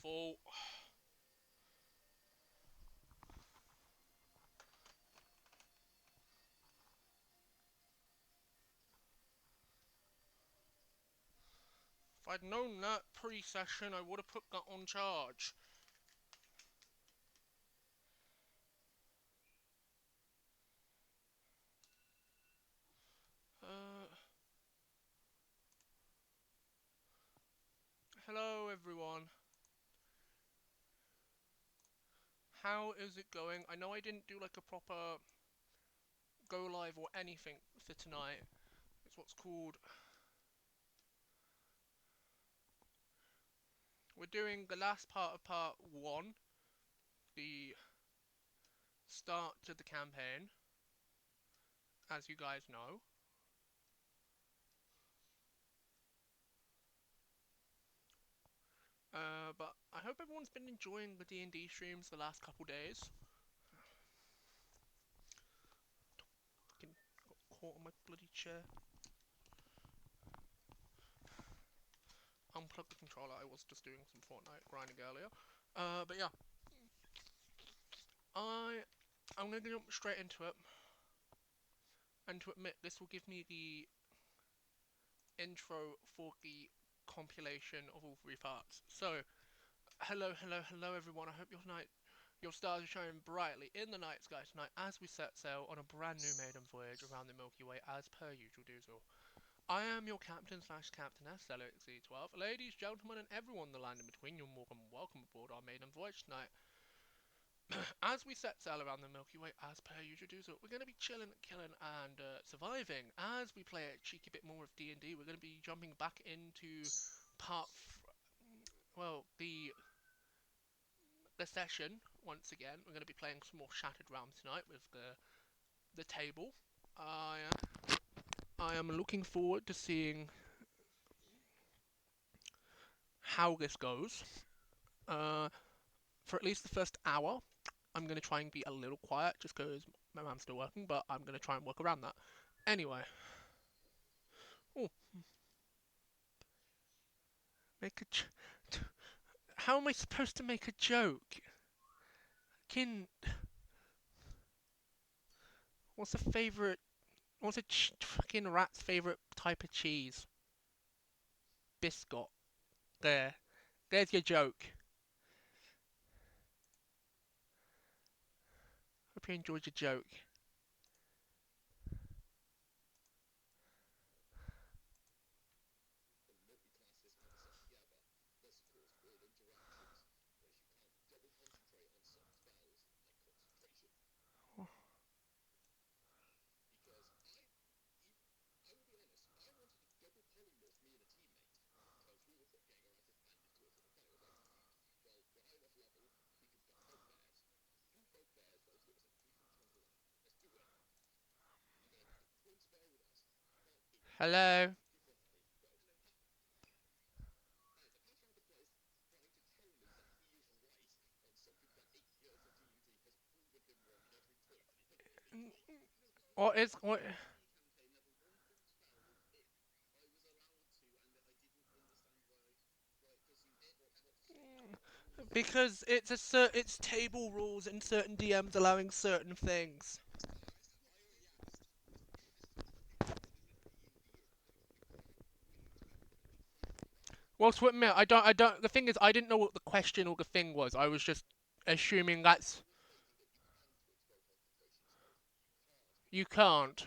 awful. If I'd known that pre-session, I would have put that on charge. Hello everyone. How is it going? I know I didn't do like a proper go live or anything for tonight. It's what's called... We're doing the last part of part 1, the start to the campaign, as you guys know. But I hope everyone's been enjoying the D&D streams the last couple days. Fucking got caught on my bloody chair. Unplug the controller, I was just doing some Fortnite grinding earlier. But yeah. I'm gonna jump straight into it. And to admit, this will give me the intro for the compilation of all 3 parts. So, hello everyone, I hope your stars are shining brightly in the night sky tonight as we set sail on a brand new maiden voyage around the Milky Way as per usual do so. I am your captain/captainess, LXC12. Ladies, gentlemen, and everyone in the land in between, you're more than welcome aboard our maiden voyage tonight. As we set sail around the Milky Way, as per usual do so, we're going to be chilling, killing, and surviving. As we play a cheeky bit more of D&D, we're going to be jumping back into the session once again. We're going to be playing some more Shattered Realms tonight with the table. I am looking forward to seeing how this goes. For at least the first hour, I'm going to try and be a little quiet just because my mom's still working, but I'm going to try and work around that. Anyway. Oh. Make a how am I supposed to make a joke? What's a favorite... What's a fucking rat's favorite type of cheese? Biscuit. There. There's your joke. Hope you enjoyed your joke. Hello? What is... What... Because it's table rules and certain DMs allowing certain things. Well, to admit, I don't. The thing is, I didn't know what the question or the thing was. I was just assuming that's... You can't.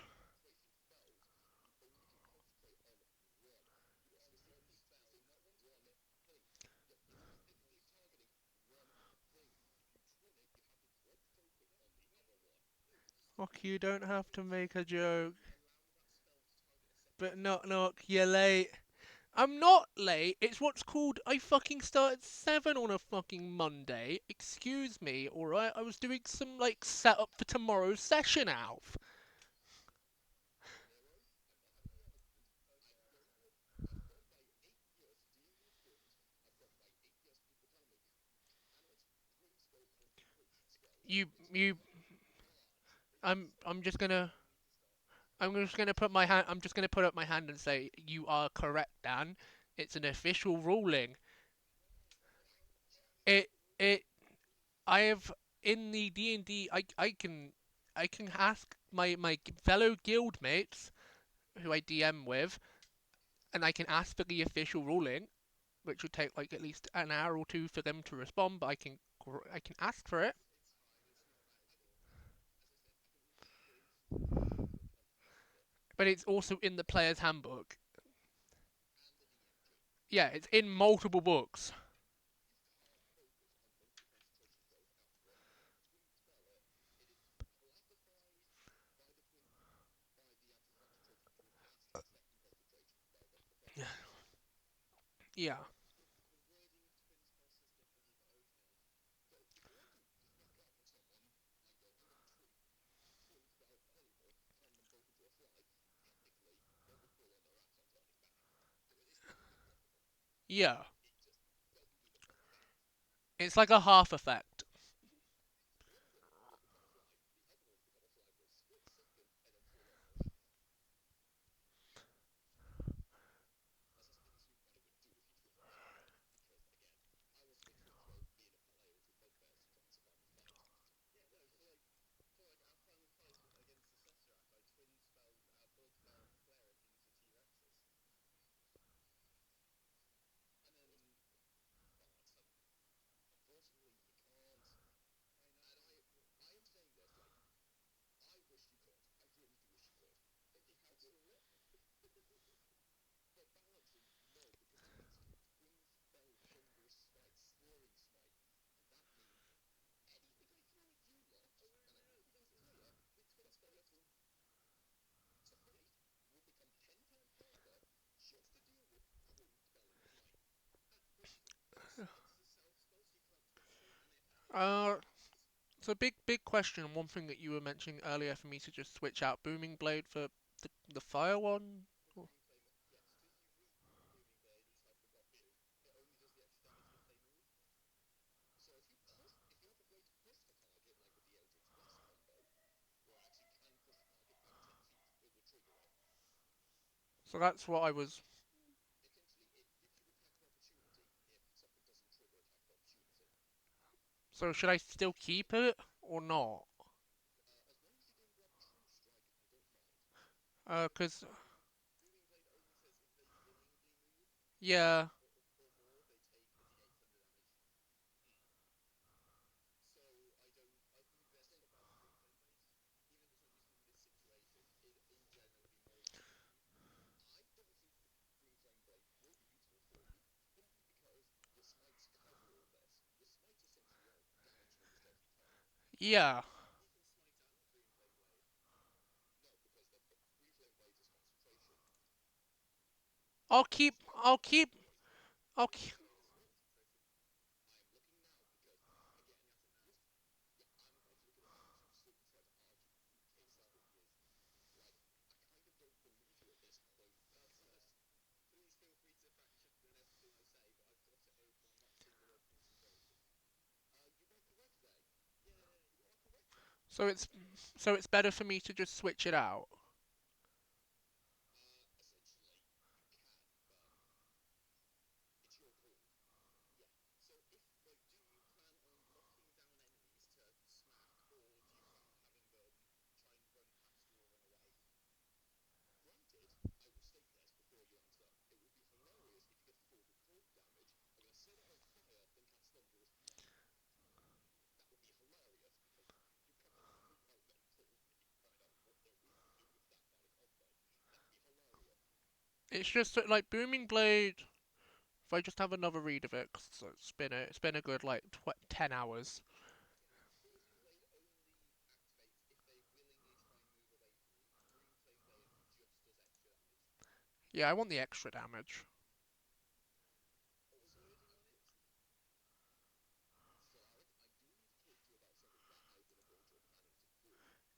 Fuck, you don't have to make a joke. But knock knock, you're late. I'm not late. It's what's called I fucking start at 7 on a fucking Monday. Excuse me, alright? I was doing some, like, setup for tomorrow's session, Alf. You... I'm just gonna... I'm just gonna put up my hand and say, you are correct, Dan. It's an official ruling. It it I have in the D&D. I can ask my fellow guild mates who I DM with, and I can ask for the official ruling, which would take like at least an hour or two for them to respond. But I can ask for it. But it's also in the player's handbook. Yeah, it's in multiple books. Yeah, yeah. It's like a half effect. Uh, it's a big question. And one thing that you were mentioning earlier for me to just switch out Booming Blade for the fire one. So that's what I was. So should I still keep it or not? 'Cause yeah, yeah. I'll keep. I'll keep. I'll keep. So it's better for me to just switch it out. It's just that like Booming Blade. If I just have another read of it, 'cause it's been a good like 10 hours. Yeah, I want the extra damage.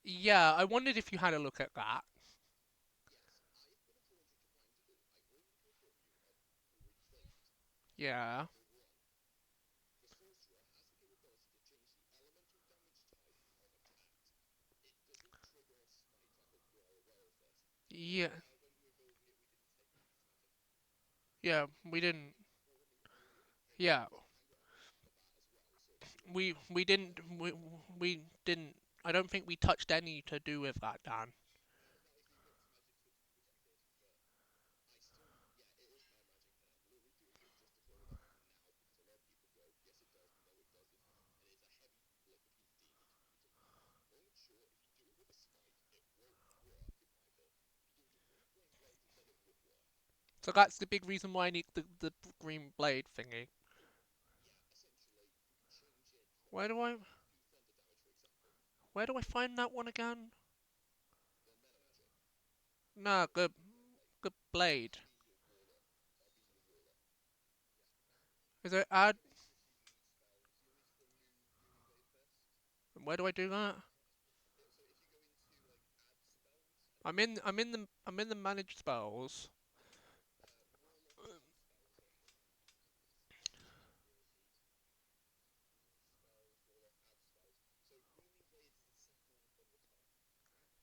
Yeah, I wondered if you had a look at that. Yeah. Yeah. Yeah, we didn't. Yeah. we didn't we didn't. I don't think we touched any to do with that, Dan. So that's the big reason why I need the green blade thingy. Where do I where do I find that one again? No, the blade. Is it add? Where do I do that? I'm in the manage spells.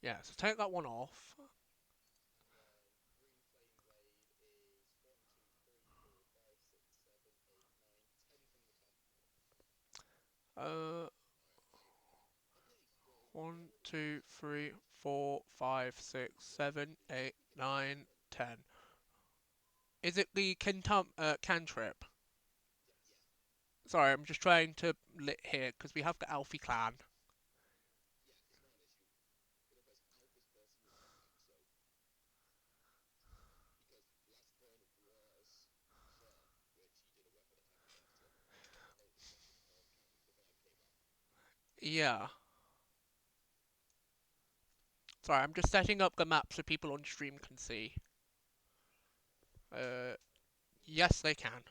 Yeah, so take that one off. Uh, 1, 2, 3, 4, 5, 6, 7, 8, 9, 10. Is it the cantrip? Sorry, I'm just trying to lit here because we have the Alfie clan. Yeah. Sorry, I'm just setting up the map so people on stream can see. Uh, yes, they can.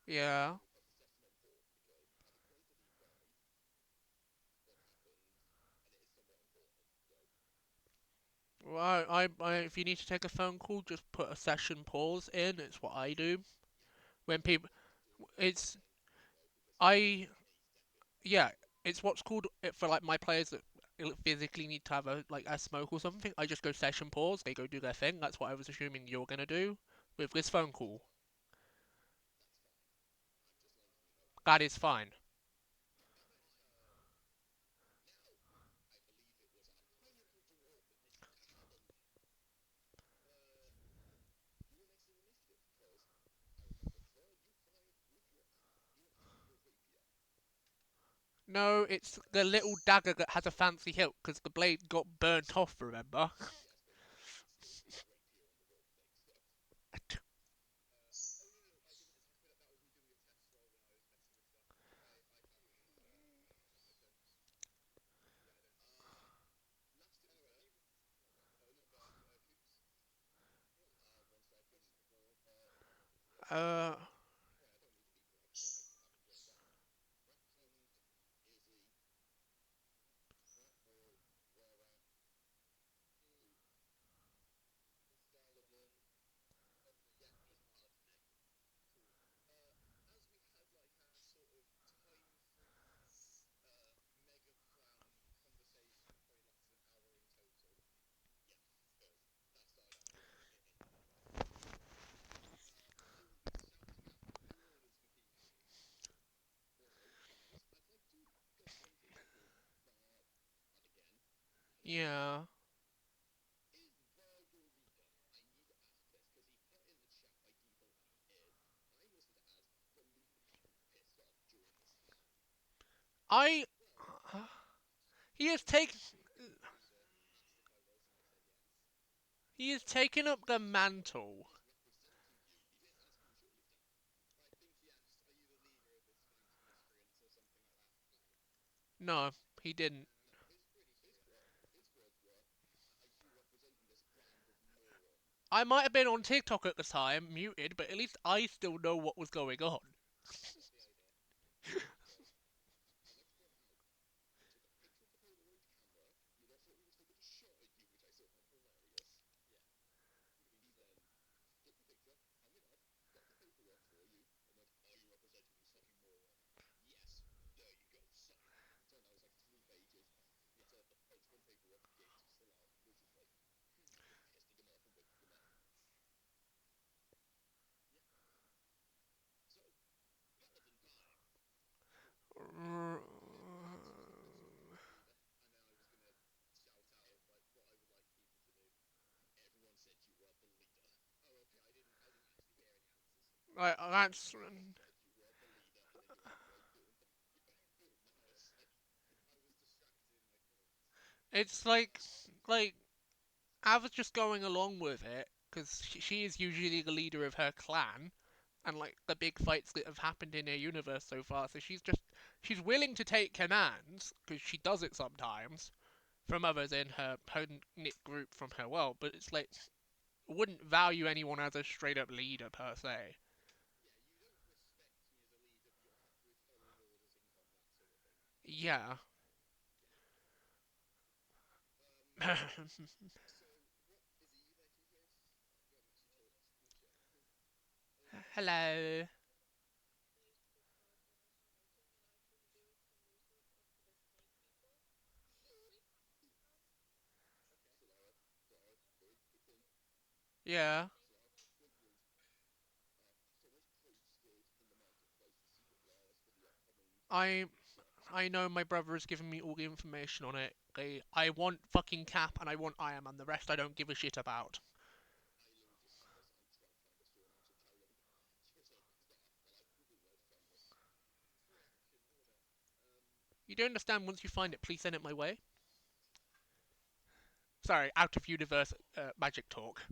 Yeah. Well, if you need to take a phone call, just put a session pause in. It's what I do when people. It's I yeah. It's what's called for like my players that physically need to have a smoke or something. I just go session pause. They go do their thing. That's what I was assuming you're gonna do with this phone call. That is fine. No, it's the little dagger that has a fancy hilt because the blade got burnt off. Remember? uh, yeah. I he has taken he has taken up the mantle. No, he didn't. I might have been on TikTok at the time, muted, but at least I still know what was going on. That's it's like I was just going along with it because she is usually the leader of her clan, and like the big fights that have happened in her universe so far. So she's willing to take commands because she does it sometimes from others in her knit group from her world. But it's like wouldn't value anyone as a straight up leader per se. Yeah. Hello. Yeah. I I know my brother has given me all the information on it. I want fucking Cap and I want Iron Man. The rest I don't give a shit about. You don't understand. Once you find it, please send it my way. Sorry, out of universe magic talk.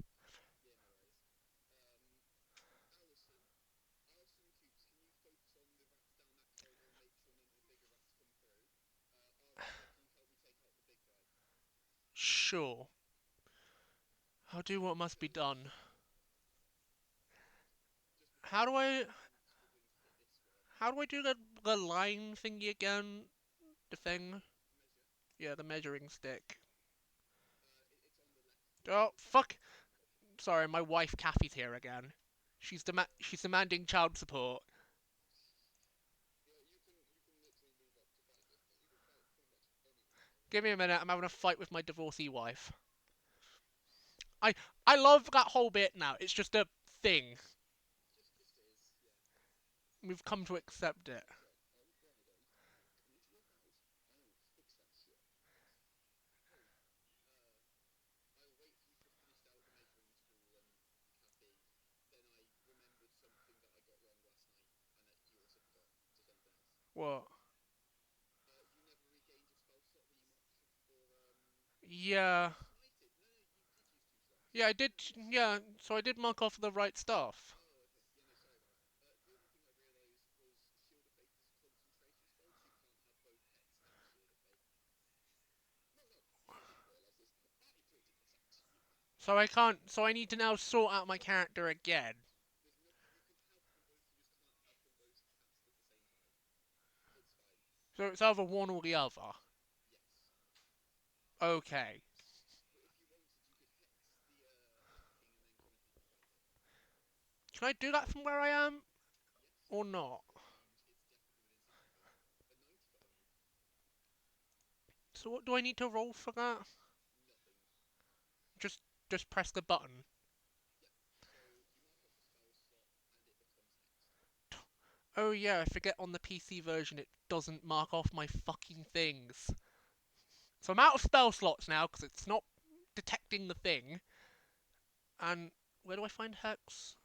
Sure. I'll do what must be done. How do I how do I do the line thingy again? The thing? Yeah, the measuring stick. Oh fuck! Sorry, my wife Kathy's here again. She's demanding child support. Give me a minute. I'm having a fight with my divorcee wife. I I love that whole bit now. It's just a thing. We've come to accept it. What? Yeah. Yeah, I did. Yeah, so I did mark off the right stuff. So I can't. So I need to now sort out my character again. So it's either one or the other. Okay. Can I do that from where I am or not? So what do I need to roll for that? Just just press the button. Oh yeah, I forget on the PC version it doesn't mark off my fucking things. So I'm out of spell slots now because it's not detecting the thing. And where do I find Hex?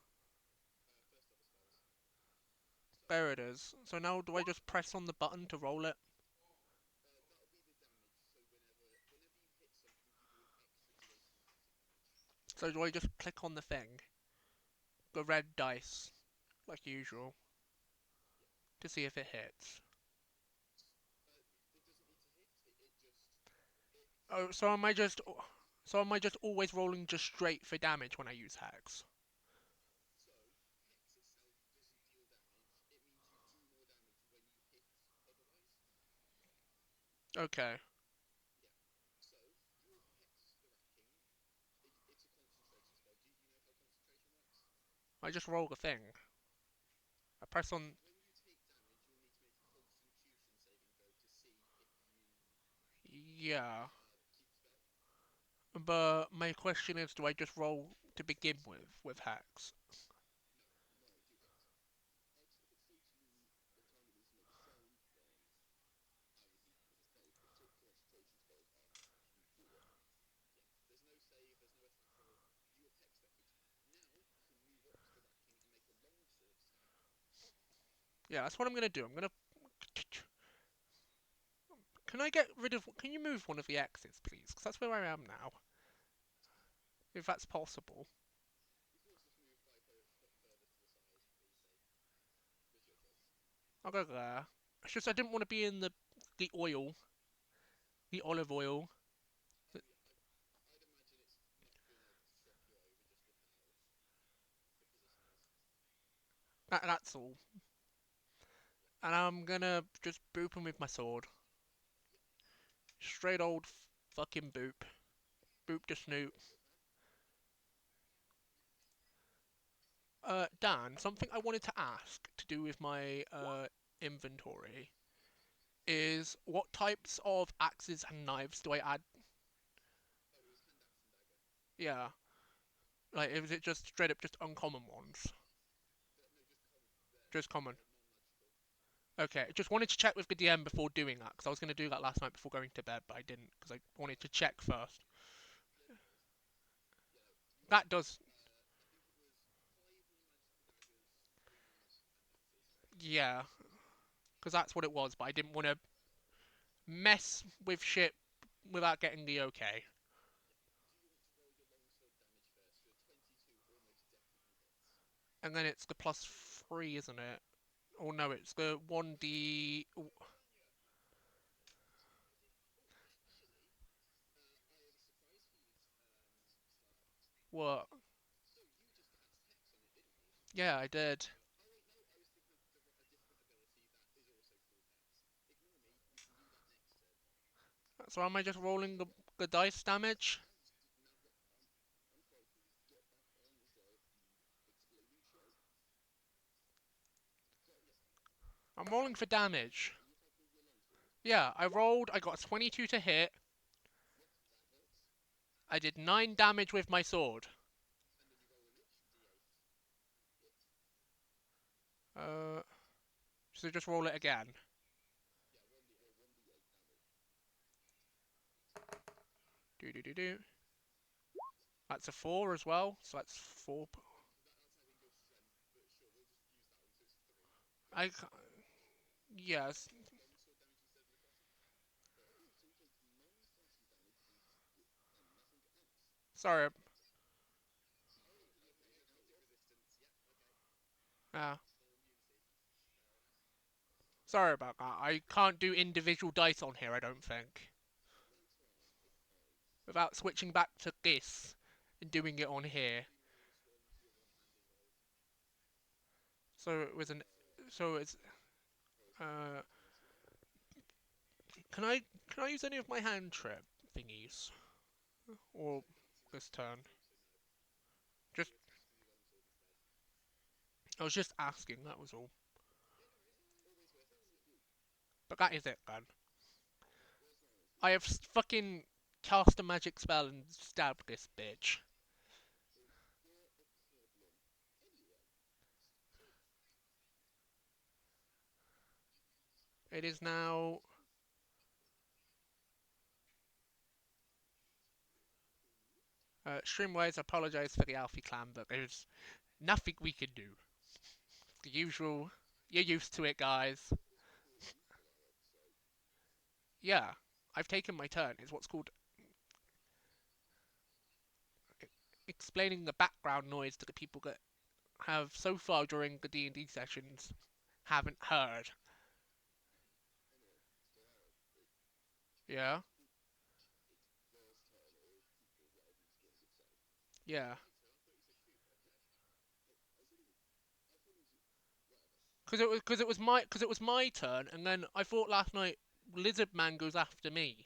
There it is. So now do I just press on the button to roll it? So do I just click on the thing? The red dice, like usual, to see if it hits. Oh, so am I just always rolling just straight for damage when I use Hex? Okay. I just roll the thing. I press on. Yeah. But my question is, do I just roll to begin with Hex? Yeah, that's what I'm gonna do. I'm gonna. Can I get rid of? Can you move one of the X's, please? Because that's where I am now. If that's possible. I'll go there. It's just I didn't want to be in the oil, the olive oil. That's all. And I'm gonna just boop him with my sword. Straight old fucking boop. Boop to snoot. Dan, something I wanted to ask to do with my inventory is what types of axes and knives do I add? Yeah, like is it just straight up just uncommon ones? Just common. Okay, just wanted to check with the DM before doing that because I was going to do that last night before going to bed, but I didn't because I wanted to check first. That does, yeah, because that's what it was, but I didn't want to mess with shit without getting the okay. And then it's the +3, isn't it? Oh no, it's the 1d. What? Yeah, I did. So am I just rolling the dice damage? I'm rolling for damage. Yeah, I rolled. I got a 22 to hit. I did 9 damage with my sword. Uh, so just roll it again. Do do do do. That's a 4 as well. So that's 4. I yes. Sorry. Uh, sorry about that. I can't do individual dice on here. I don't think without switching back to this and doing it on here. So it was an. So it's. Uh, can I can I use any of my hand trip thingies or this turn? Just I was just asking. That was all. But that is it then. I have fucking cast a magic spell and stabbed this bitch. It is now. Streamways apologise for the Alfie clan, but there's nothing we can do. The usual. You're used to it, guys. Yeah, I've taken my turn. It's what's called explaining the background noise to the people that have so far during the D&D sessions haven't heard. Yeah, yeah. Because it was my turn, and then I thought last night Lizard Man goes after me.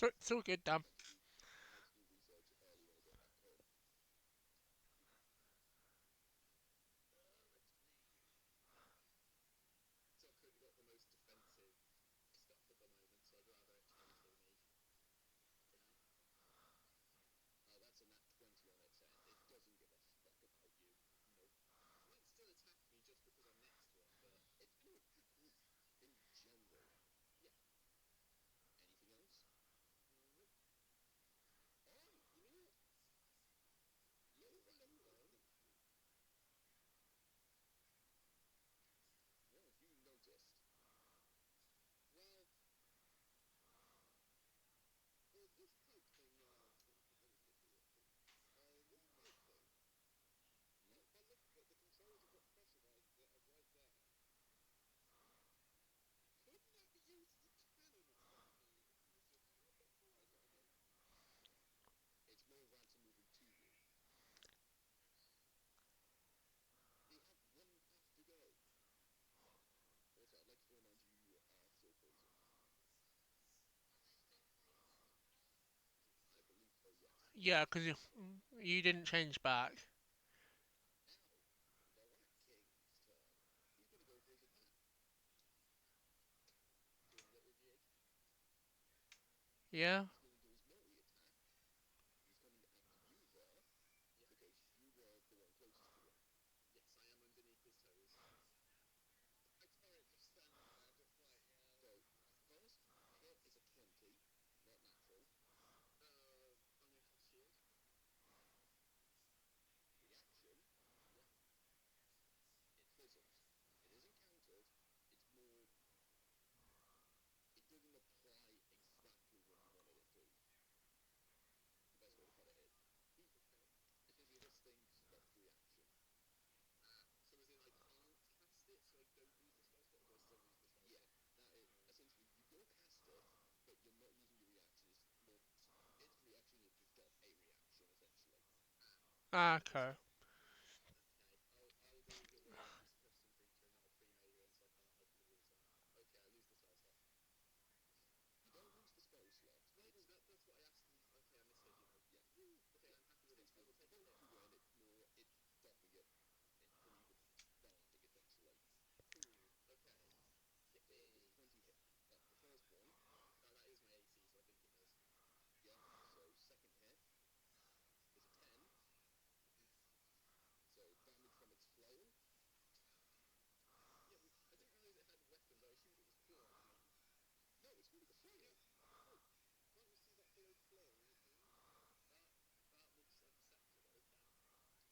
It's all good, Dan. Yeah, because you didn't change back. Yeah. Okay.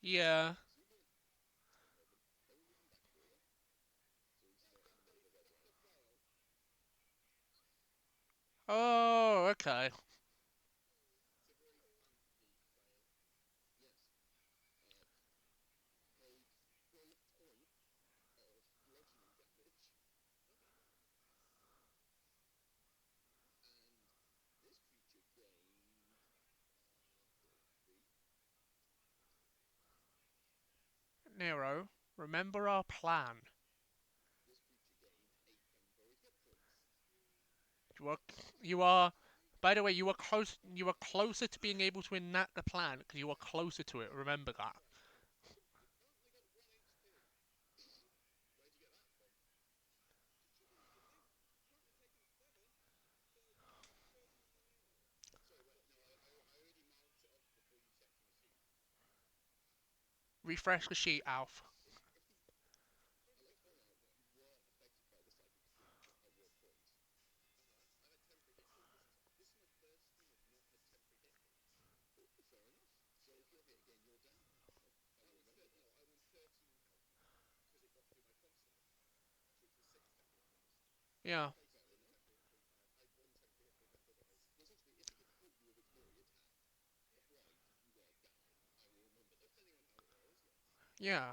Yeah. Oh, okay. Nero, remember our plan. You are, you are. By the way, you are close. You are closer to being able to enact the plan because you are closer to it. Remember that. Refresh the sheet, Alf. Yeah. Yeah.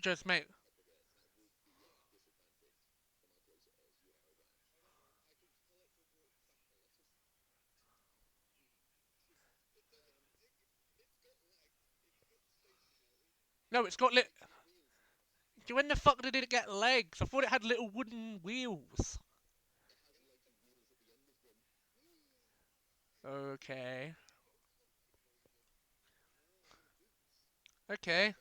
Just mate. No, it's got lit. When the fuck did it get legs? I thought it had little wooden wheels. Okay. Okay.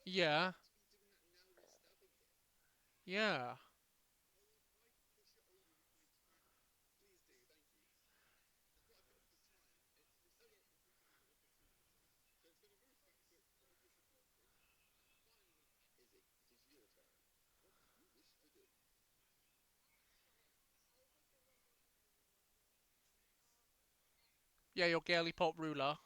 Yeah. Yeah. Yeah, your girly pop ruler.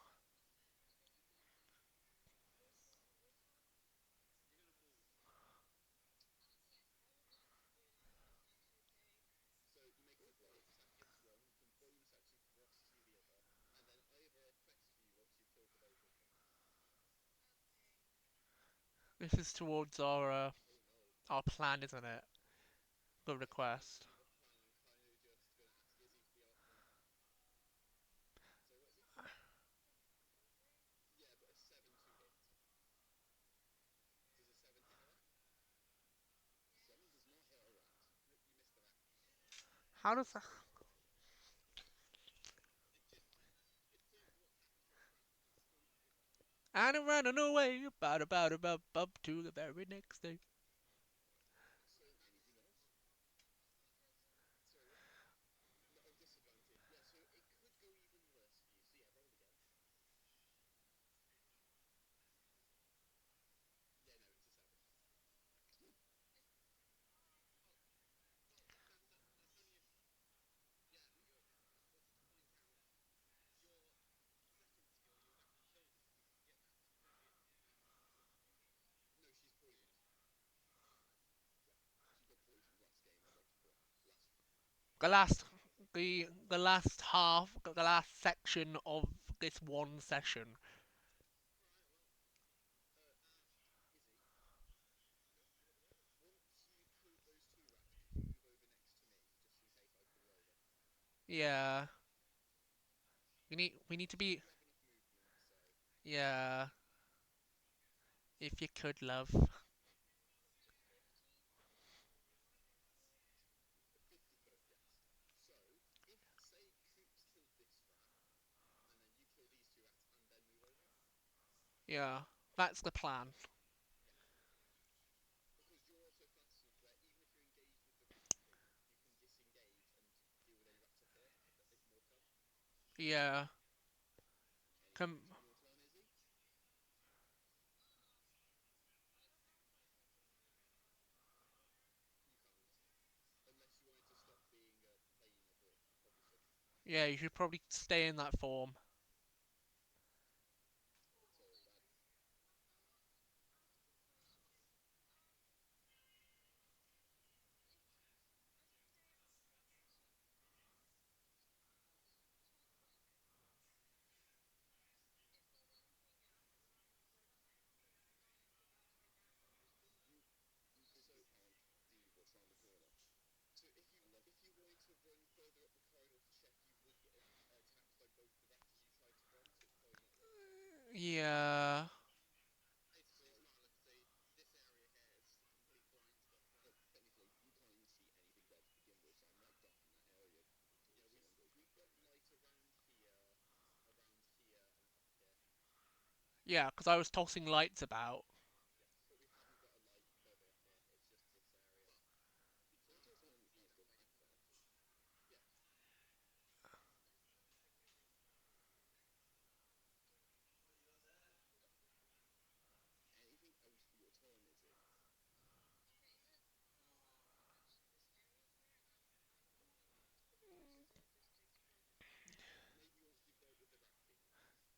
This is towards our plan, isn't it? The request. How does that? And I'm running away, about to the very next day. The last, the last half, the last section of this one session. Yeah, we need to be. Yeah, if you could, love. Yeah, that's the plan. Yeah, come. Yeah, you should probably stay in that form. Yeah, yeah, because I was tossing lights about.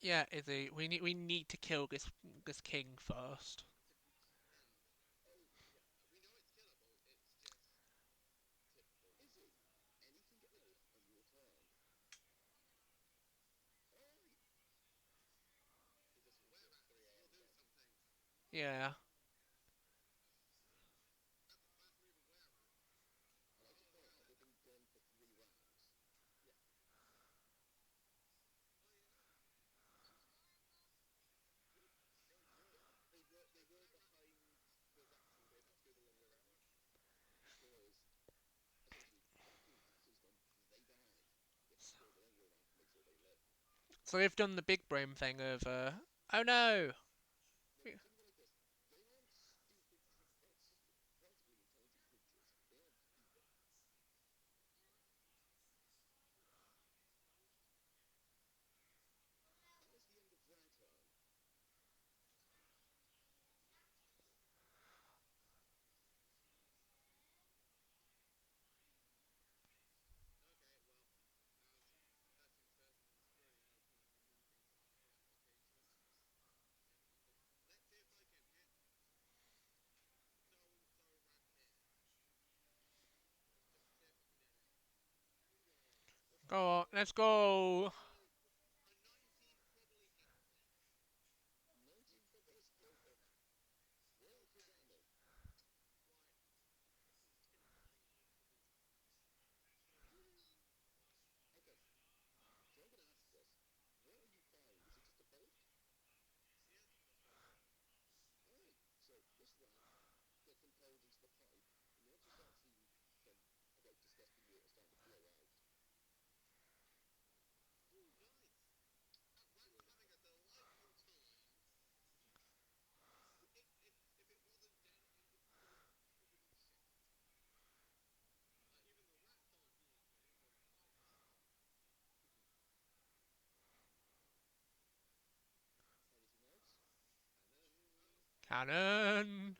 Yeah, Izzy, we need to kill this king first. Yeah. So they've done the big brain thing of oh no. Go on, let's go. Cannon.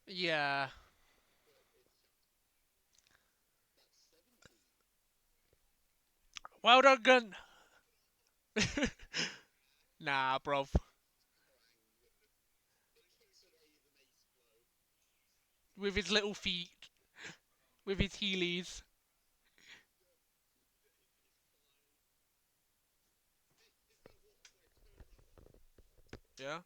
Yeah. Well done, gun. Nah, bruv. With his little feet, with his heelys. Yeah.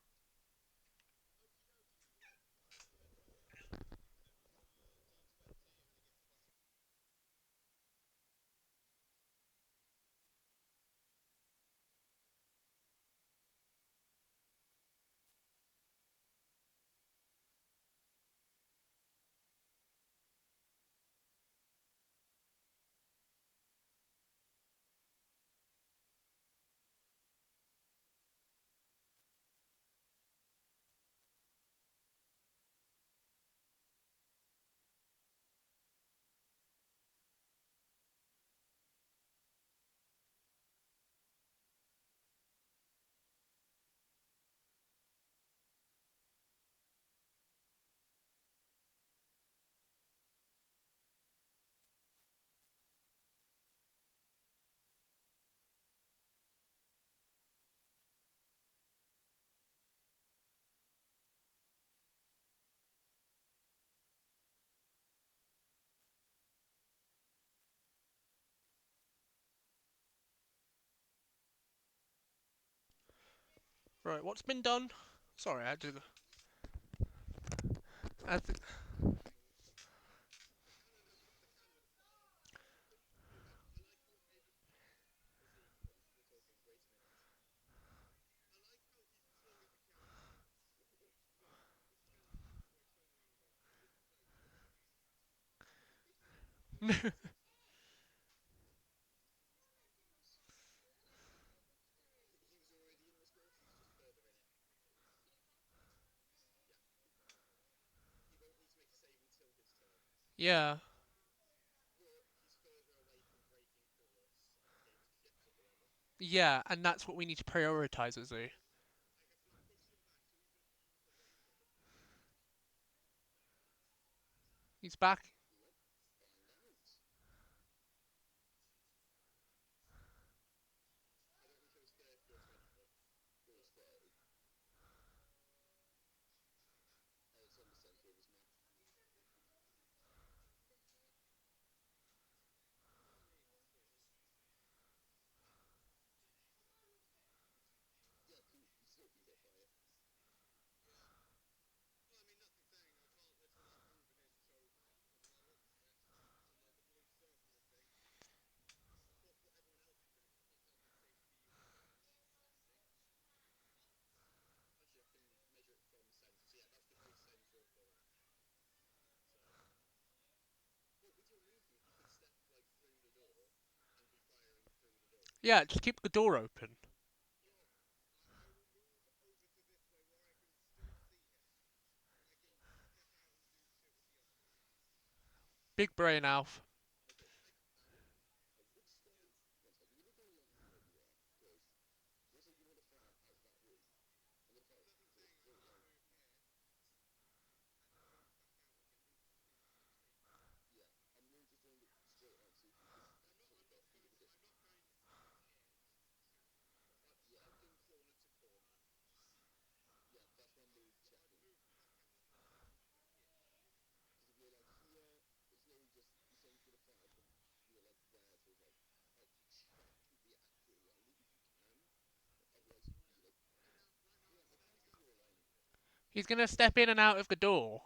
Right, what's been done? Sorry, I had to. I had to... Yeah. Yeah, and that's what we need to prioritize, Azu. He's back. Yeah, just keep the door open. Big brain, Alf. He's gonna step in and out of the door.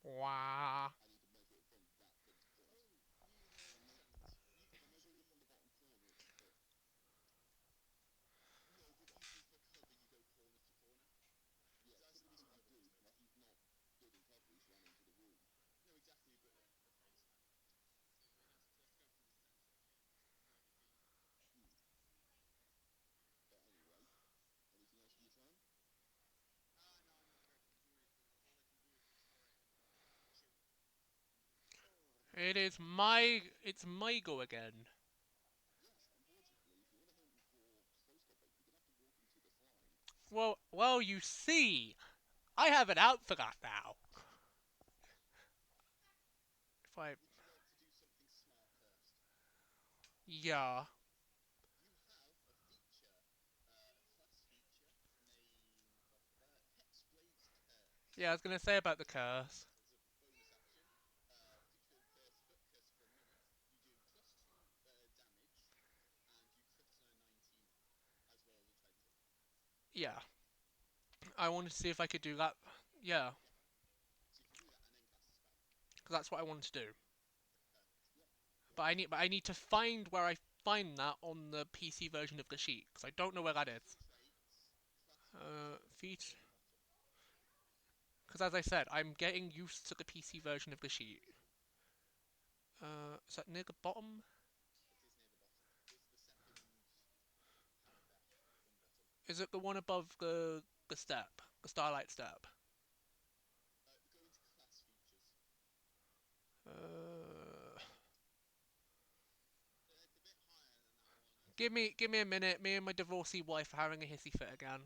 Wah. It's my go again. Well, you see, I have it out for that now. If I, yeah, yeah, I was gonna say about the curse. Yeah, I wanted to see if I could do that. Yeah, because that's what I wanted to do. But I need to find where I find that on the PC version of the sheet because I don't know where that is. Feet. Because as I said, I'm getting used to the PC version of the sheet. Is that near the bottom? Is it the one above the step, the starlight step? Uh, give me a minute. Me and my divorcee wife are having a hissy fit again.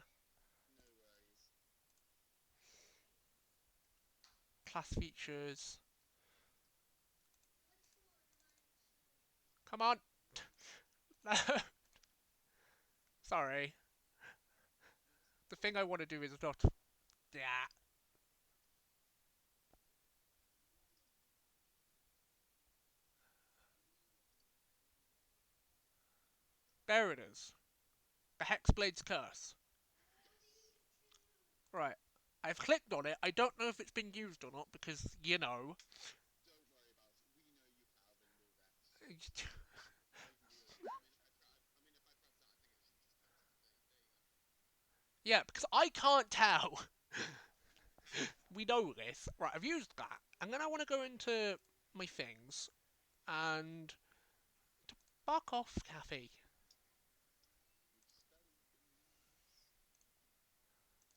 Class features. Come on. Sorry. The thing I want to do is not. Yeah. There it is. The Hexblade's Curse. Right. I've clicked on it. I don't know if it's been used or not because, you know. Yeah, because I can't tell. We know this. Right, I've used that. And then I want to go into my things and fuck off, Kathy.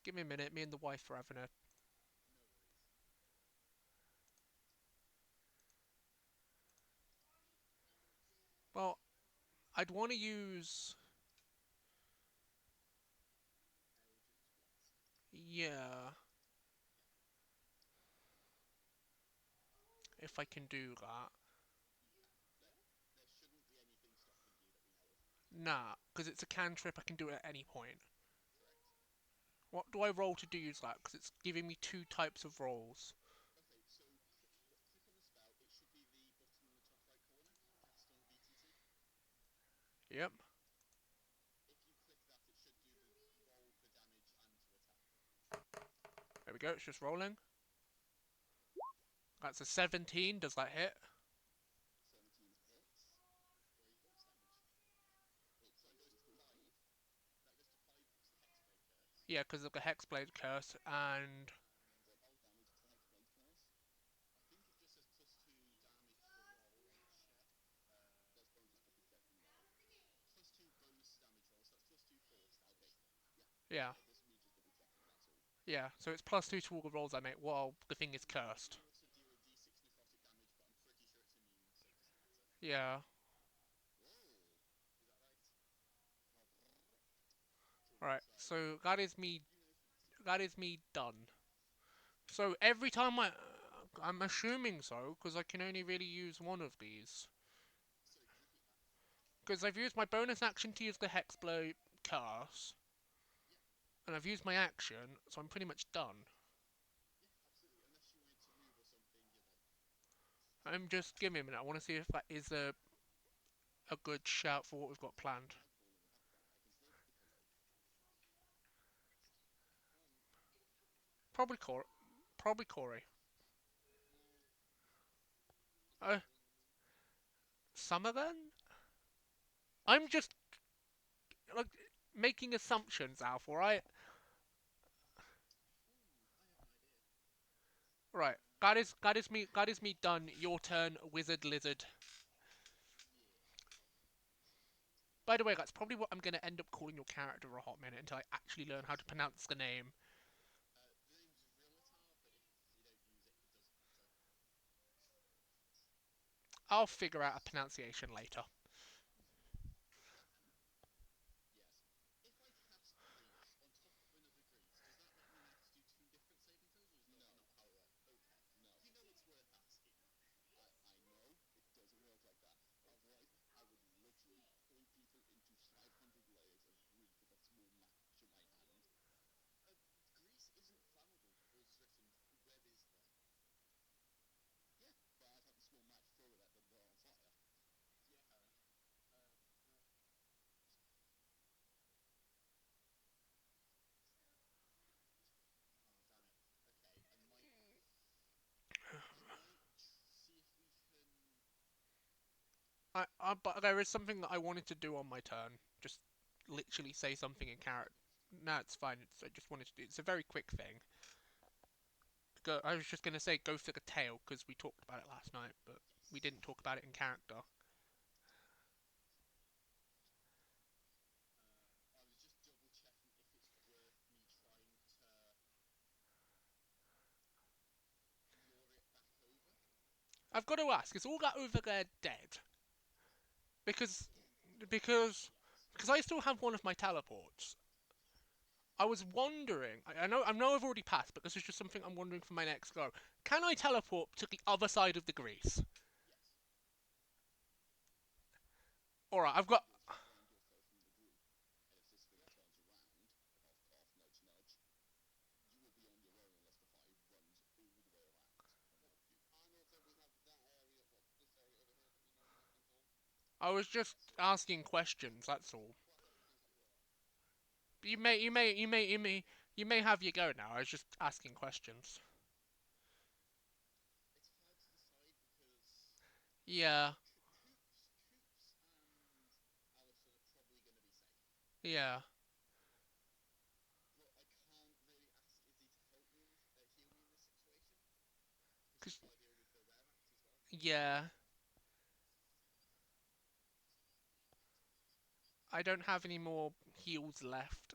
Give me a minute. Me and the wife are having a. Well, I'd want to use. Yeah, if I can do that. Nah, because it's a cantrip. I can do it at any point. What do I roll to do use that? Because it's giving me two types of rolls. Yep. There we go. It's just rolling. That's a 17. Does that hit? Yeah, because of the Hexblade curse. And yeah, yeah. So it's +2 to all the rolls I make while the thing is cursed. Yeah. Right. So that is me. That is me done. So every time I'm assuming so because I can only really use one of these. Because I've used my bonus action to use the Hexblade curse, and I've used my action, so I'm pretty much done. I'm just give me a minute. I want to see if that is a good shout for what we've got planned. Probably Corey. Probably Corey. Uh, Summergun? I'm just like making assumptions, Alf. All right. Right. That is me. That is me done. Your turn, Wizard Lizard. By the way, that's probably what I'm going to end up calling your character a hot minute until I actually learn how to pronounce the name. I'll figure out a pronunciation later. But there is something that I wanted to do on my turn. Just literally say something in character. No, it's fine. I just wanted to do. It's a very quick thing. I was just gonna say go for the tail because we talked about it last night, but we didn't talk about it in character. I've got to ask: is all that over there dead? Because because because I still have one of my teleports. I was wondering. I know I've already passed, but this is just something I'm wondering for my next go. Can I teleport to the other side of the grease? All right, I've got. I was just asking questions. That's all. You may have your go now. I was just asking questions. Yeah, yeah. 'Cause- yeah, I don't have any more heals left.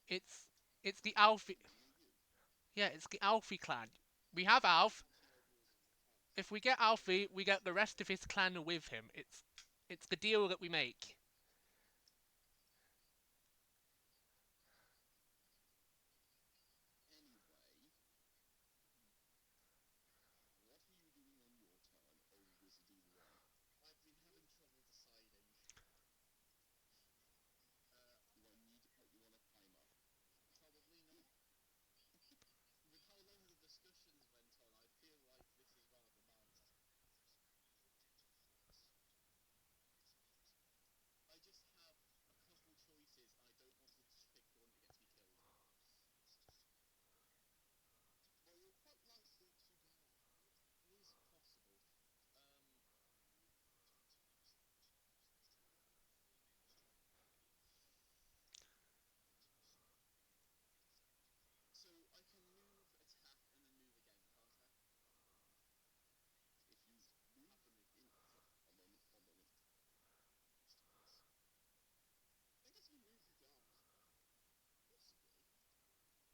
It's it's the Alfie. Yeah, it's the Alfie clan. We have Alf. If we get Alfie, we get the rest of his clan with him. It's the deal that we make.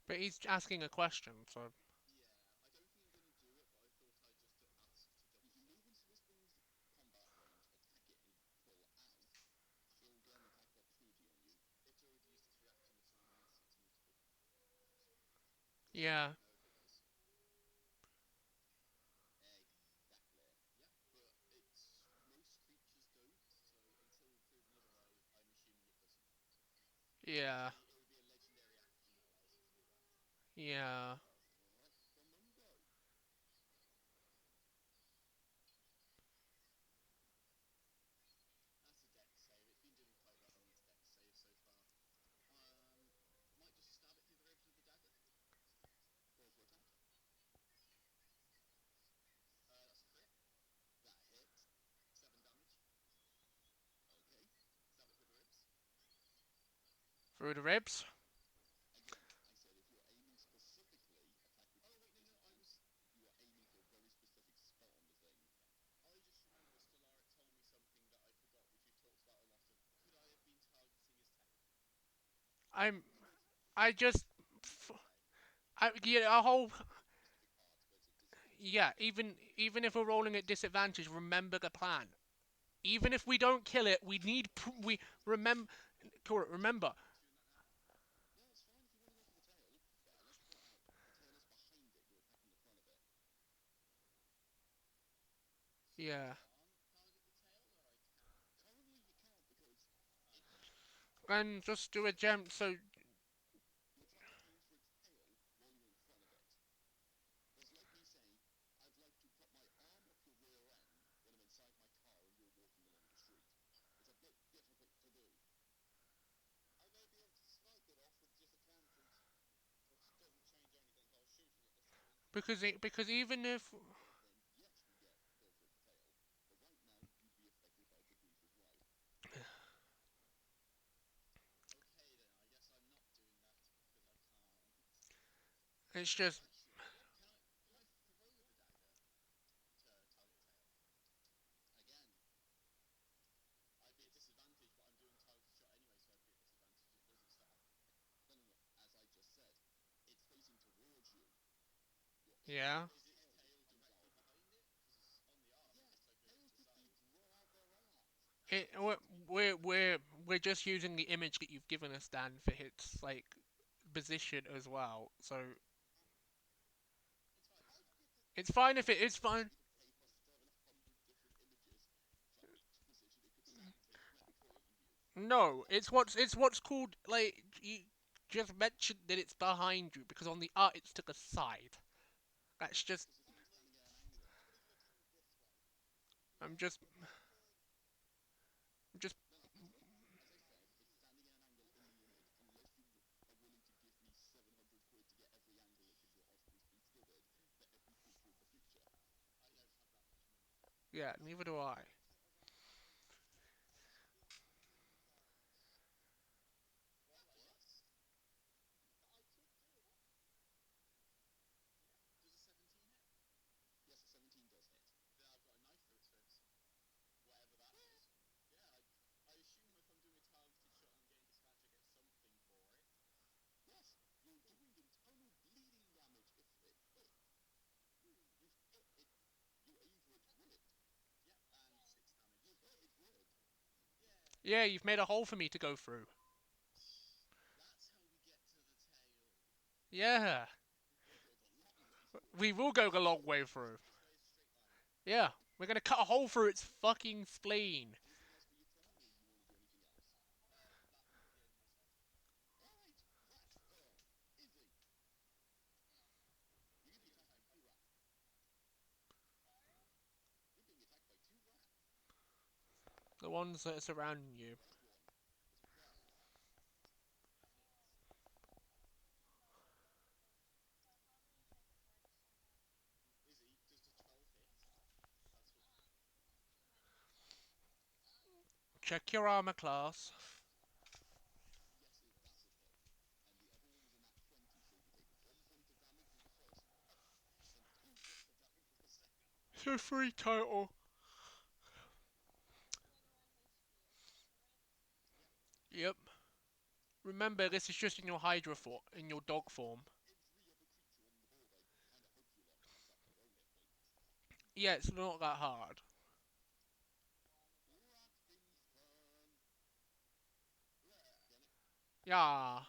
But he's asking a question, so yeah. Yeah. Yeah. Through the ribs. I'm. I just. Yeah. A whole. Yeah. Even if we're rolling at disadvantage, remember the plan. Even if we don't kill it, we need. We remember. Remember. Yeah. And just do a gem. So because even if it's just yeah. It, we're we're we're just using the image that you've given us, Dan, for its like position as well. So it's fine if it is fine. No, it's what's called like you just mentioned that it's behind you because on the art it's to the side. That's just I'm just, just, yeah, neither do I. Yeah, you've made a hole for me to go through. Yeah, we will go a long way through. Yeah, we're gonna cut a hole through its fucking spleen. The ones that are surrounding you. Check your armor class. So three total. Yep. Remember, this is just in your Hydra form, in your dog form. Yeah, it's not that hard. Yeah.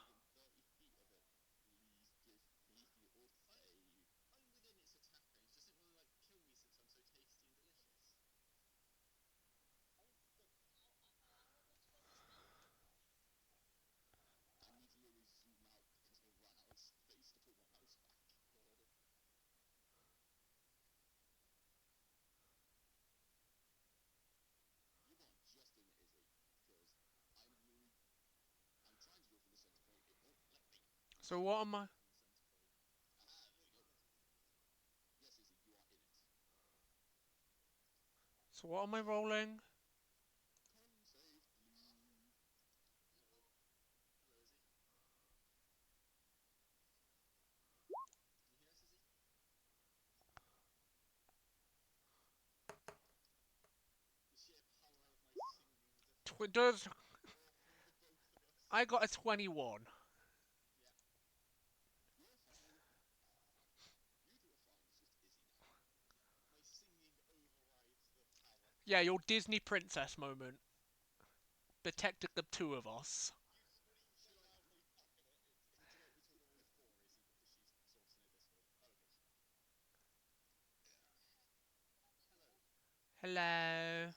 So what am I? So what am I rolling? 'Does I got a 21? Yeah, your Disney princess moment protected the two of us. Hello.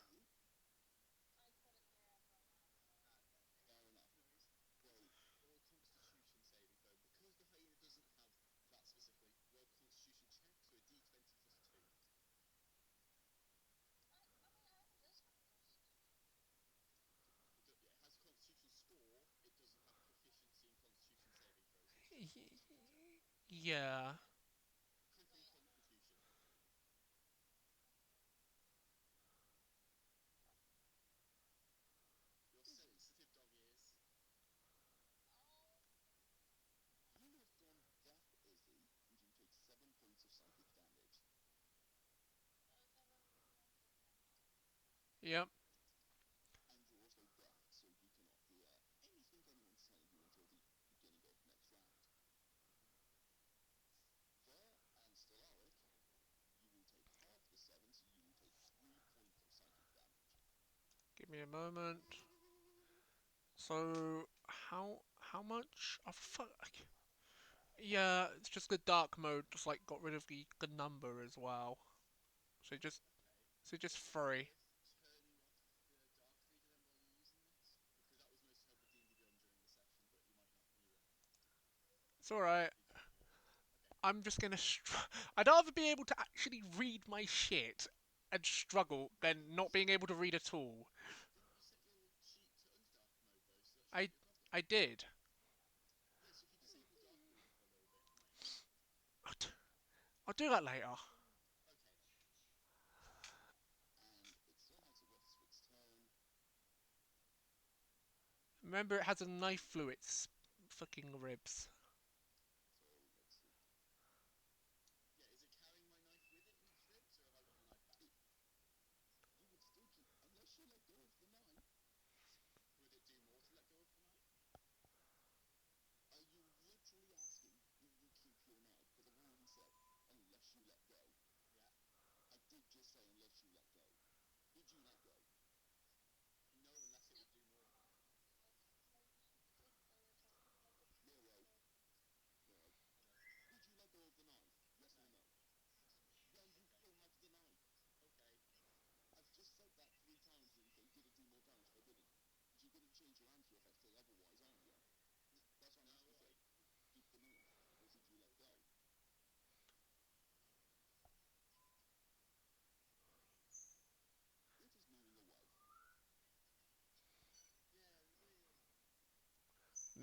Yeah. Yep. Give me a moment. So how much? Oh fuck. Yeah, it's just the dark mode. Just like got rid of the number as well. So just just three. It's all right. I'm just gonna. I'd rather be able to actually read my shit and struggle than not being able to read at all. I I did. I'll, t- I'll do that later. Remember, it has a knife through its fucking ribs.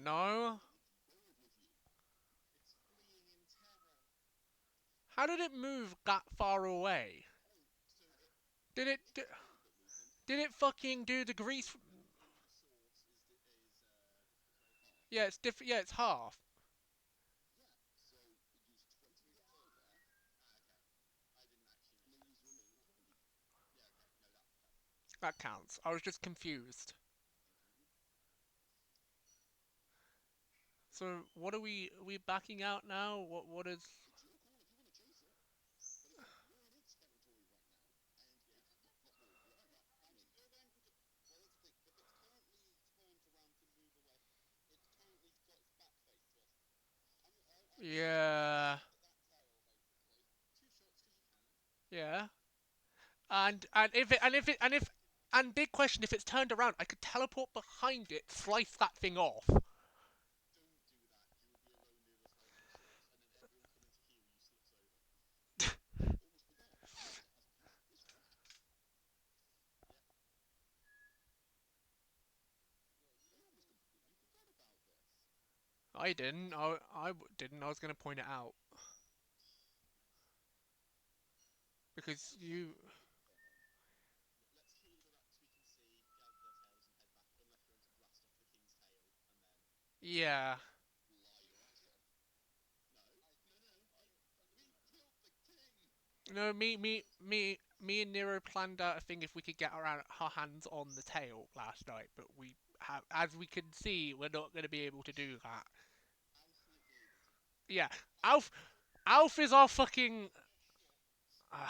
No. How did it move that far away? Did it? Did it fucking do the grease? Yeah, it's different. Yeah, it's half. That counts. I was just confused. So what are we? Are we backing out now? What is? Yeah. Yeah. And big question, if it's turned around, I could teleport behind it, slice that thing off. I didn't. Didn't. I was going to point it out because you. Yeah. No, me and Nero planned out a thing if we could get our hands on the tail last night, but as we can see, we're not going to be able to do that. Yeah, Alf, Alf is our fucking. Uh,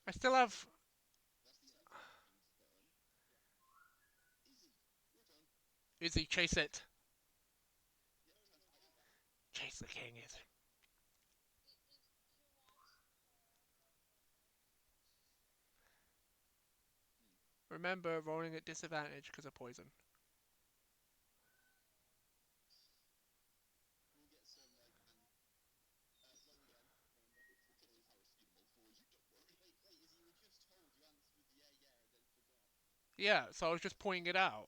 I still have. Izzy, chase it. Chase the king, is. Remember, rolling at disadvantage because of poison. Yeah, so I was just pointing it out.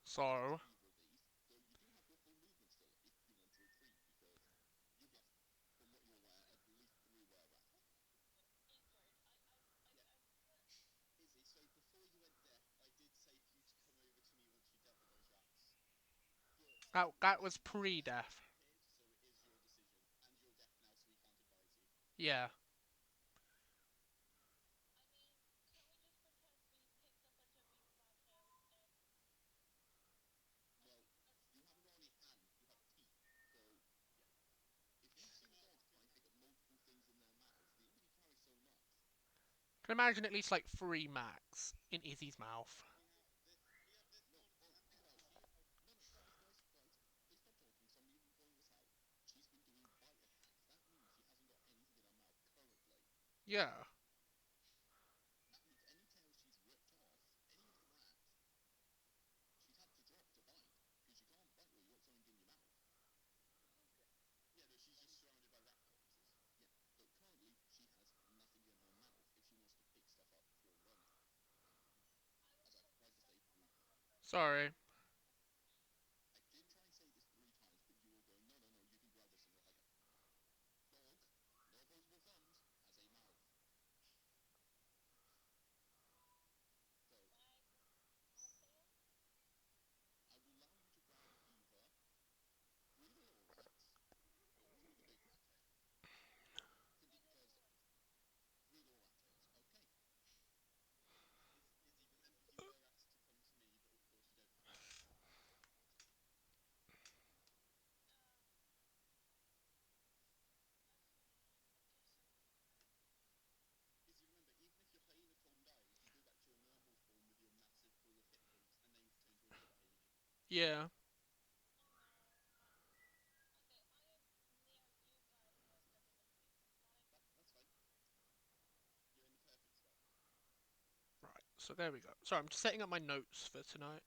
So, that was pre-death. Yeah. can imagine at least like 3 max in Izzy's mouth. Yeah. Sorry. Yeah. Right. So there we go. Sorry, I'm just setting up my notes for tonight.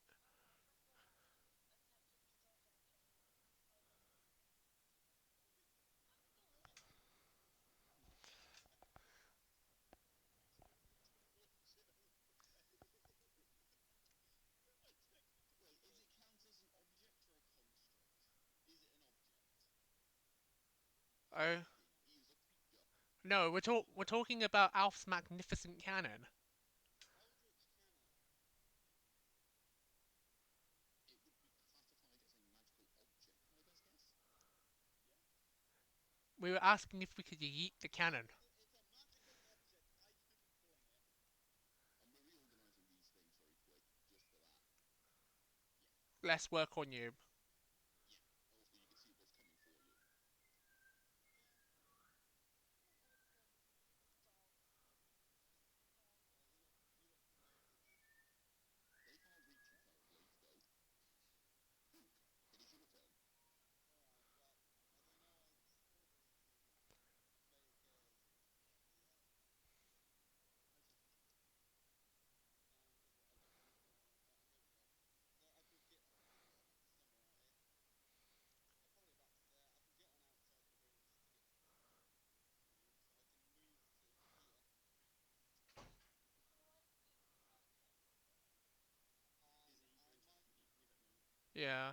Oh. No, we're talking about Alf's magnificent cannon. We were asking if we could yeet the cannon. Less work on you. Yeah.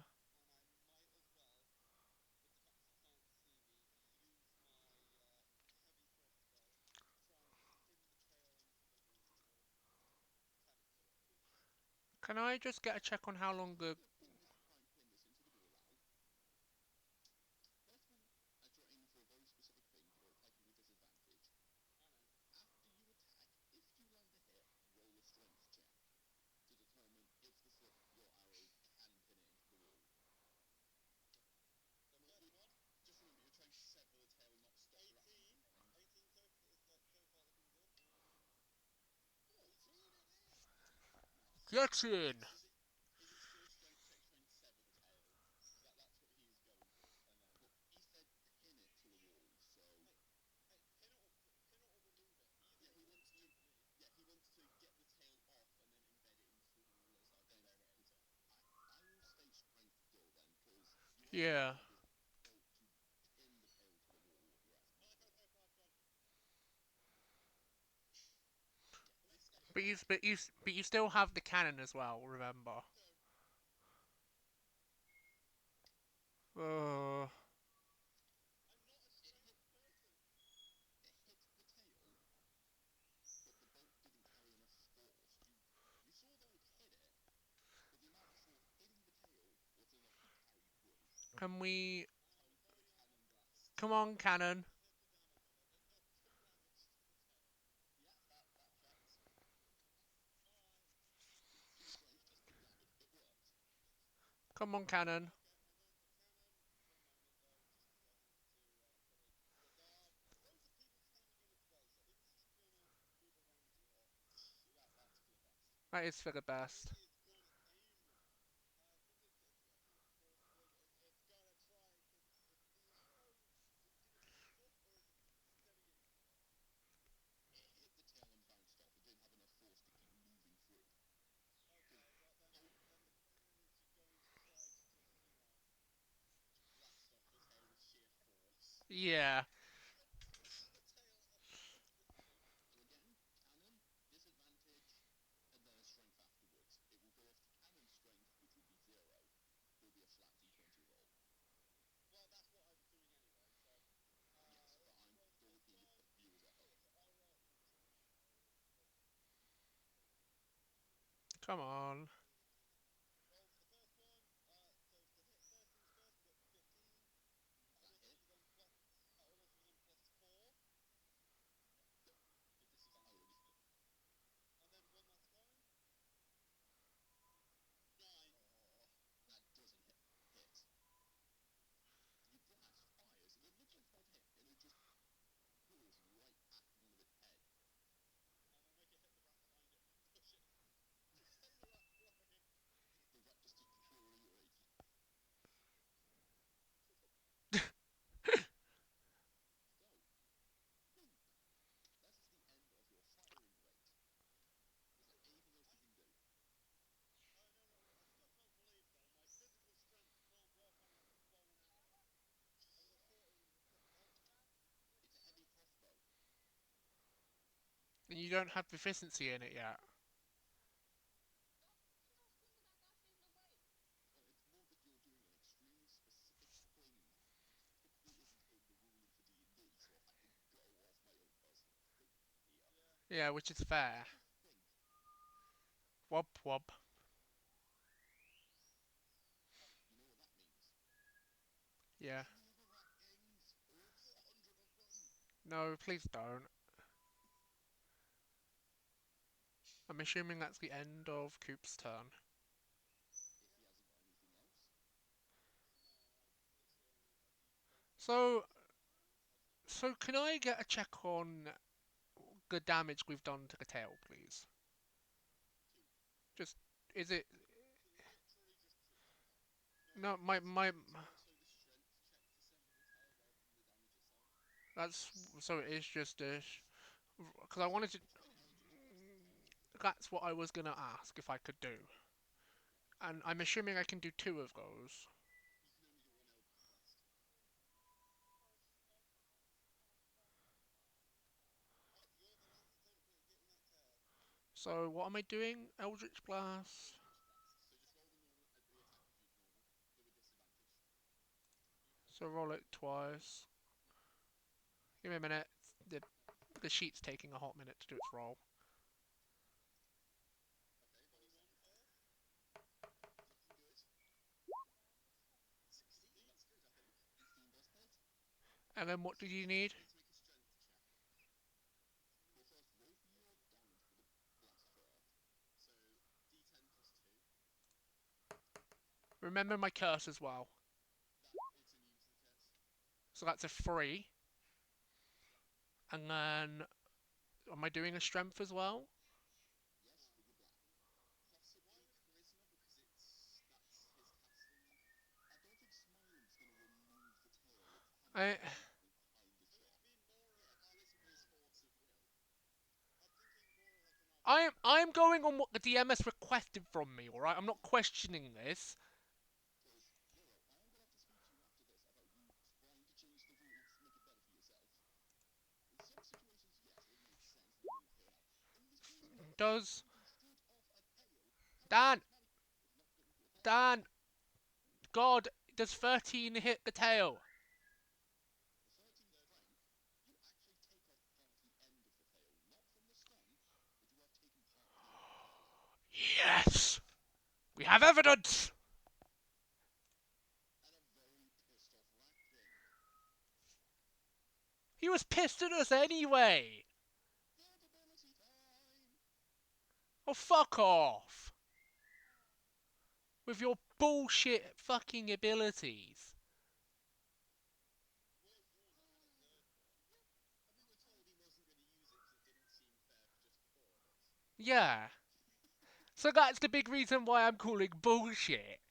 Can I just get a check on how long the... Get in! Yeah. But you still have the cannon as well, remember? Uh, can we... Come on, cannon. Come on, cannon. That is for the best. Yeah. Come on. You don't have proficiency in it yet. Yeah, which is fair. Wob wob. Yeah. No, please don't. I'm assuming that's the end of Coop's turn. So, so can I get a check on the damage we've done to the tail, please? Just, is it? No, my. That's so it is just a. Because I wanted to. That's what I was gonna ask if I could do, and I'm assuming I can do two of those. So what am I doing? Eldritch Blast. So roll it twice. Give me a minute. The the sheet's taking a hot minute to do its roll. And then what do you need? Remember my curse as well. So that's a 3. And then, am I doing a strength as well? I, I'm going on what the DM has requested from me, alright? I'm not questioning this. Does Dan, Dan, God, does 13 hit the tail? Yes! We have evidence! He was pissed at us anyway! Oh, fuck off! With your bullshit fucking abilities. Yeah. So that's the big reason why I'm calling bullshit.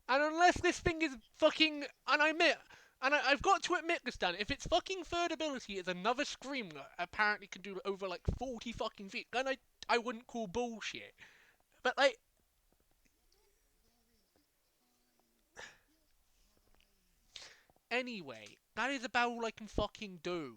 And unless this thing is fucking, and I admit, and I've got to admit this, Dan, if its fucking third ability is another scream that apparently can do over like 40 fucking feet, then I wouldn't call bullshit. But like, anyway, that is about all I can fucking do.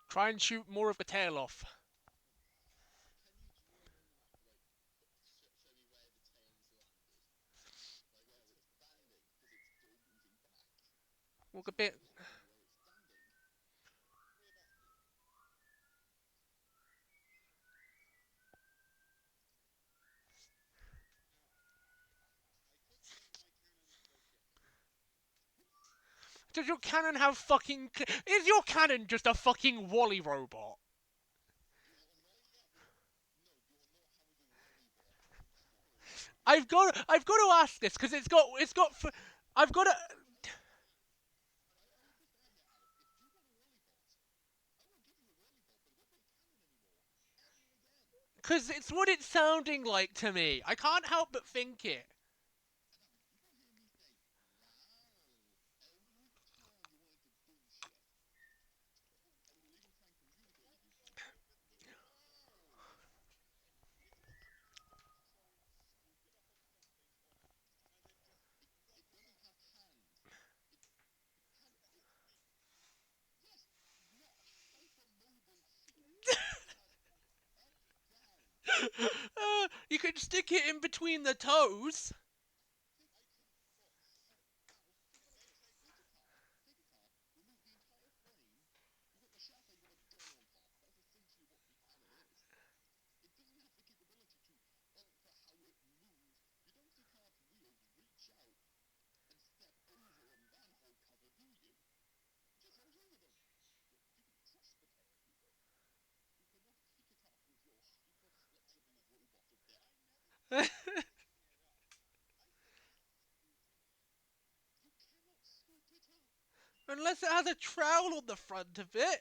Try and shoot more of the tail off. Look a bit. Does your cannon have fucking? Is your cannon just a fucking Wally robot? I've got to ask this because I've got to, because it's what it's sounding like to me. I can't help but think it. You can stick it in between the toes. Unless it has a trowel on the front of it.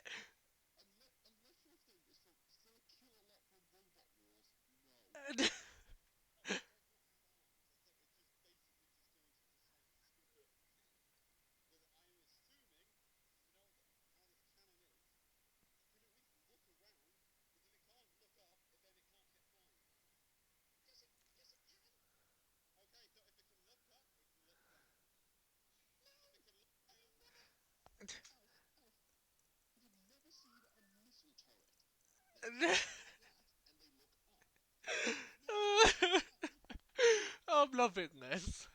I'm loving this.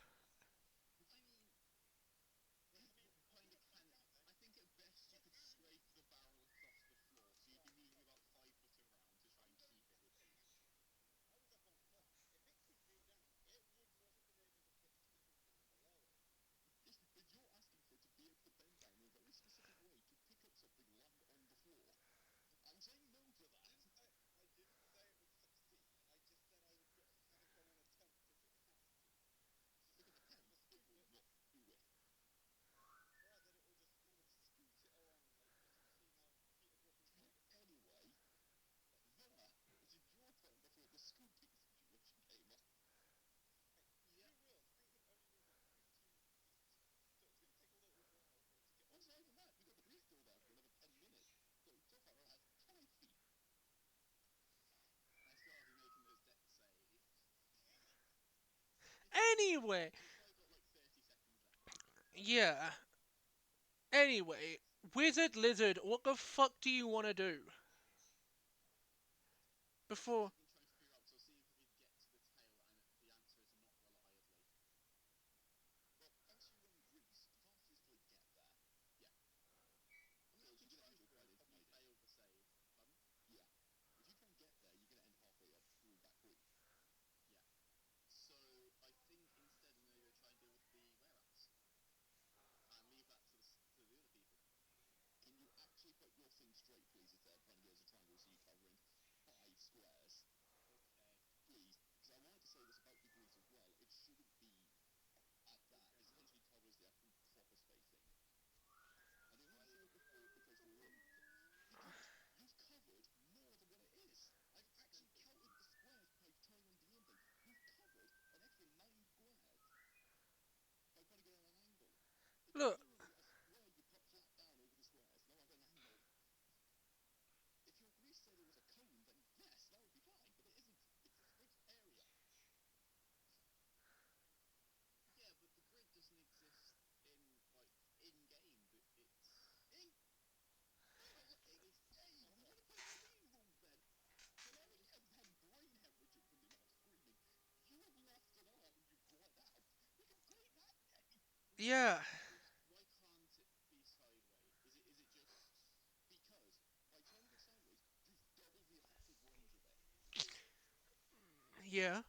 Anyway, yeah. Anyway, Wizard Lizard, what the fuck do you want to do? Before. Yeah, yeah,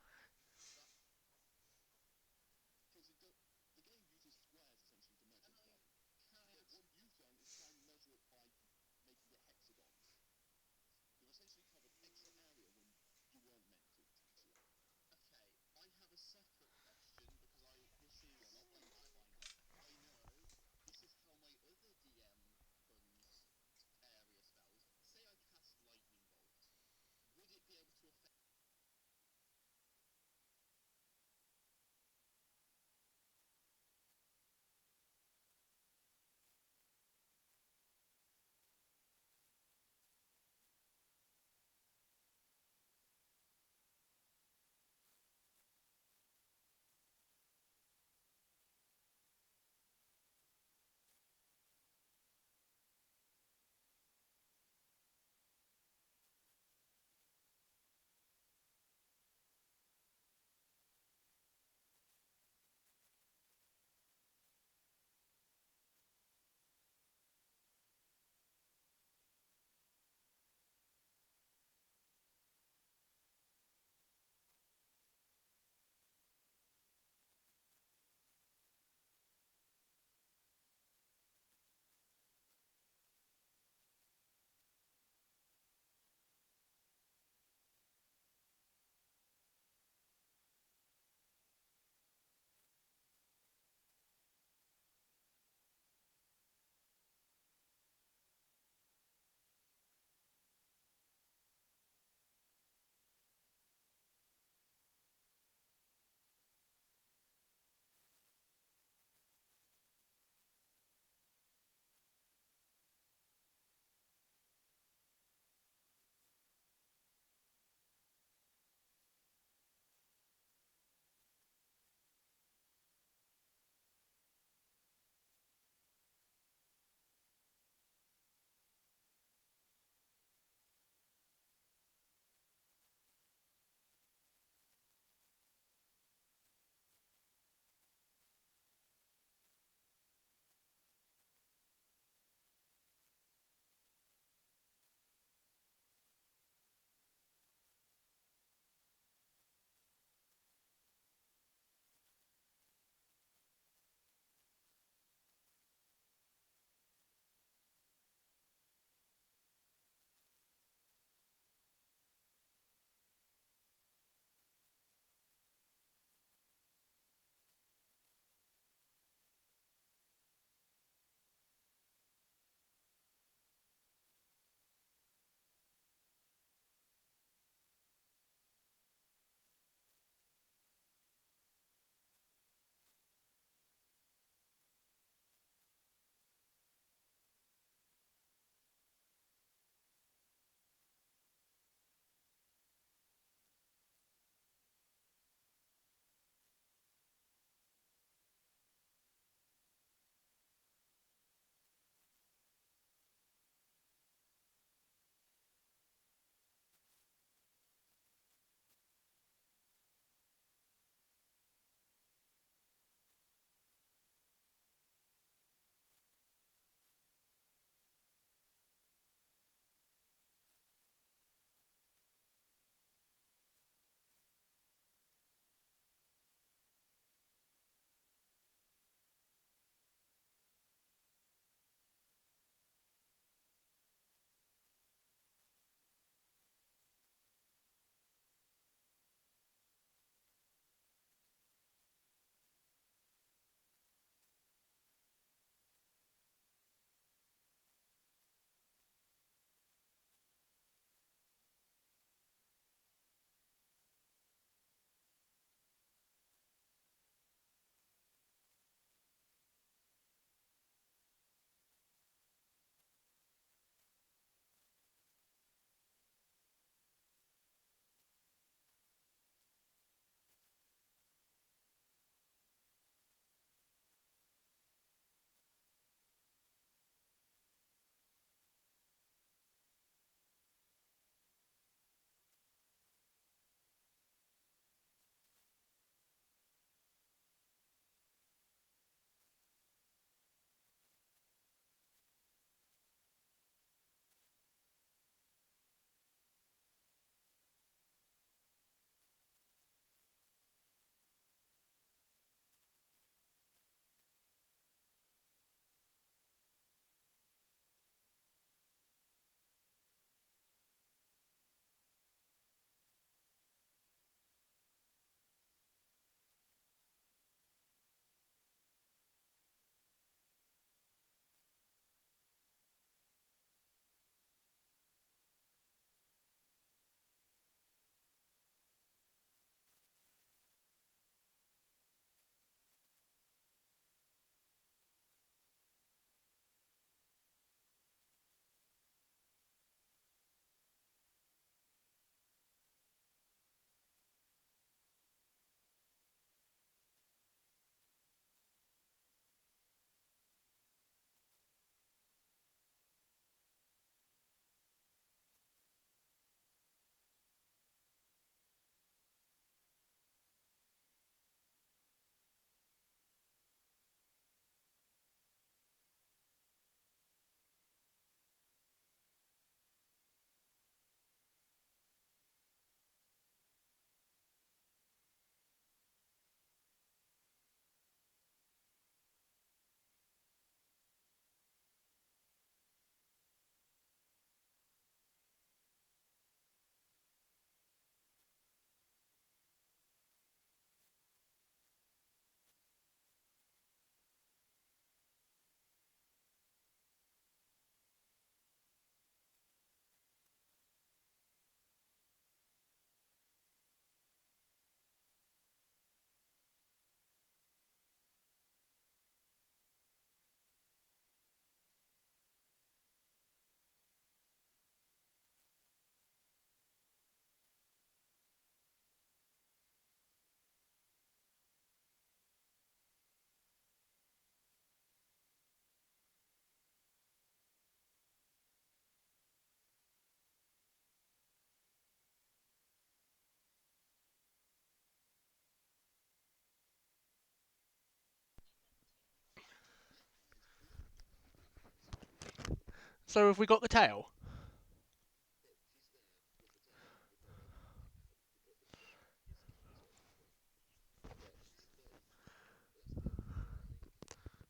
So have we got the tail?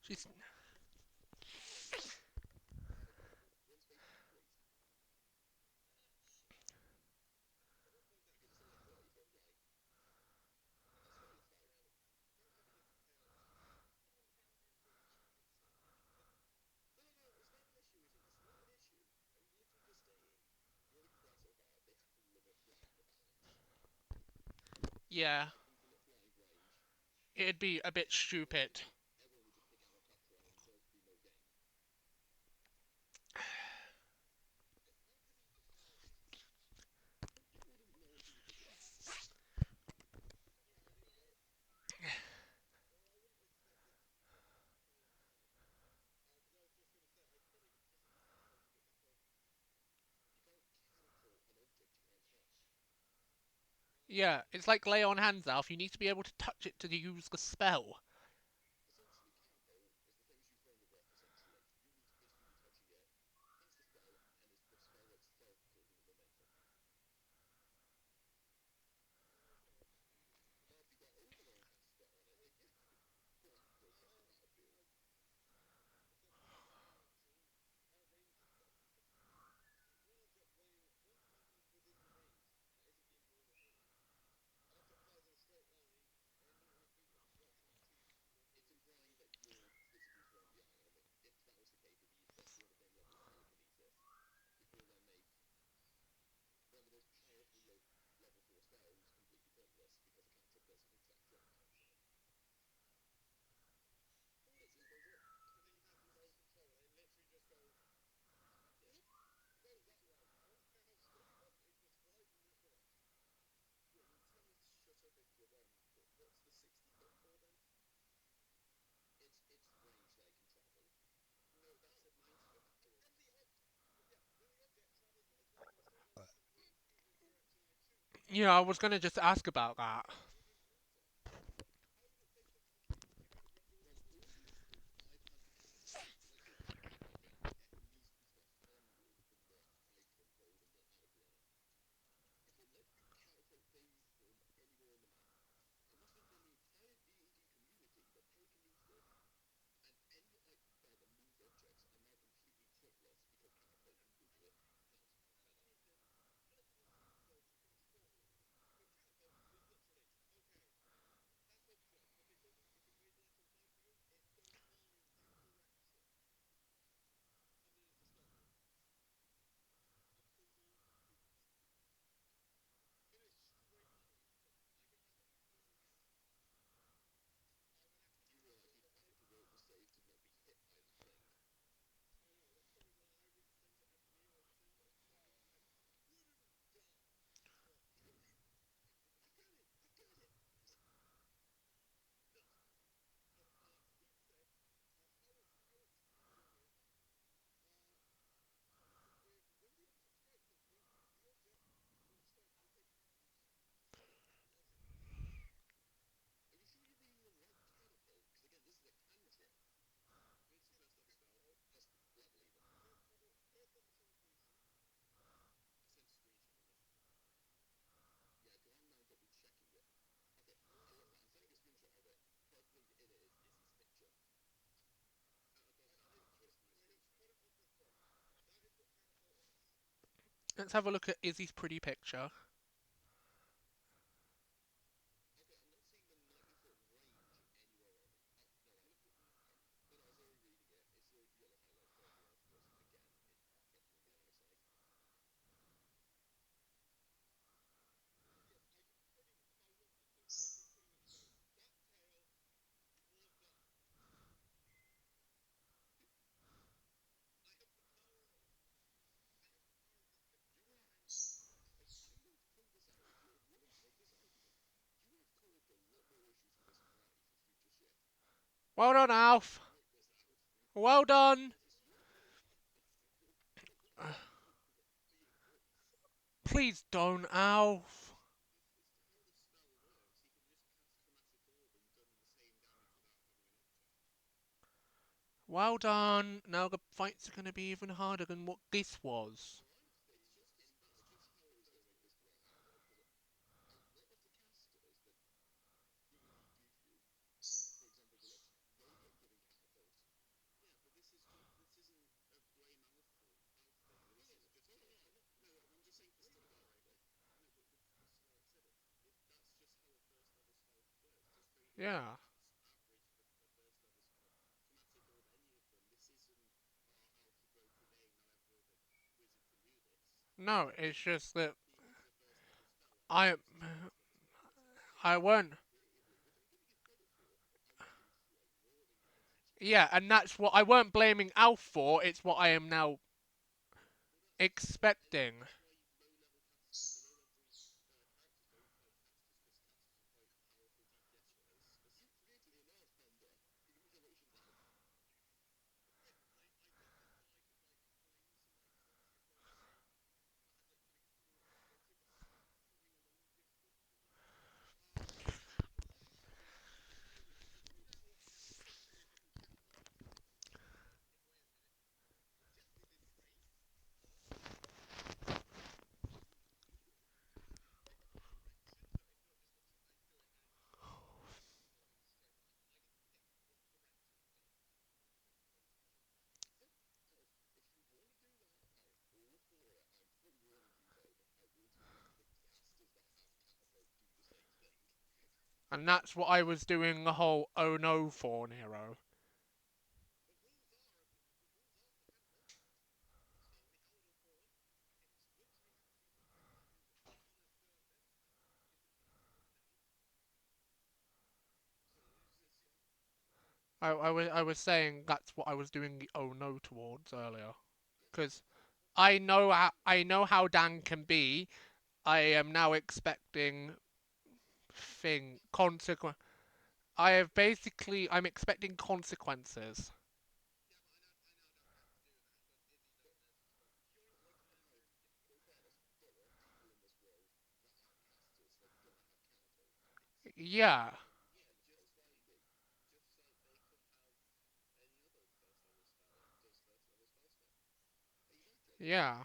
She's... Yeah. It'd be a bit stupid. Yeah, it's like lay on hands, Alf. You need to be able to touch it to use the spell. Yeah, I was gonna just ask about that. Let's have a look at Izzy's pretty picture. Well done, Alf. Well done. Please don't, Alf. Well done. Now the fights are going to be even harder than what this was. Yeah. No, it's just that I I won't. Yeah, and that's what I weren't blaming Alf for. It's what I am now expecting. And that's what I was doing the whole oh no for, Nero. I was saying that's what I was doing the oh no towards earlier. Because I know how Dan can be. I am now expecting consequence. I'm expecting consequences. Yeah, yeah.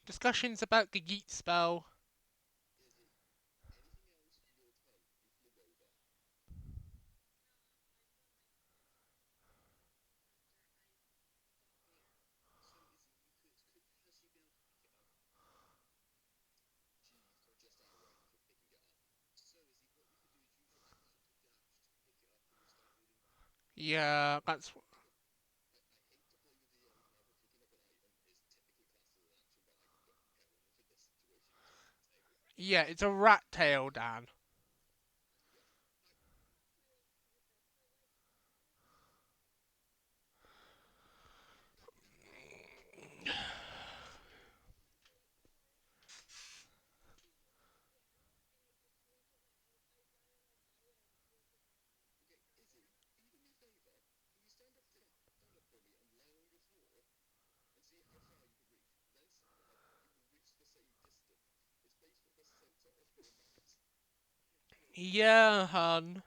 Discussions about the yeet spell. Yeah, that's yeah. It's a rat tail, Dan. Yeah, hun.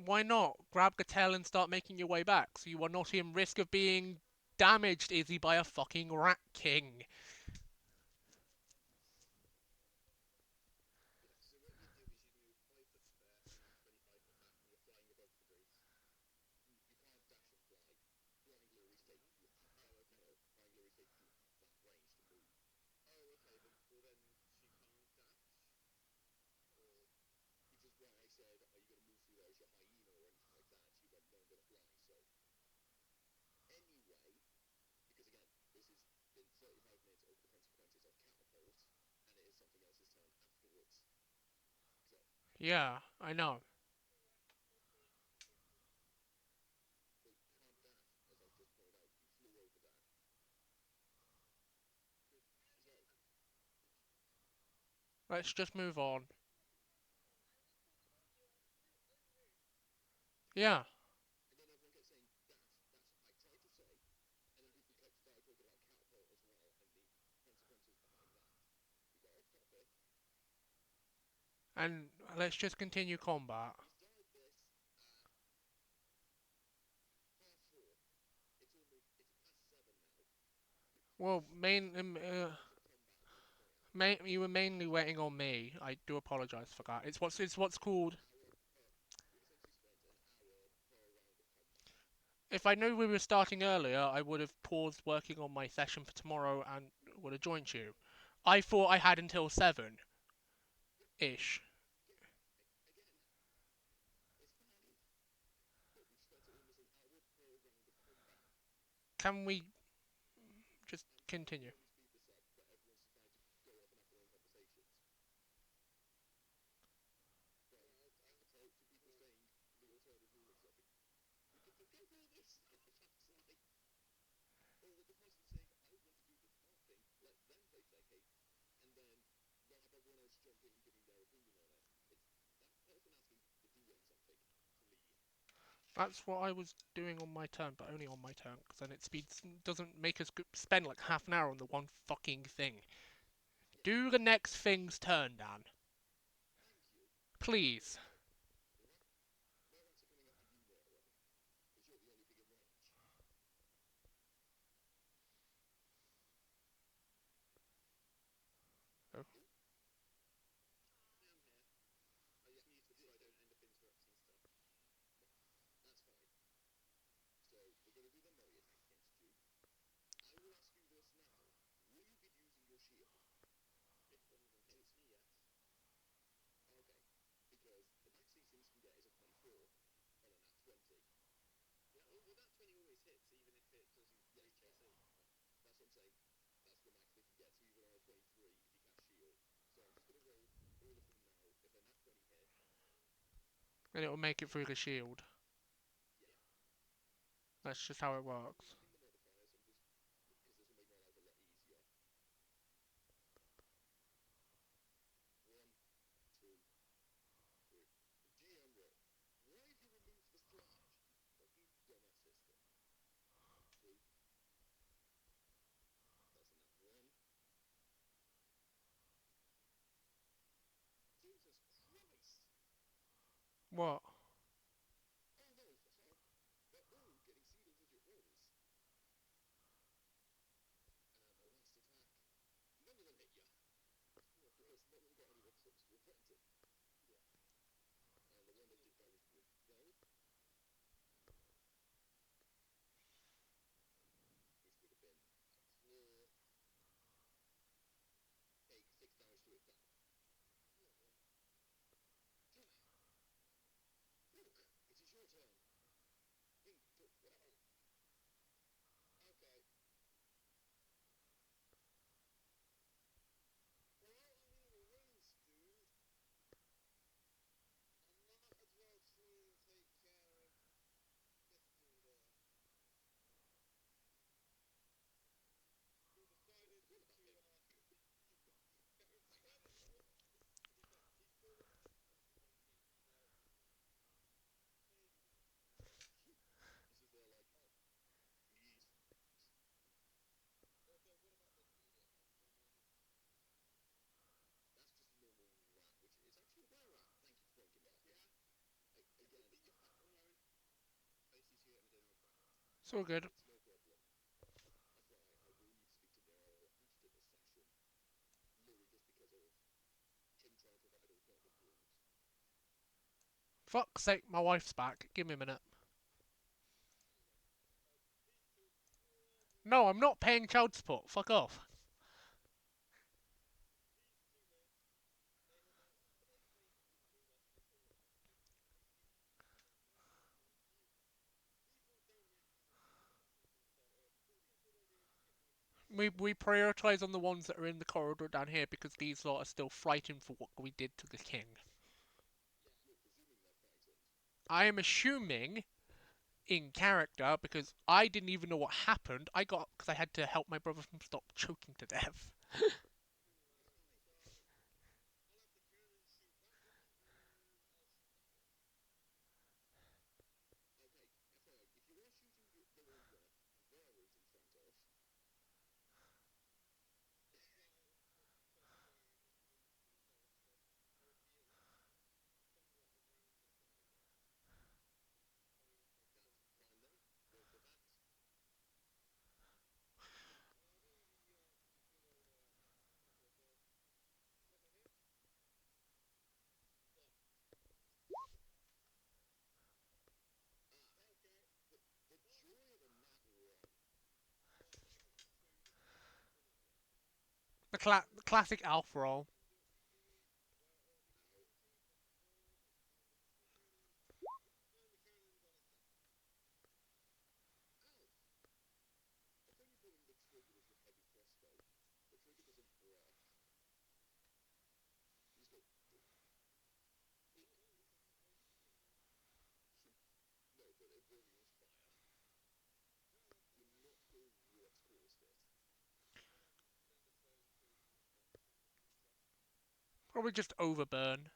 Why not? Grab the tail and start making your way back, so you are not in risk of being damaged, Izzy, by a fucking rat king. Yeah, I know. Let's just move on. Yeah. And let's just continue combat. Well, you were mainly waiting on me. I do apologise for that. It's what's called. If I knew we were starting earlier, I would have paused working on my session for tomorrow and would have joined you. I thought I had until 7 ish. Can we just continue? That's what I was doing on my turn, but only on my turn, because then it speeds doesn't make us spend like half an hour on the one fucking thing. Do the next thing's turn, Dan. Please. Oh. And it will make it through the shield. That's just how it works. What? It's all good. Fuck's sake, my wife's back. Give me a minute. No, I'm not paying child support. Fuck off. We prioritise on the ones that are in the corridor down here because these lot are still frightened for what we did to the king. I am assuming in character because I didn't even know what happened. I got because I had to help my brother from stop choking to death. The classic alpha roll. Probably just overburn.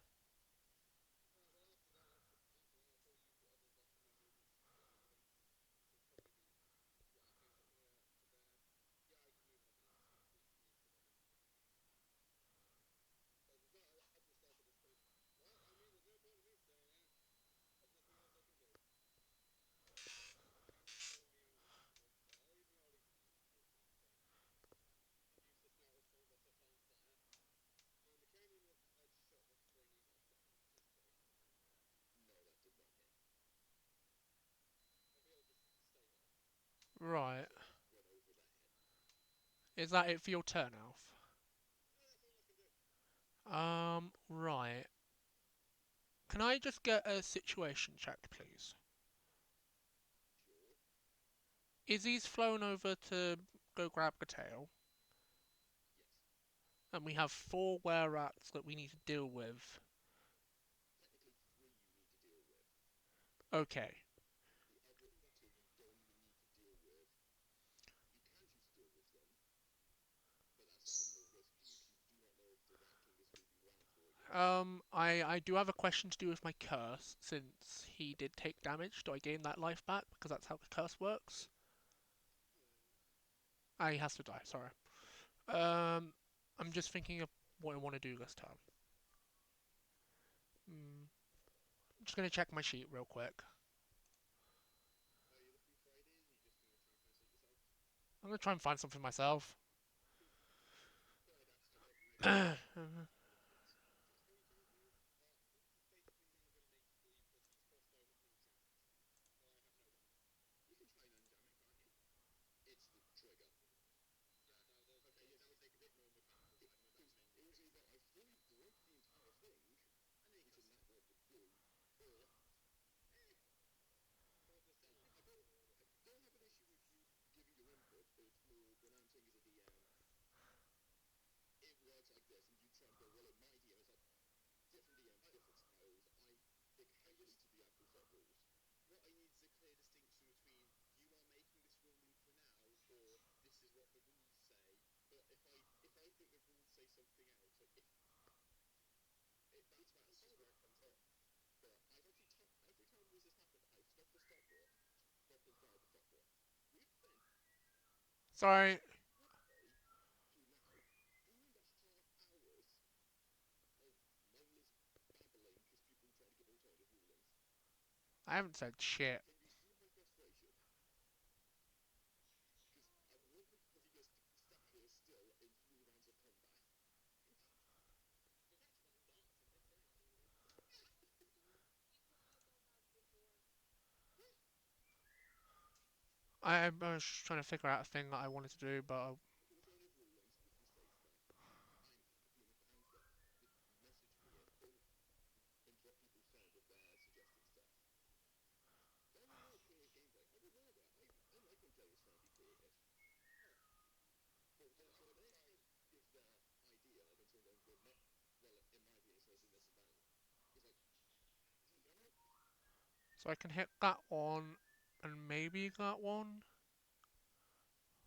Right. Is that it for your turn, Alf? Right. Can I just get a situation check, please? Izzy's flown over to go grab the tail, and we have 4 were rats that we need to deal with. Okay. I do have a question to do with my curse, since he did take damage. Do I gain that life back? Because that's how the curse works. Ah, he has to die, sorry. I'm just thinking of what I want to do this time. I'm just going to check my sheet real quick. I'm going to try and find something myself. Sorry, I haven't said shit. I was just trying to figure out a thing that I wanted to do, but so I can hit that one and maybe that one.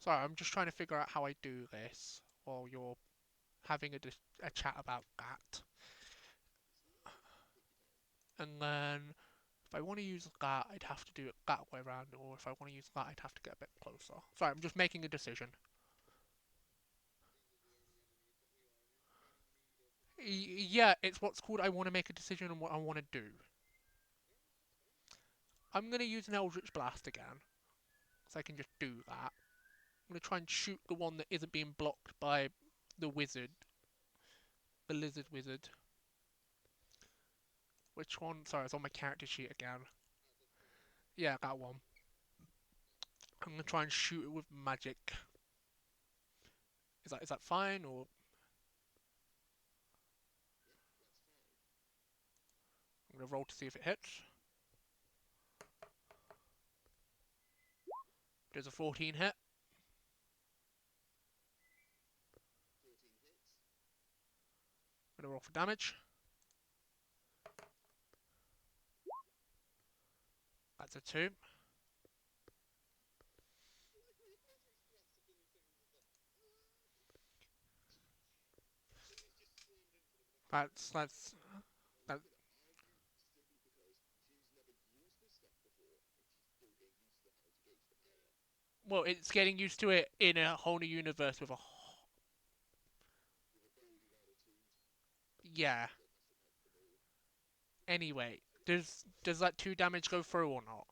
Sorry, I'm just trying to figure out how I do this while you're having a chat about that. And then if I want to use that, I'd have to do it that way around, or if I want to use that, I'd have to get a bit closer. Sorry, I'm just making a decision. Yeah, it's what's called I want to make a decision on what I want to do. I'm going to use an Eldritch Blast again, so I can just do that. I'm going to try and shoot the one that isn't being blocked by the wizard, the lizard wizard. Which one? Sorry, it's on my character sheet again. Yeah, that one. I'm going to try and shoot it with magic. Is that fine, or I'm going to roll to see if it hits. There's a 14 hit. I'm going to roll for damage. That's a 2. That's that. Well, it's getting used to it in a whole new universe with a yeah. Anyway, does that 2 damage go through or not?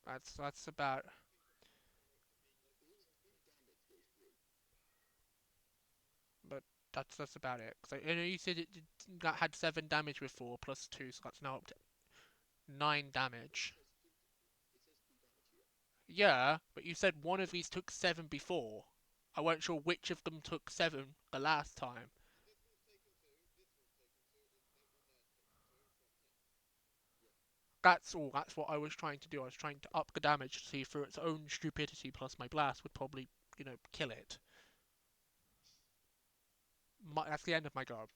That's about. But that's about it. So I know you said that had 7 damage before plus 2, so that's now up to 9 damage. Yeah, but you said one of these took 7 before. I weren't sure which of them took 7 the last time. That's all. That's what I was trying to do. I was trying to up the damage to see through its own stupidity plus my blast would probably, kill it. That's the end of my go.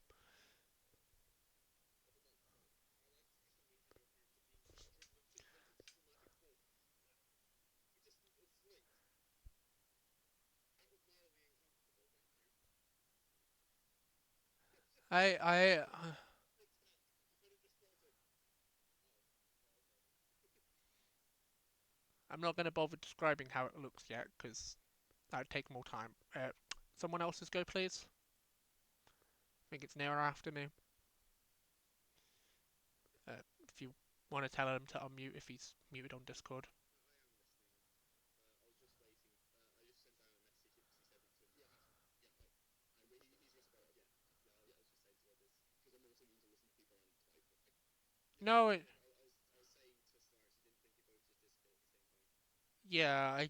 I'm not going to bother describing how it looks yet because that would take more time. Someone else's go, please. I think it's nearer after me. If you want to tell him to unmute if he's muted on Discord. No, yeah, I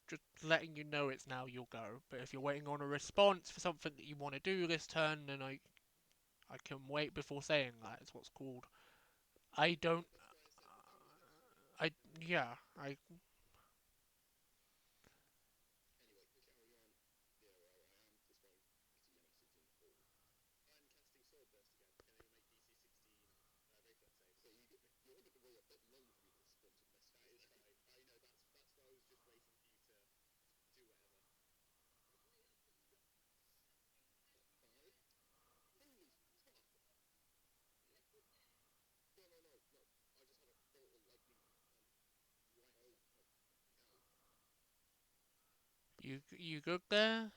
just letting you know it's now your go. But if you're waiting on a response for something that you want to do this turn, then I can wait before saying that. It's what's called. I don't. I yeah. I you good there?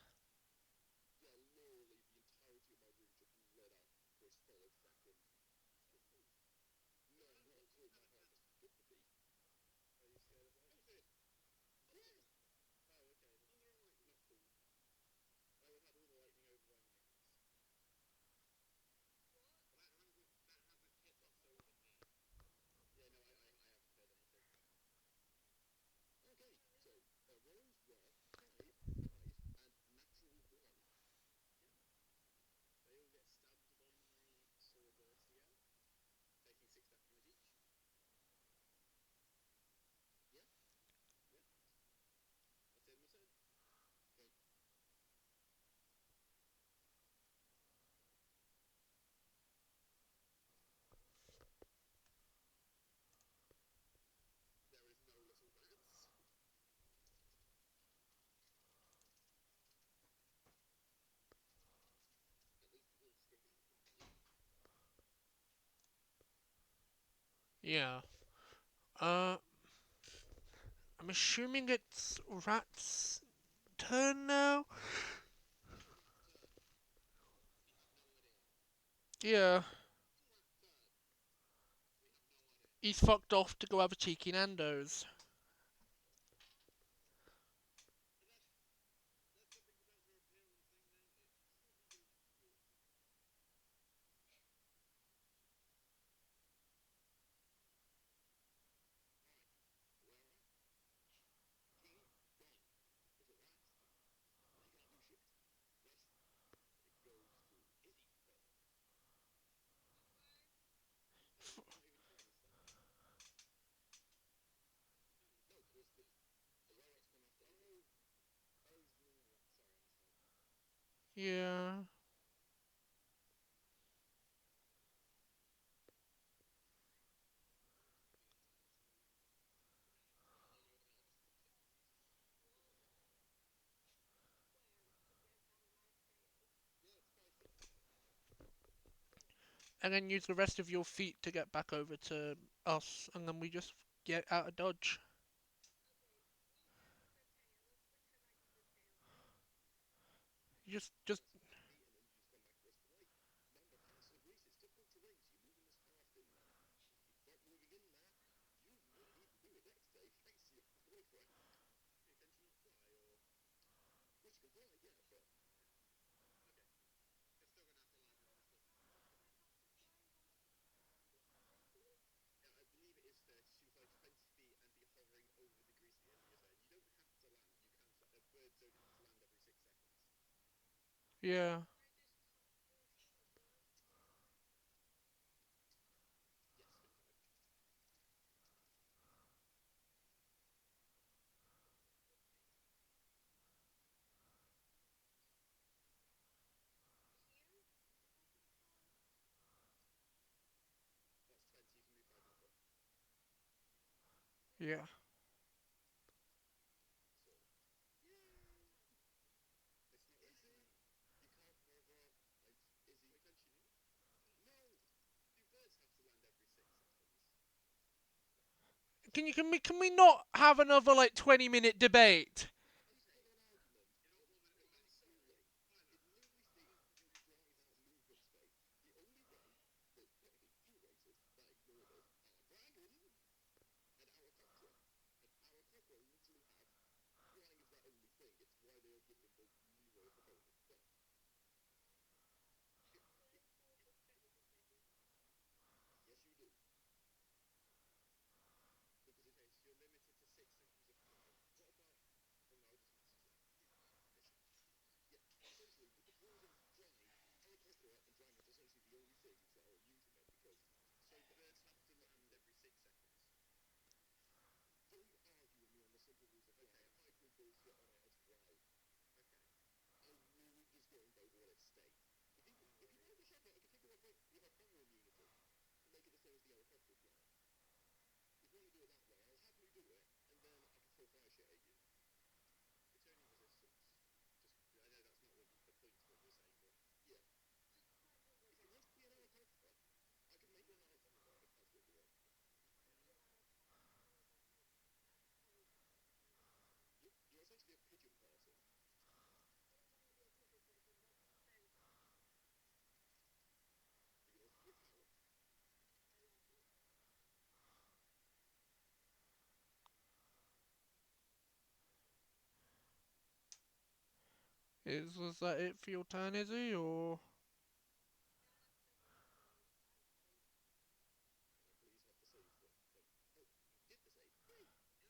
Yeah. Uh, I'm assuming it's Rat's turn now. Yeah. He's fucked off to go have a cheeky Nando's. Yeah. And then use the rest of your feet to get back over to us, and then we just get out of dodge. Just yeah, yeah. Can we not have another like 20-minute debate? Was that it for your turn, Izzy, or?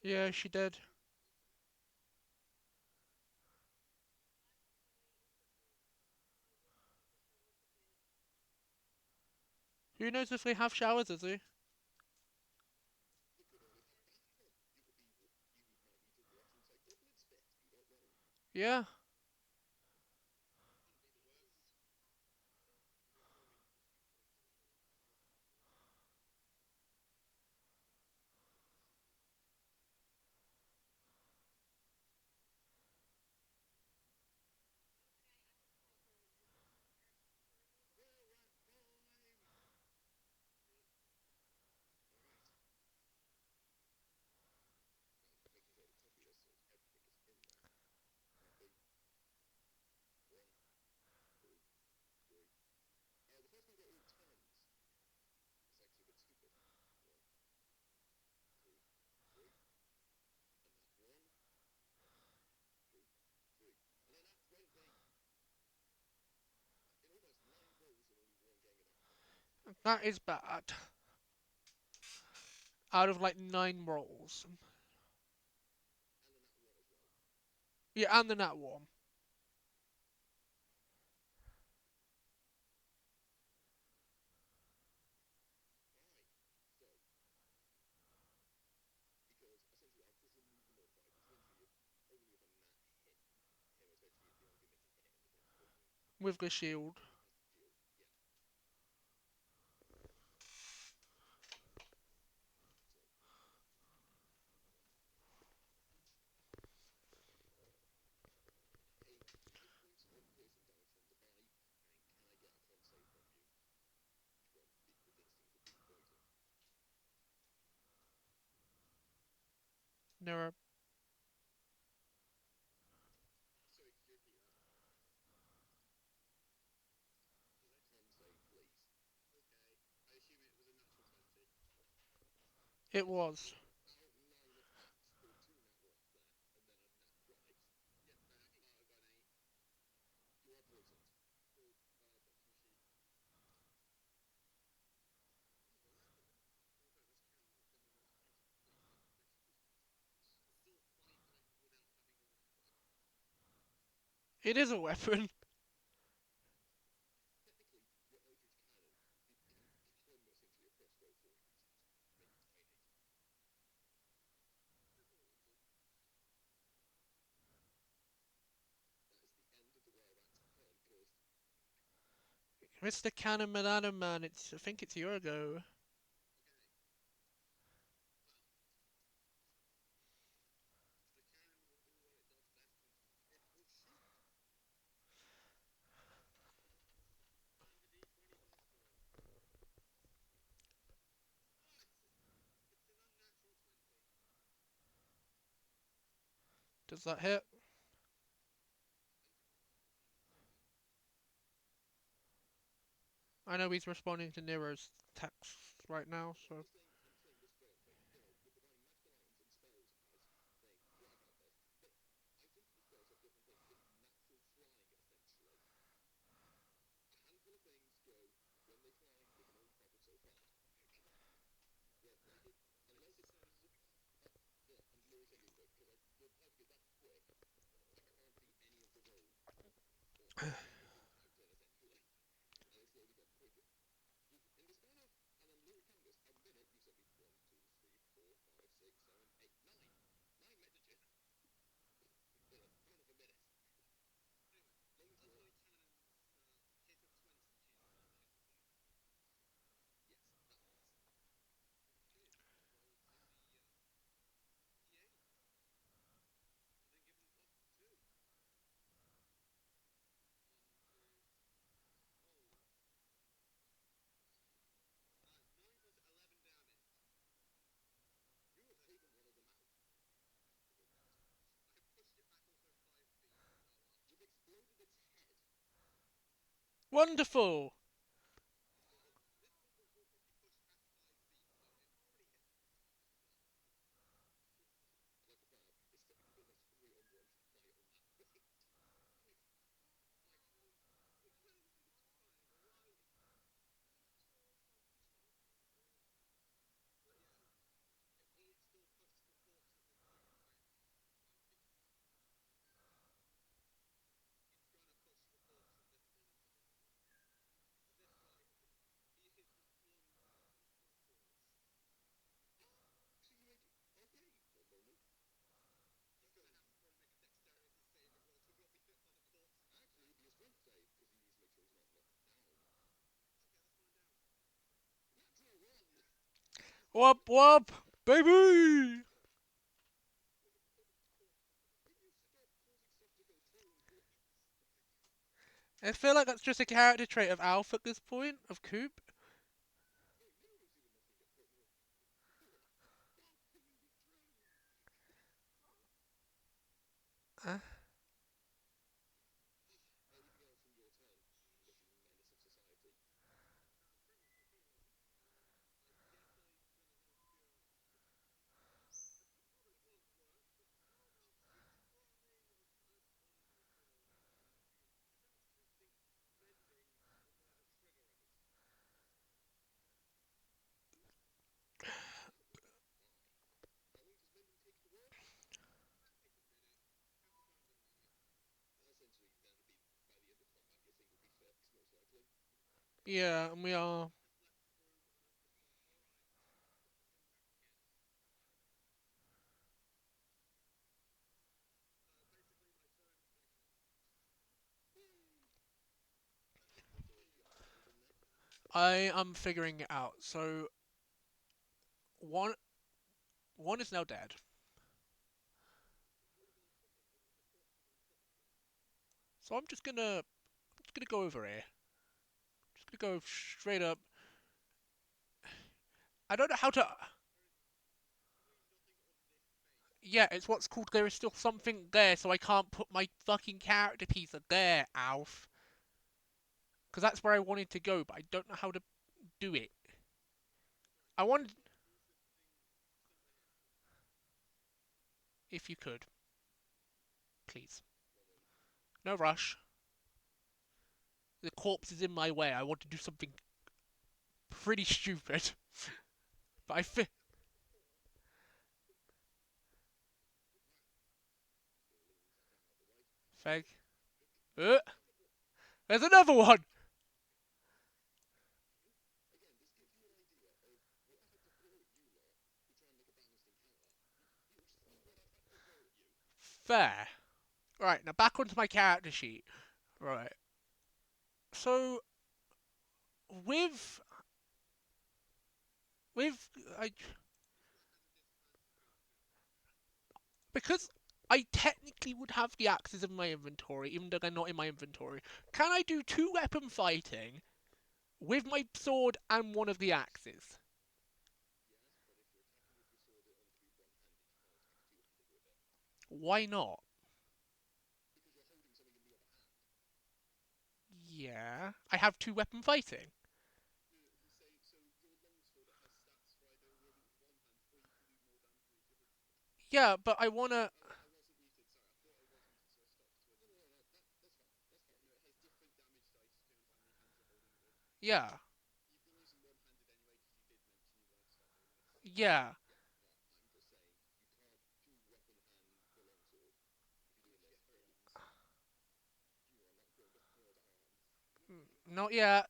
Yeah, she did. Who knows if they have showers, Izzy? Yeah. That is bad. Out of like 9 rolls. Yeah, and the nat one. With the shield. Nero. It was. It is a weapon. Mr. Cannon Banana Man, I think it's your go. Does that hit? I know he's responding to Nero's text right now, so. Wonderful! Whoop whoop! Baby! I feel like that's just a character trait of Alf at this point, of Coop. Uh, Yeah, and we are. I am figuring it out. So one one is now dead. So I'm just gonna go over here. Just gonna go straight up. I don't know how to. Yeah, it's what's called there is still something there, so I can't put my fucking character piece there, Alf. Because that's where I wanted to go, but I don't know how to do it. I wanted, if you could, please. No rush. The corpse is in my way. I want to do something pretty stupid, but I fi- Feg. Uh, there's another one. Fair. Right, now back onto my character sheet. Right. So with with I because I technically would have the axes in my inventory, even though they're not in my inventory. Can I do two weapon fighting with my sword and one of the axes? Why not? Yeah, I have two weapon fighting. Yeah, but I wanna. Yeah, yeah. Not yet.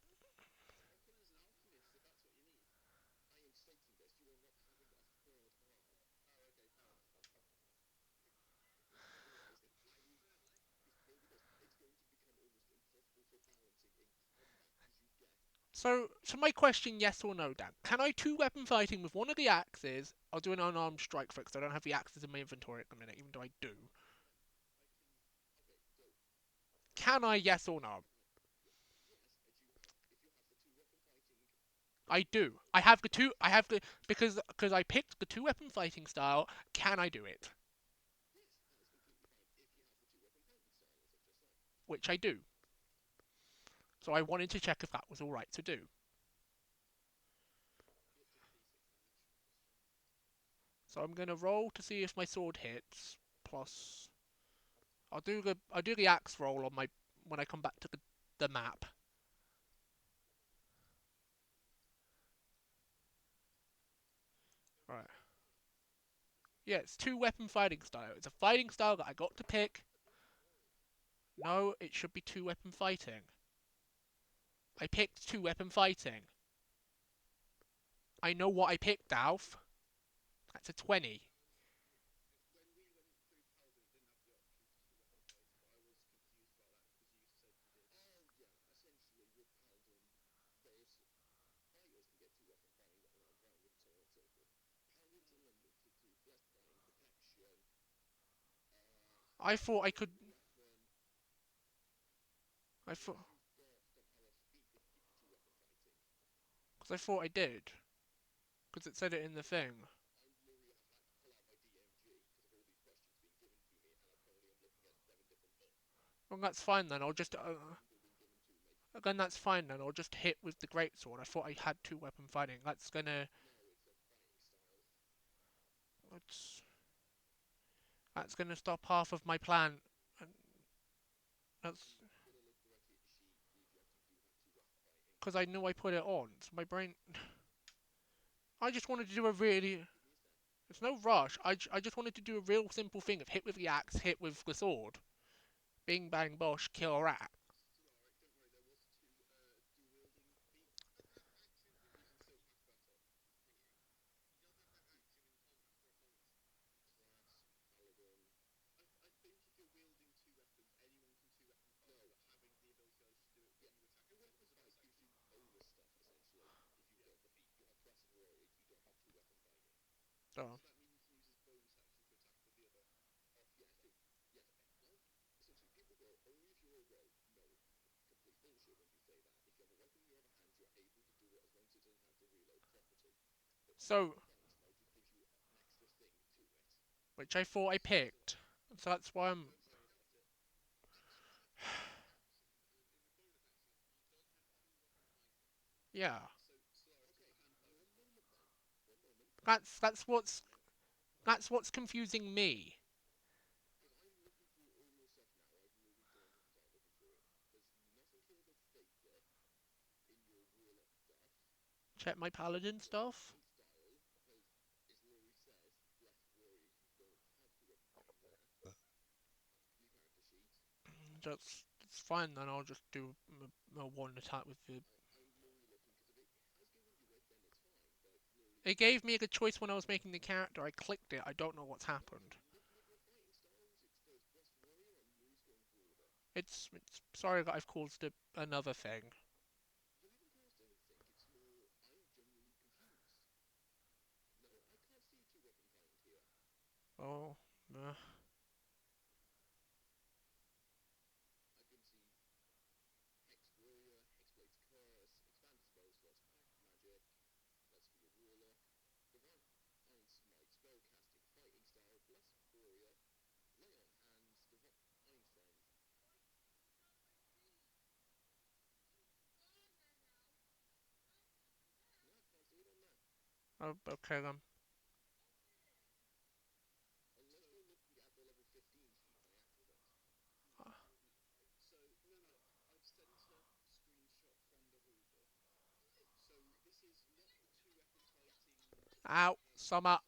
So my question, yes or no, Dan? Can I two weapon fighting with one of the axes? I'll do an unarmed strike for it because I don't have the axes in my inventory at the minute, even though I do. Can I, yes or no? I do. I have the two. I have the because I picked the two weapon fighting style. Can I do it? Which I do. So I wanted to check if that was all right to do. So I'm gonna roll to see if my sword hits. Plus, I'll do the axe roll on my when I come back to the map. Right. Yeah, it's two weapon fighting style. It's a fighting style that I got to pick. No, it should be two weapon fighting. I picked two weapon fighting. I know what I picked, Alf. That's a 20. I thought I could. I thought. Because I thought I did. Because it said it in the thing. Well, that's fine then. I'll just. Again, that's fine then. I'll just hit with the greatsword. I thought I had two weapon fighting. That's gonna. That's, that's gonna stop half of my plan. And that's because I knew I put it on. So my brain. I just wanted to do a really. There's no rush. I just wanted to do a real simple thing of hit with the axe, hit with the sword. Bing bang bosh, kill a rat. So, so, which I thought I picked. So that's why I'm. Yeah. That's what's confusing me. Check my paladin stuff. That's it's fine then. I'll just do a one attack with the. It gave me a good choice when I was making the character. I clicked it. I don't know what's happened. It's sorry that I've caused another thing. Oh, uh, oh, okay then. Ow, summer.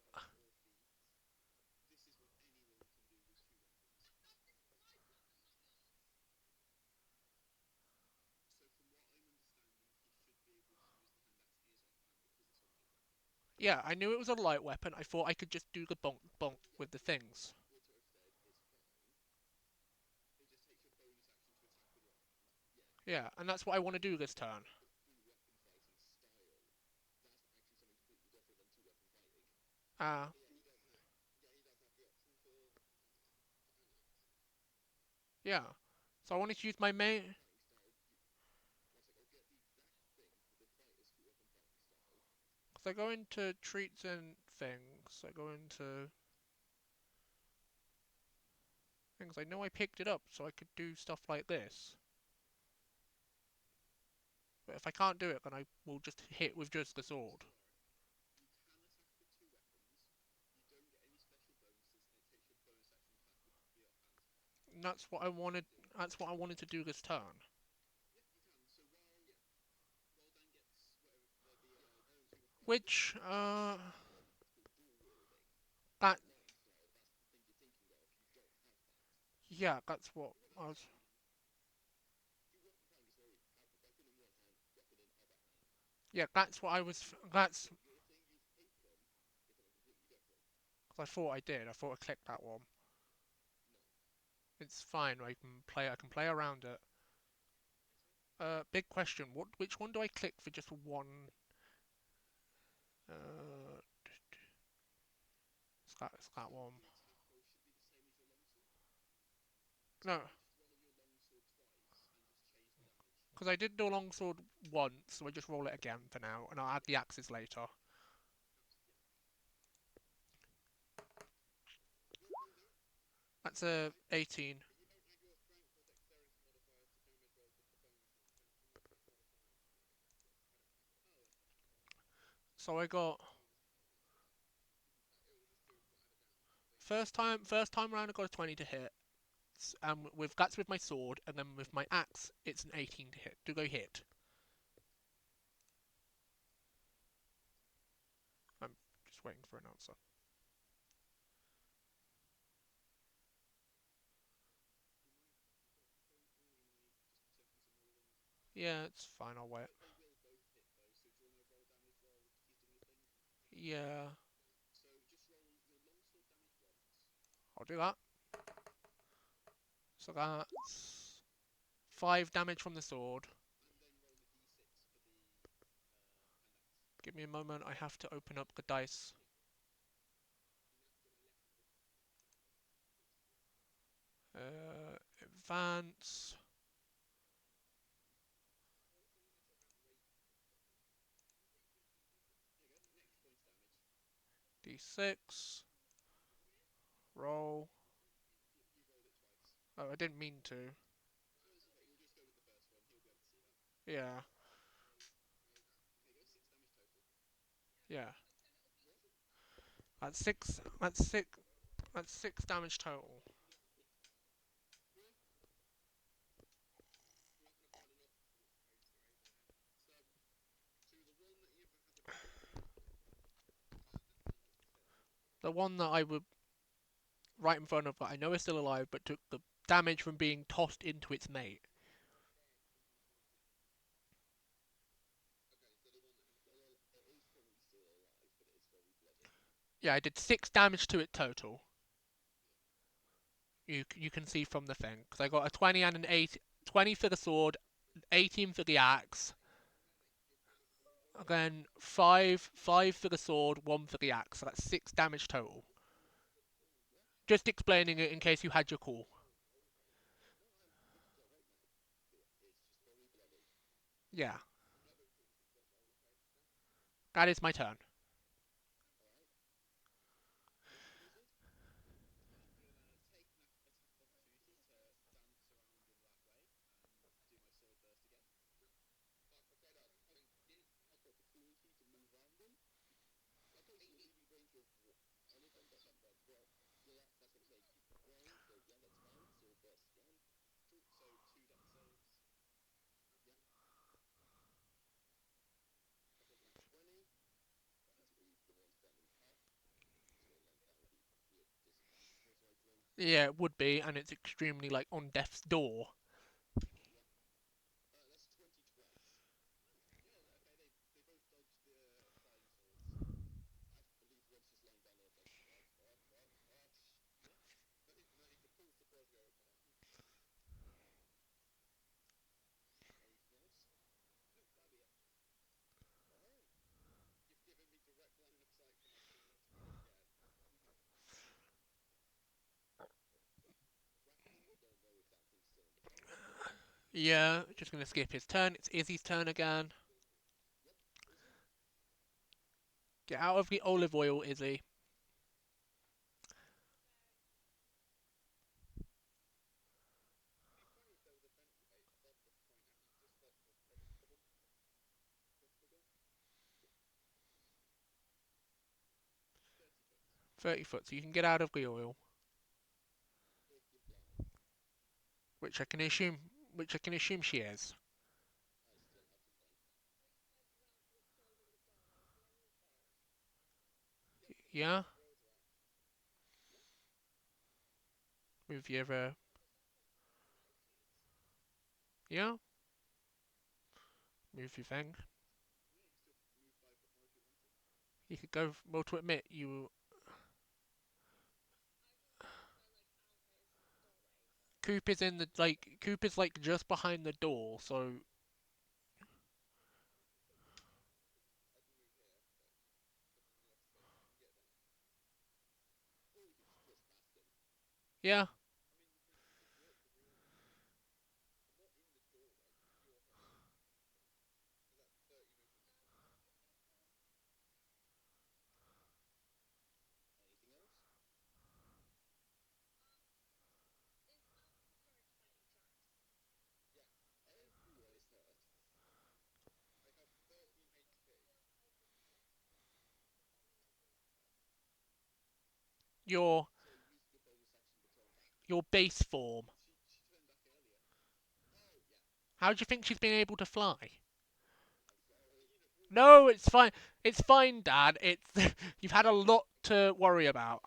Yeah, I knew it was a light weapon. I thought I could just do the bonk bonk with the things. Yeah, and that's what I want to do this turn. Ah, yeah. So I wanted to use my main. Because I go into treats and things. I go into things. I know I picked it up, so I could do stuff like this. But if I can't do it, then I will just hit with just the sword. And that's what I wanted. That's what I wanted to do this turn. Which, that, yeah, that's what I was. Yeah, that's what I was. That's. Cause I thought I did. I thought I clicked that one. It's fine. I can play. I can play around it. Big question. What? Which one do I click for just one? Uh, it's that one. No, because I did the longsword once, so I just roll it again for now, and I'll add the axes later. That's a 18. So I got first time round I got a 20 to hit. With that's with my sword, and then with my axe it's an 18 to hit. To go hit. I'm just waiting for an answer. Yeah, it's fine. I'll wait. Yeah, I'll do that. So that's 5 damage from the sword. Give me a moment. I have to open up the dice. Advance. D6. Roll. Oh, I didn't mean to. Yeah. Yeah. That's six. That's six. That's 6 damage total. The one that I would right in front of that I know is still alive, but took the damage from being tossed into its mate. Yeah, I did 6 damage to it total. You can see from the thing because I got a 20 and an 8, 20 for the sword, 18 for the axe. Again, five for the sword, 1 for the axe. So that's 6 damage total. Just explaining it in case you had your call. Yeah, that is my turn. Yeah, it would be, and it's extremely like on death's door. Yeah, just gonna skip his turn. It's Izzy's turn again. Get out of the olive oil, Izzy. .30 foot, so you can get out of the oil, which I can assume, she is. Yeah, with your yeah, move your thing. You could go. Well, to admit, Coop is in the Coop is like just behind the door, so yeah. Your your base form. How do you think she's been able to fly? No, it's fine. It's fine, Dad. It's you've had a lot to worry about.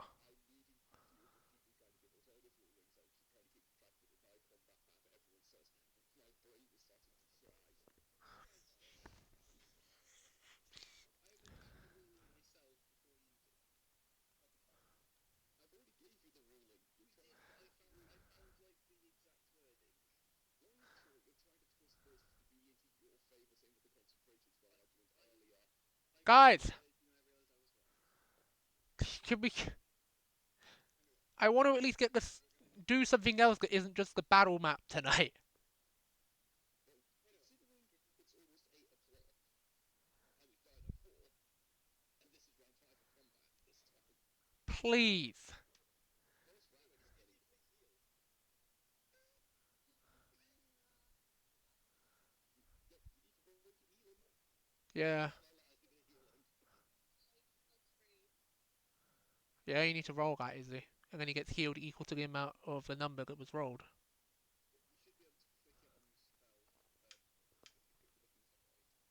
Guys, can we? I want to at least get this. do something else that isn't just the battle map tonight. Please. Yeah. Yeah, you need to roll that, Izzy. And then he gets healed equal to the amount of the number that was rolled.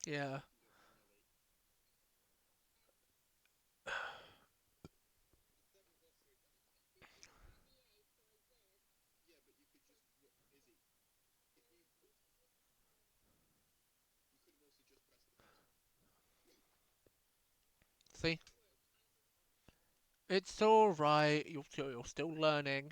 Yeah. See? It's alright. You're still learning.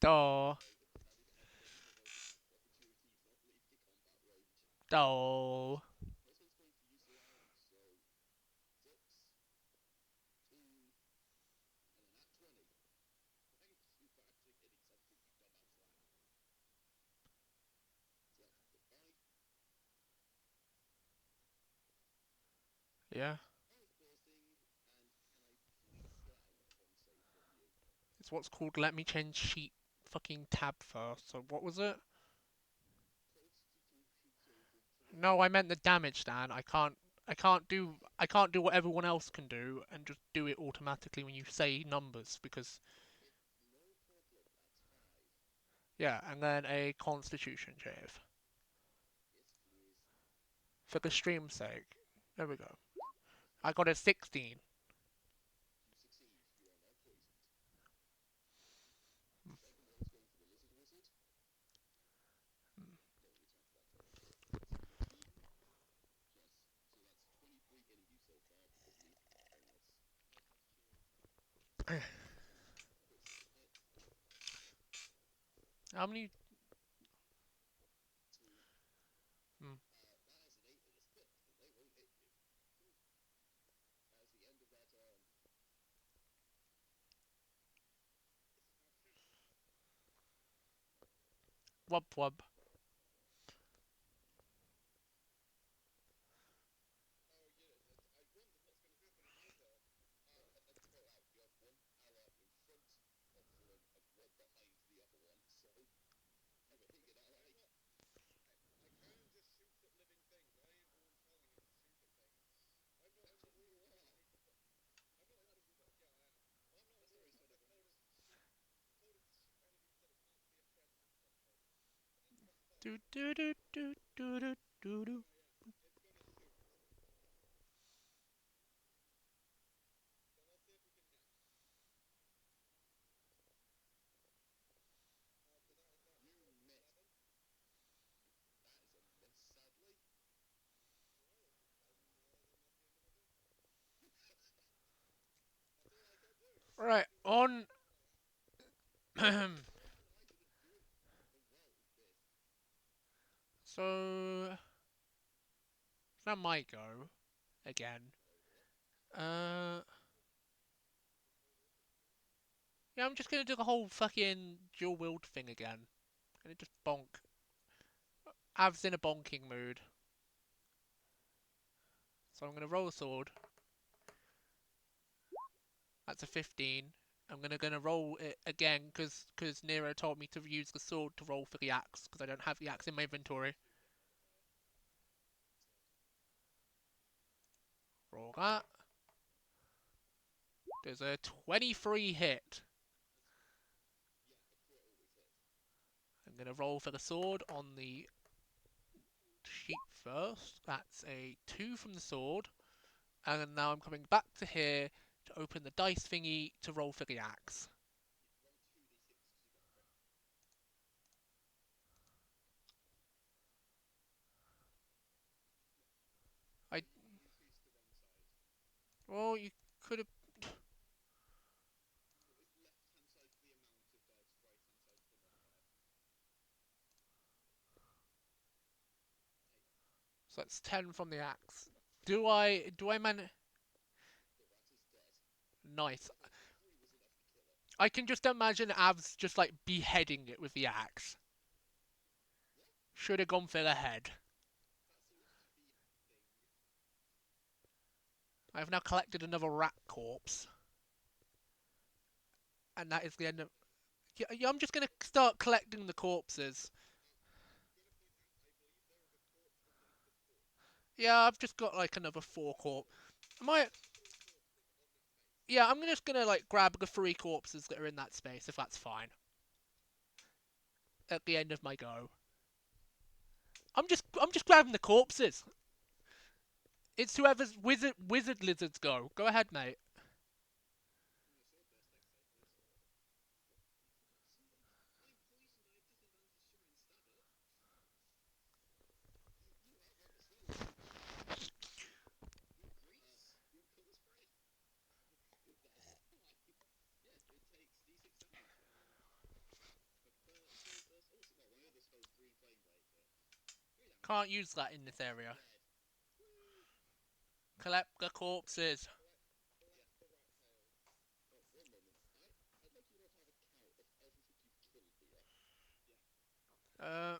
Duh. Duh. Yeah. It's what's called let me change sheet fucking tab first. So what was it? No, I meant the damage, Dan. I can't do what everyone else can do and just do it automatically when you say numbers because yeah, and then a constitution save. For the stream's sake. There we go. I got a 16. How many? Hmm. Wub wub. Do do do do do do do do. Right on. So that might go again. Uh, yeah, I'm just gonna do the whole fucking dual wield thing again. And just bonk. Av's in a bonking mood. So I'm gonna roll a sword. That's a 15. I'm gonna roll it again because Nero told me to use the sword to roll for the axe because I don't have the axe in my inventory. Roll that. There's a 23 hit. I'm gonna roll for the sword on the sheet first. That's a 2 from the sword. And now I'm coming back to here to open the dice thingy to roll for the axe. I well, you could have. So that's 10 from the axe. Do I man? Nice. I can just imagine Avs just like beheading it with the axe. Should have gone for the head. I have now collected another rat corpse, and that is the end of. Yeah, yeah, I'm just gonna start collecting the corpses. Yeah, I've just got like another 4 corpse. Am I? Yeah, I'm just gonna like grab the 3 corpses that are in that space, if that's fine. At the end of my go, I'm just grabbing the corpses. It's whoever's wizard lizards go. Go ahead, mate. Can't use that in this area. Collect the corpses. Uh,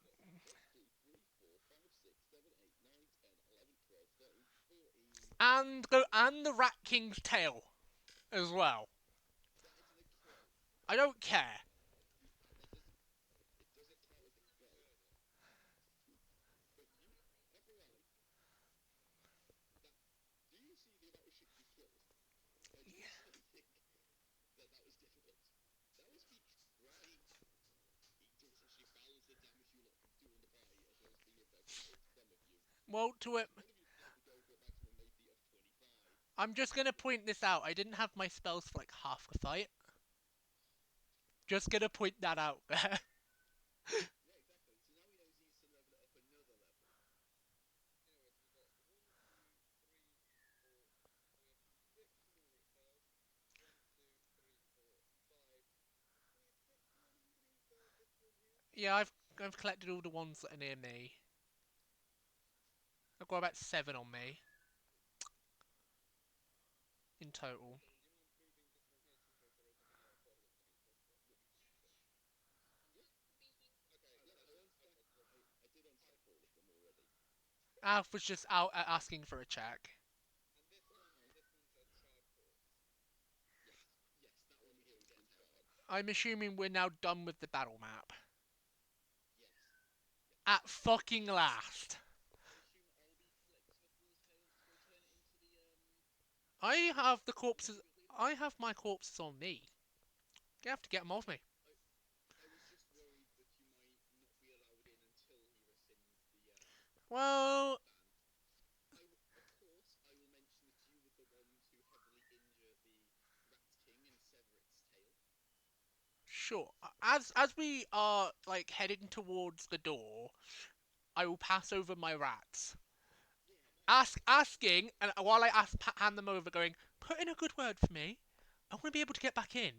and the Rat King's tail as well. I don't care. Well, to it, I'm just gonna point this out. I didn't have my spells for like half the fight. Just gonna point that out there. Yeah, I've collected all the ones that are near me. I've got about 7 on me in total. Alf was just out asking for a check. I'm assuming we're now done with the battle map. At fucking last. I have the corpses. I have my corpses on me. You have to get them off me. Well, sure. As we are like heading towards the door, I will pass over my rats. Asking, and while I hand them over, going, put in a good word for me. I want to be able to get back in.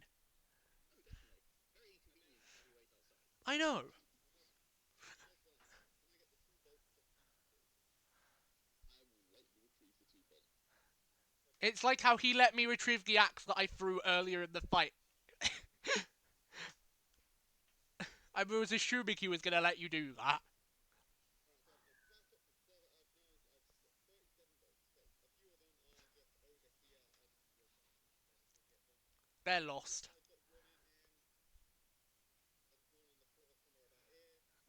I know. It's like how he let me retrieve the axe that I threw earlier in the fight. I was assuming he was going to let you do that. They're lost.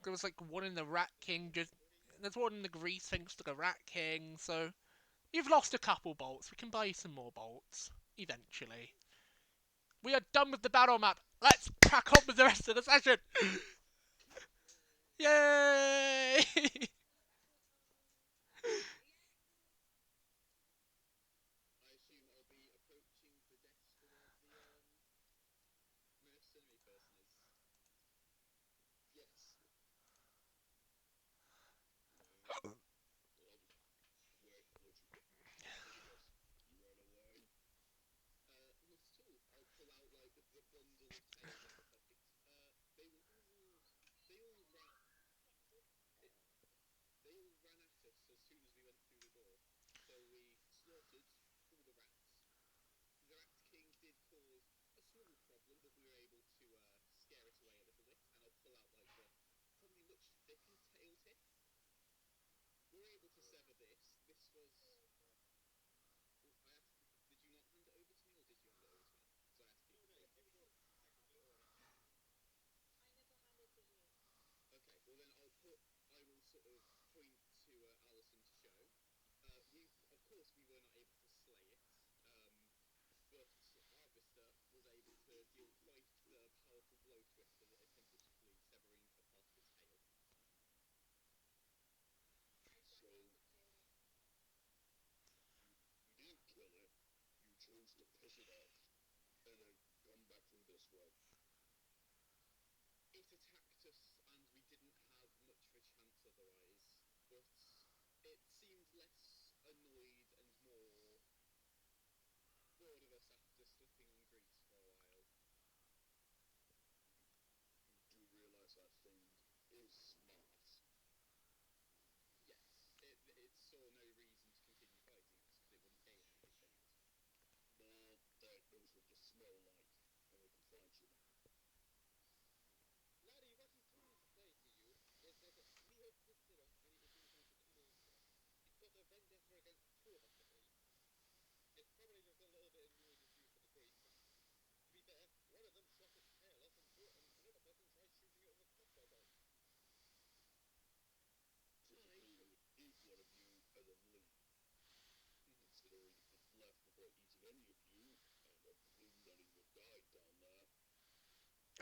There was like one in the Rat King, just. There's one in the grease thanks to the Rat King, so. You've lost a couple bolts. We can buy you some more bolts. Eventually. We are done with the battle map. Let's crack on with the rest of the session. Yay!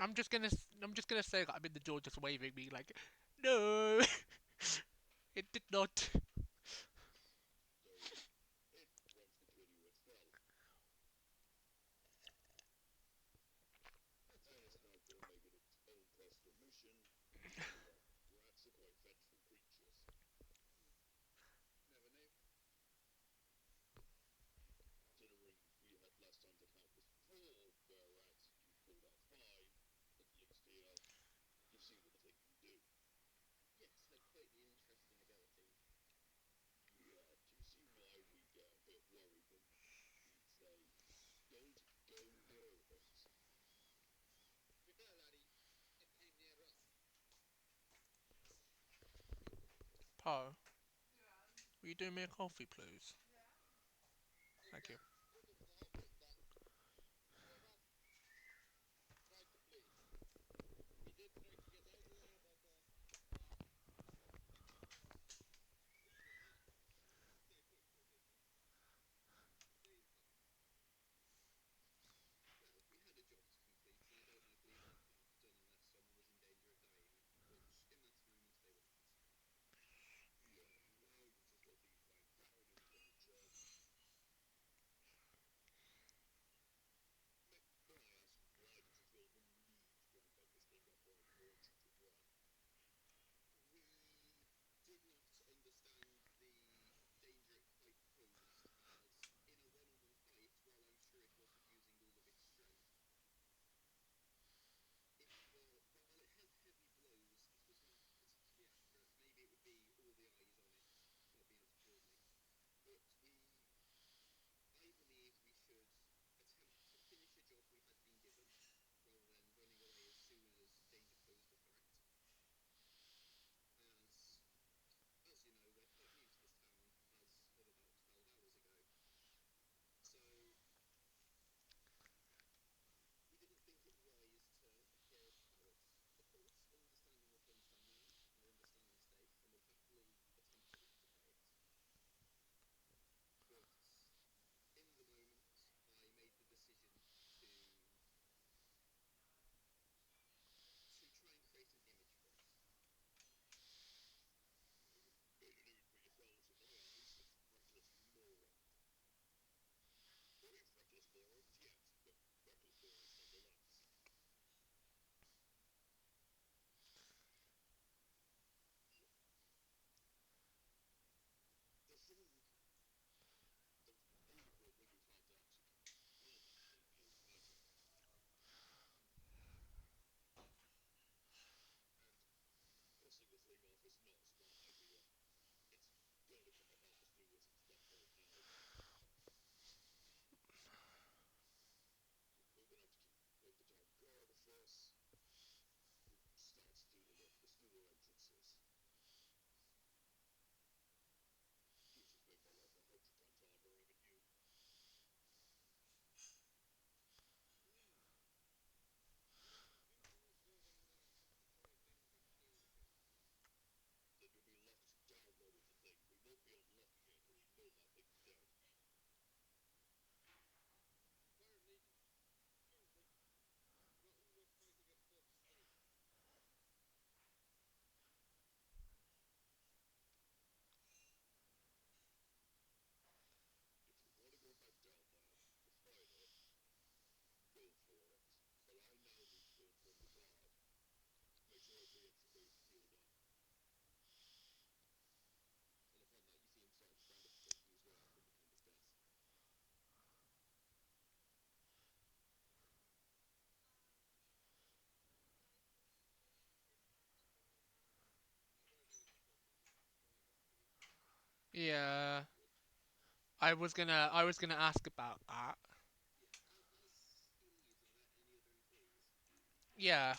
I'm just gonna say that I'm in the door, just waving me like, no, it did not. Pa, will you do me a coffee, please? Thank you. Yeah, I was gonna ask about that. Yeah,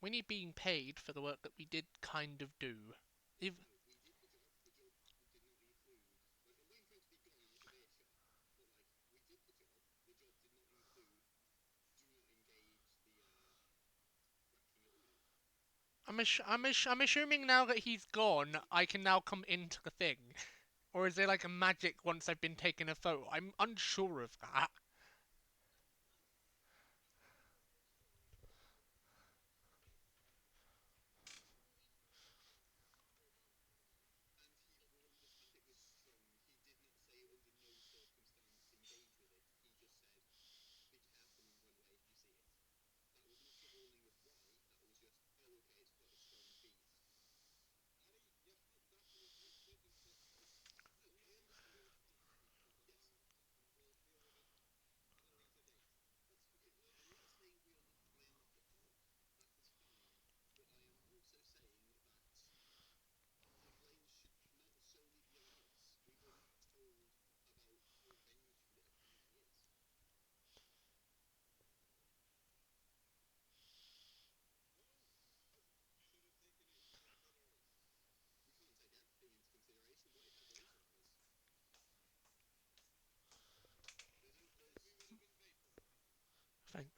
we need being paid for the work that we did kind of do. If I'm assuming now that he's gone, I can now come into the thing, Or is it like a magic once they've been taken a photo? I'm unsure of that.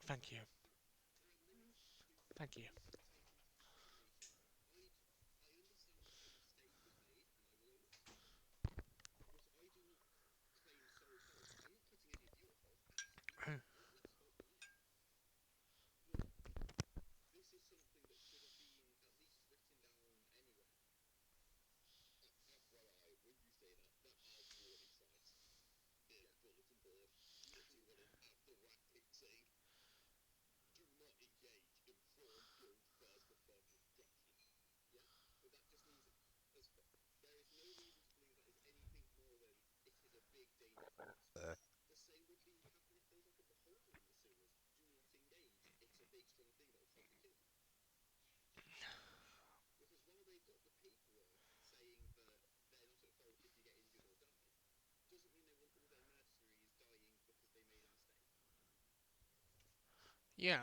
Thank you. Thank you. Yeah.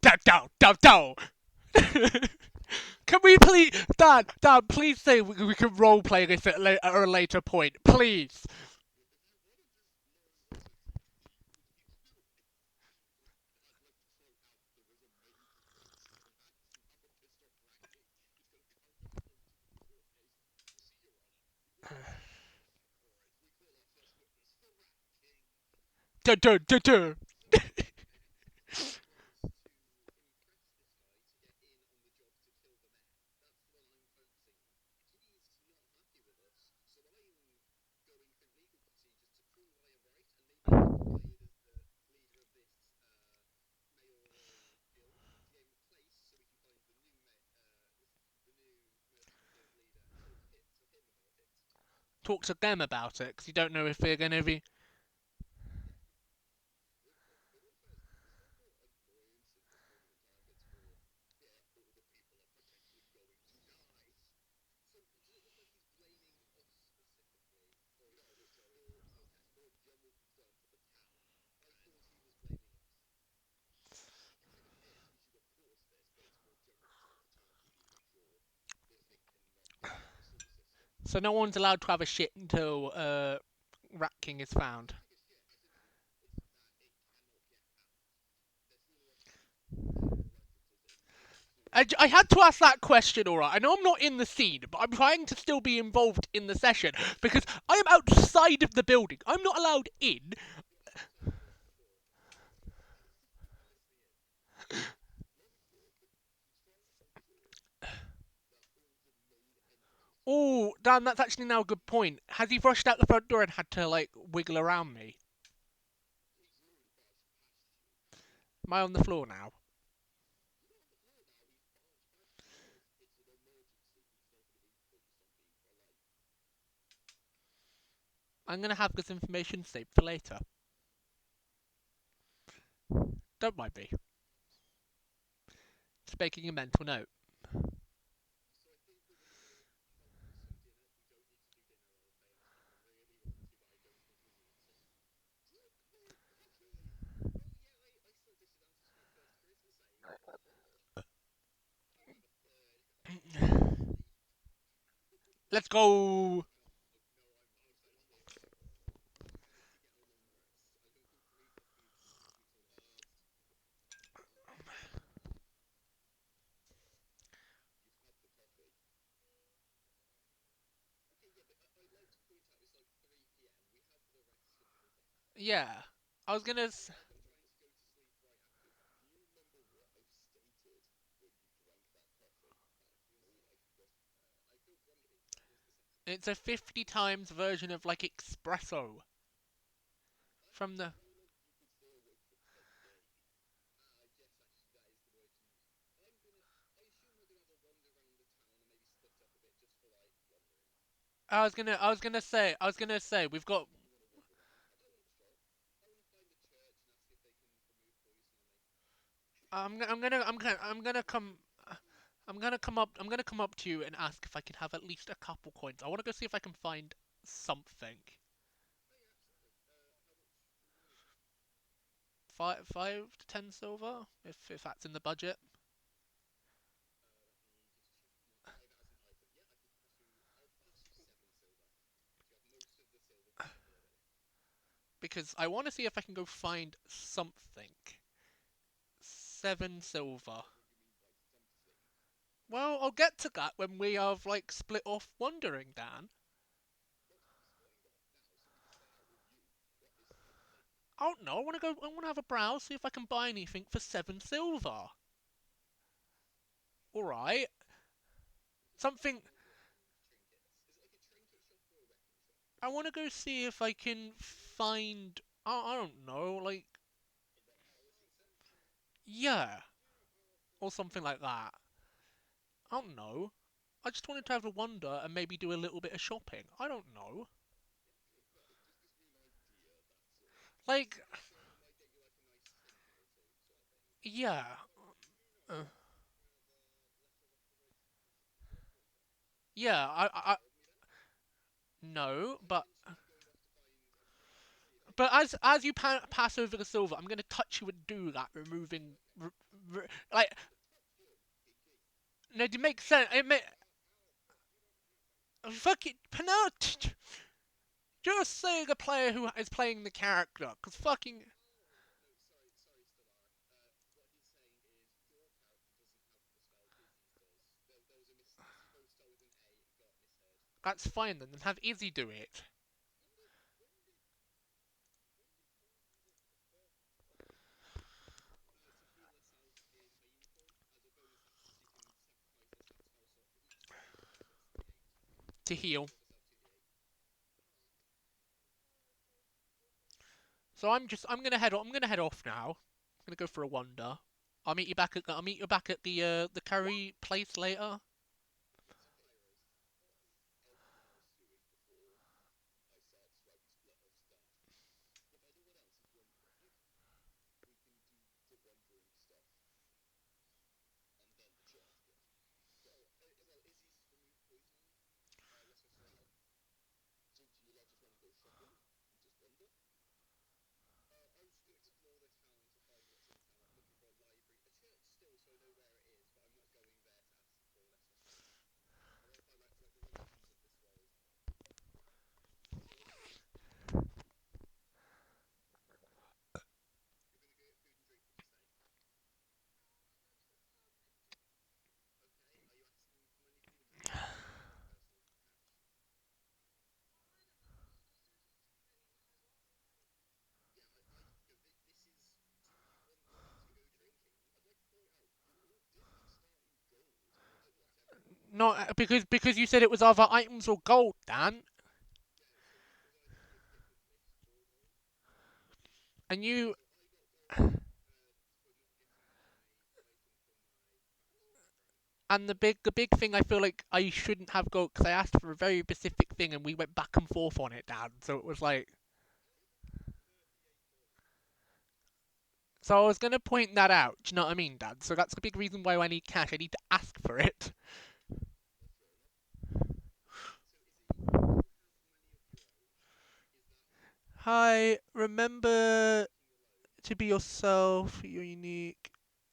Down, down, down, down. Can we please, Dad, please say we can roleplay this at a later point, please. Duh, duh, duh, duh. talk to them about it because you don't know if they're going to be. So no one's allowed to have a shit until Rat King is found. I had to ask that question, alright. I know I'm not in the scene, but I'm trying to still be involved in the session because I am outside of the building. I'm not allowed in. Oh, Dan, that's actually now a good point. Has he rushed out the front door and had to, like, wiggle around me? Am I on the floor now? I'm gonna have this information saved for later. Don't mind me. Just making a mental note. Let's go! Yeah. I was gonna. It's a 50 times version of, like, espresso. From the. I was gonna say, we've got. I'm gonna come. I'm gonna come up to you and ask if I can have at least a couple coins. I want to go see if I can find something. 5 to 10 silver, if that's in the budget. Because I want to see if I can go find something. 7 silver. Well, I'll get to that when we have, like, split off wandering, Dan. I don't know. I want to go. I want to have a browse, see if I can buy anything for 7 silver. All right. Something. I want to go see if I can find. I don't know, like, yeah, or something like that. I don't know. I just wanted to have a wander and maybe do a little bit of shopping. I don't know. Like, yeah, uh, yeah. No, but as you pass over the silver, I'm gonna touch you and do that, removing, like, no, it makes sense. Fuck it, penalty. Just say the player who is playing the character, cause fucking. That's fine then. Then have Izzy do it. To heal. So I'm gonna head off now. I'm gonna go for a wander. I'll meet you back at the curry place later. Not because you said it was either items or gold, Dan. And you and the big thing I feel like I shouldn't have gold because I asked for a very specific thing and we went back and forth on it, Dan. So it was like so I was gonna point that out. Do you know what I mean, Dan? So that's the big reason why I need cash. I need to ask for it. Hi, remember to be yourself. You're unique.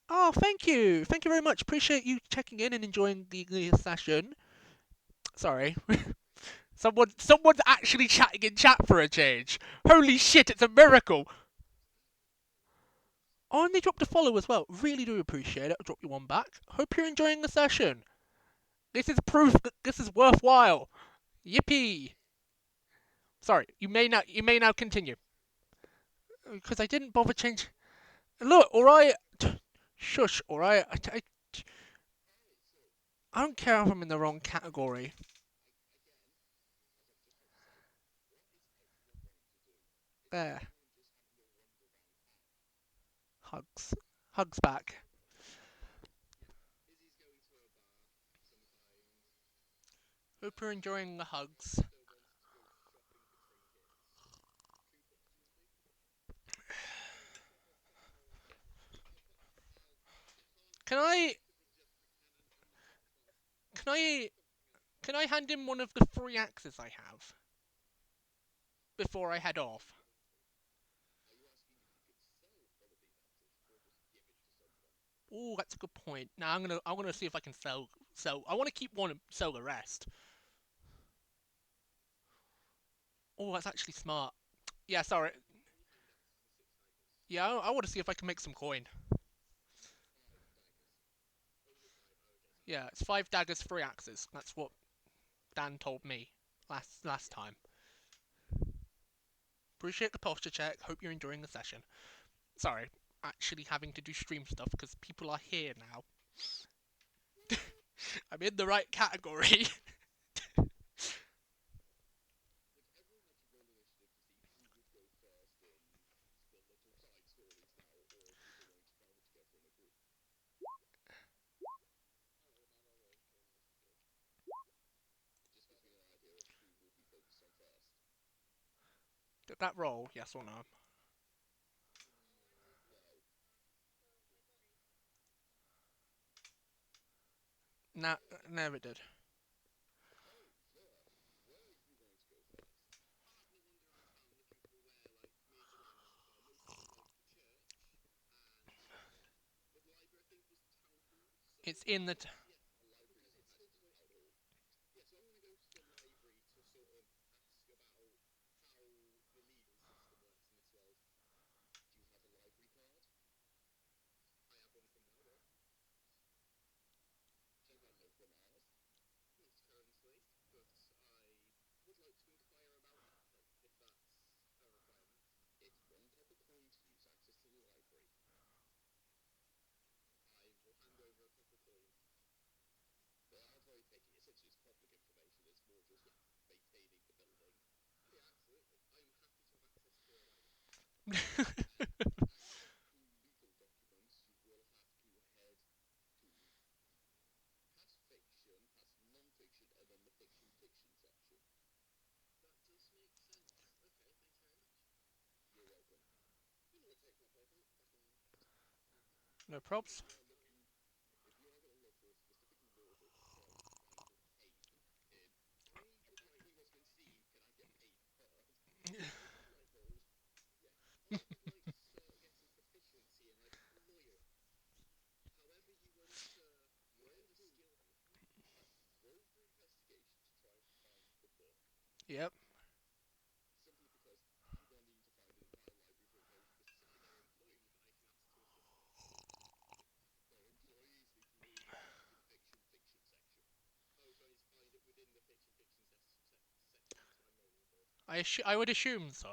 Oh, thank you. Thank you very much. Appreciate you checking in and enjoying the session. Sorry. Someone's actually chatting in chat for a change. Holy shit, it's a miracle. Oh, and they dropped a follow as well. Really do appreciate it. I'll drop you one back. Hope you're enjoying the session. This is proof that this is worthwhile. Yippee. Sorry, you may now continue. Because I didn't bother change. Look, alright. Shush, alright. I don't care if I'm in the wrong category. There. Hugs. Hugs back. Hope you're enjoying the hugs. Can I can I can I hand in one of the three axes I have before I head off? Oh, that's a good point. Now I'm gonna see if I can sell. I want to keep one and sell the rest. Oh, that's actually smart. Yeah, sorry. Yeah, I want to see if I can make some coin. Yeah, it's 5 daggers, 3 axes. That's what Dan told me last time. Appreciate the posture check. Hope you're enjoying the session. Sorry, actually having to do stream stuff because people are here now. I'm in the right category. Did that roll? Yes or no? Nah, never did. It's in the. No props. Yep. I would assume so.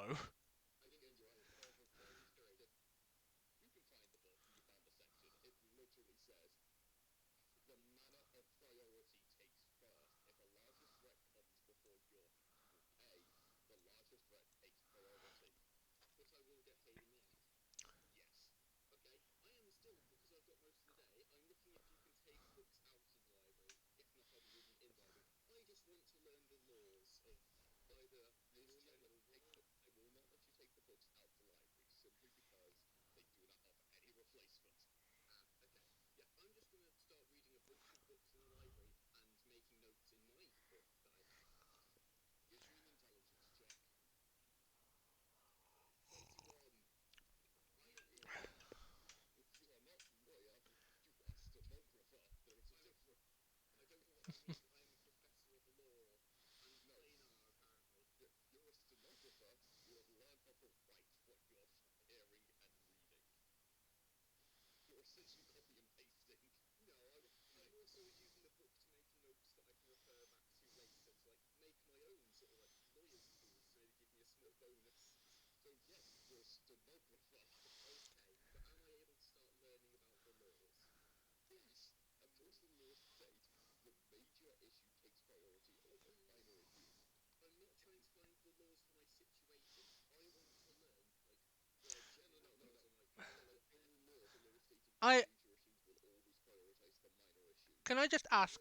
Can I just ask?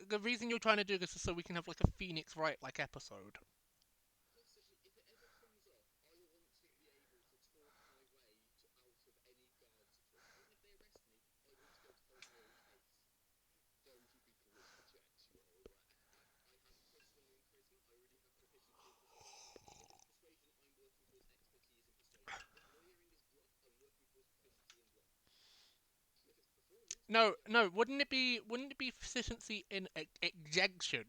The reason you're trying to do this is so we can have like a Phoenix Wright like episode. No, no. Wouldn't it be? Wouldn't it be efficiency in execution?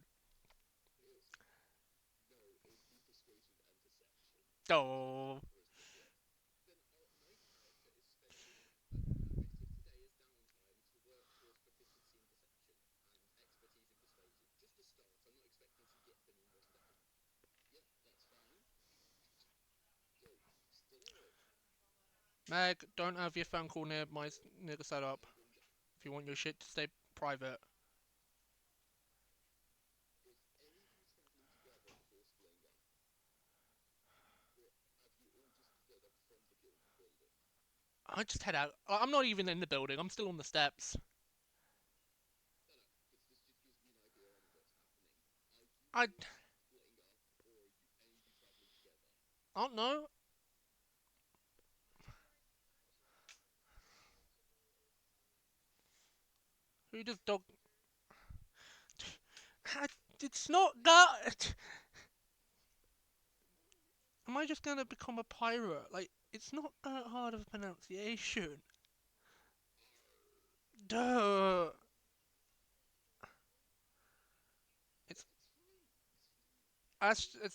Oh. Meg, don't have your phone call near my near the setup. If you want your shit to stay private. I just head out. I'm not even in the building. I'm still on the steps. I don't know. Who does dog? It's not that. Am I just gonna become a pirate? Like, it's not that hard of a pronunciation. Duh. It's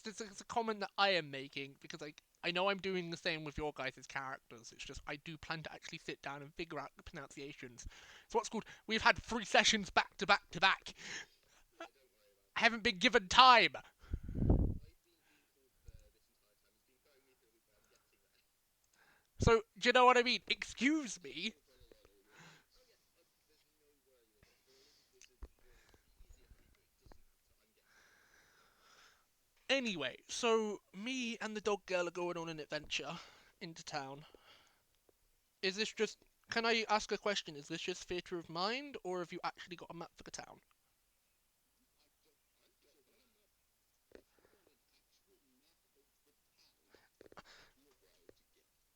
it's a comment that I am making because I know I'm doing the same with your guys' characters. It's just I do plan to actually sit down and figure out the pronunciations. It's what's called we've had 3 sessions back to back to back. I haven't been given time. So do you know what I mean? Excuse me. Anyway, so me and the dog girl are going on an adventure into town. Is this just? Can I ask a question? Is this just theatre of mind, or have you actually got a map for the town?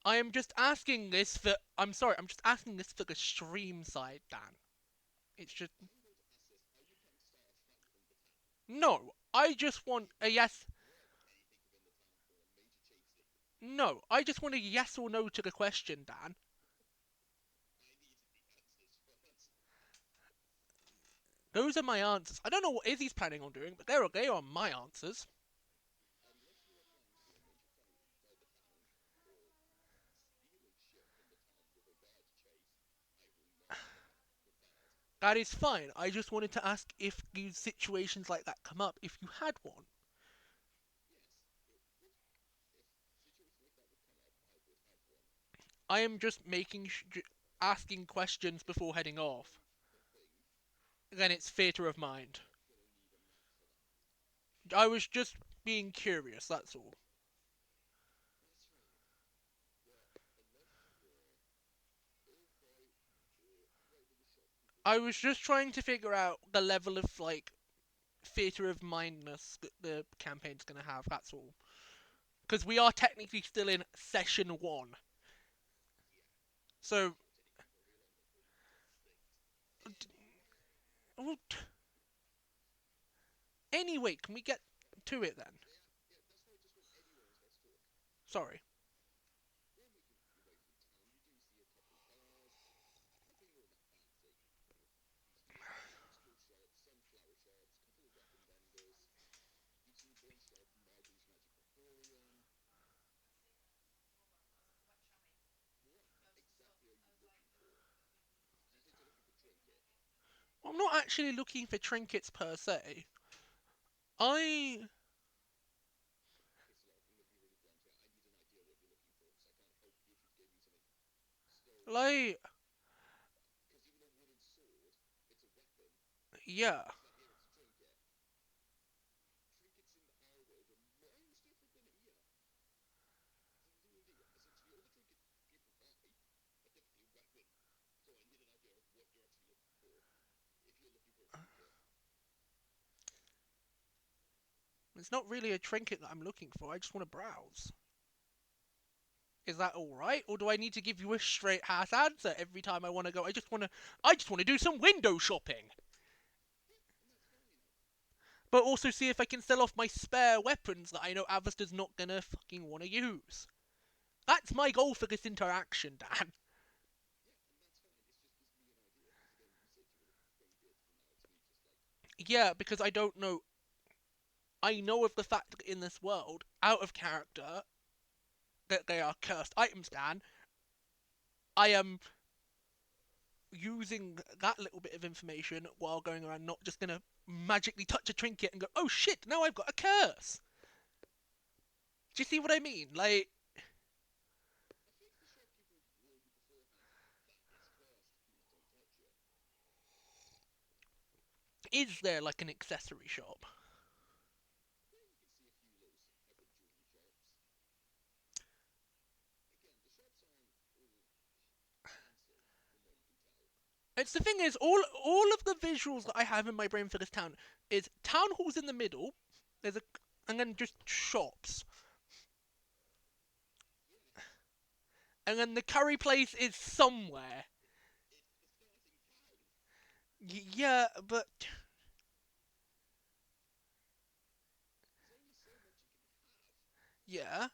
I am just asking this for. I'm sorry. I'm just asking this for the stream side, Dan. It's just no. I just want a yes. No, I just want a yes or no to the question, Dan. Those are my answers. I don't know what Izzy's planning on doing, but they are my answers. That is fine. I just wanted to ask if these situations like that come up, if you had one. I am just asking questions before heading off. Then it's theatre of mind. I was just being curious, that's all. I was just trying to figure out the level of, like, theatre of mindness that the campaign's gonna have, that's all. Because we are technically still in session 1. So, well, anyway, can we get to it then? Sorry. I'm not actually looking for trinkets per se. I. Like. Yeah. It's not really a trinket that I'm looking for. I just want to browse. Is that all right, or do I need to give you a straight ass answer every time I want to go? I just want to do some window shopping, but also see if I can sell off my spare weapons that I know Avastar's not gonna fucking want to use. That's my goal for this interaction, Dan. Yeah, because I don't know. I know of the fact that in this world, out of character, that they are cursed items, Dan. I am using that little bit of information while going around, not just gonna magically touch a trinket and go, oh shit, now I've got a curse. Do you see what I mean? Like, is there like an accessory shop? It's the thing is, all of the visuals that I have in my brain for this town is town halls in the middle. There's a and then just shops, and then the curry place is somewhere. Yeah, but yeah,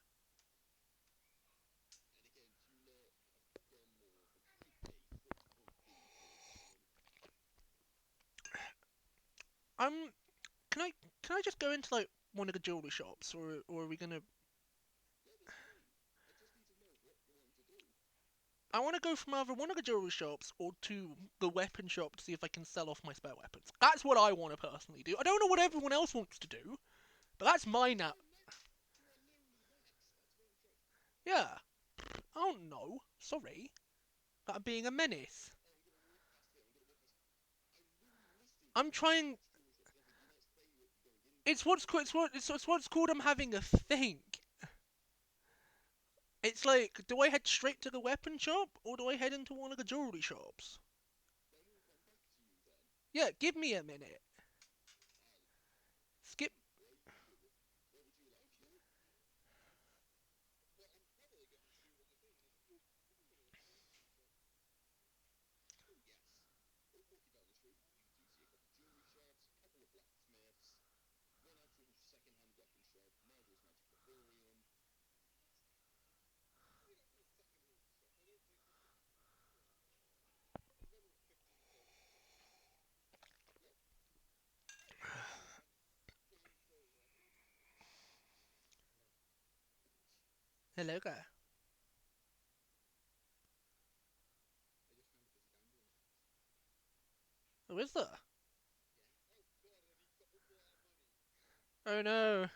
I'm. Can I can I just go into like one of the jewelry shops, or are we gonna? I want to go from either one of the jewelry shops or to the weapon shop to see if I can sell off my spare weapons. That's what I want to personally do. I don't know what everyone else wants to do, but that's my now. Yeah, I don't know. Sorry, that I'm being a menace. I'm trying. It's what's called. I'm having a think. It's like, do I head straight to the weapon shop or do I head into one of the jewelry shops? Yeah, give me a minute. Skip. Hello there. Who is there? Oh no. Are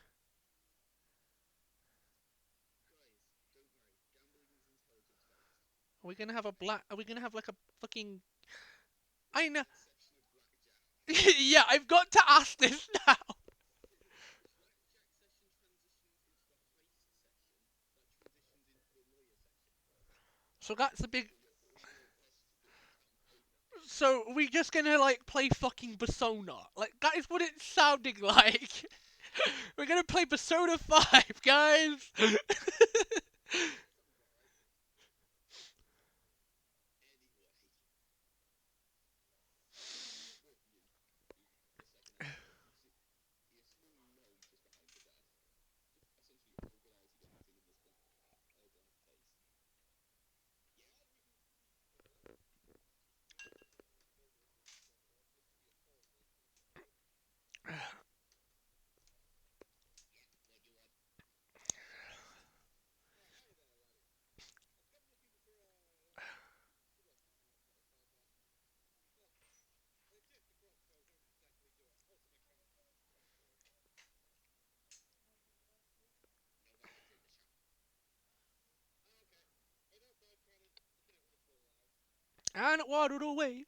we gonna have a black? Are we gonna have like a fucking? I know. Yeah, I've got to ask this now. So that's a big. So we just gonna like play fucking Persona? Like that is what it's sounding like. We're gonna play Persona 5, guys. And it waddled away.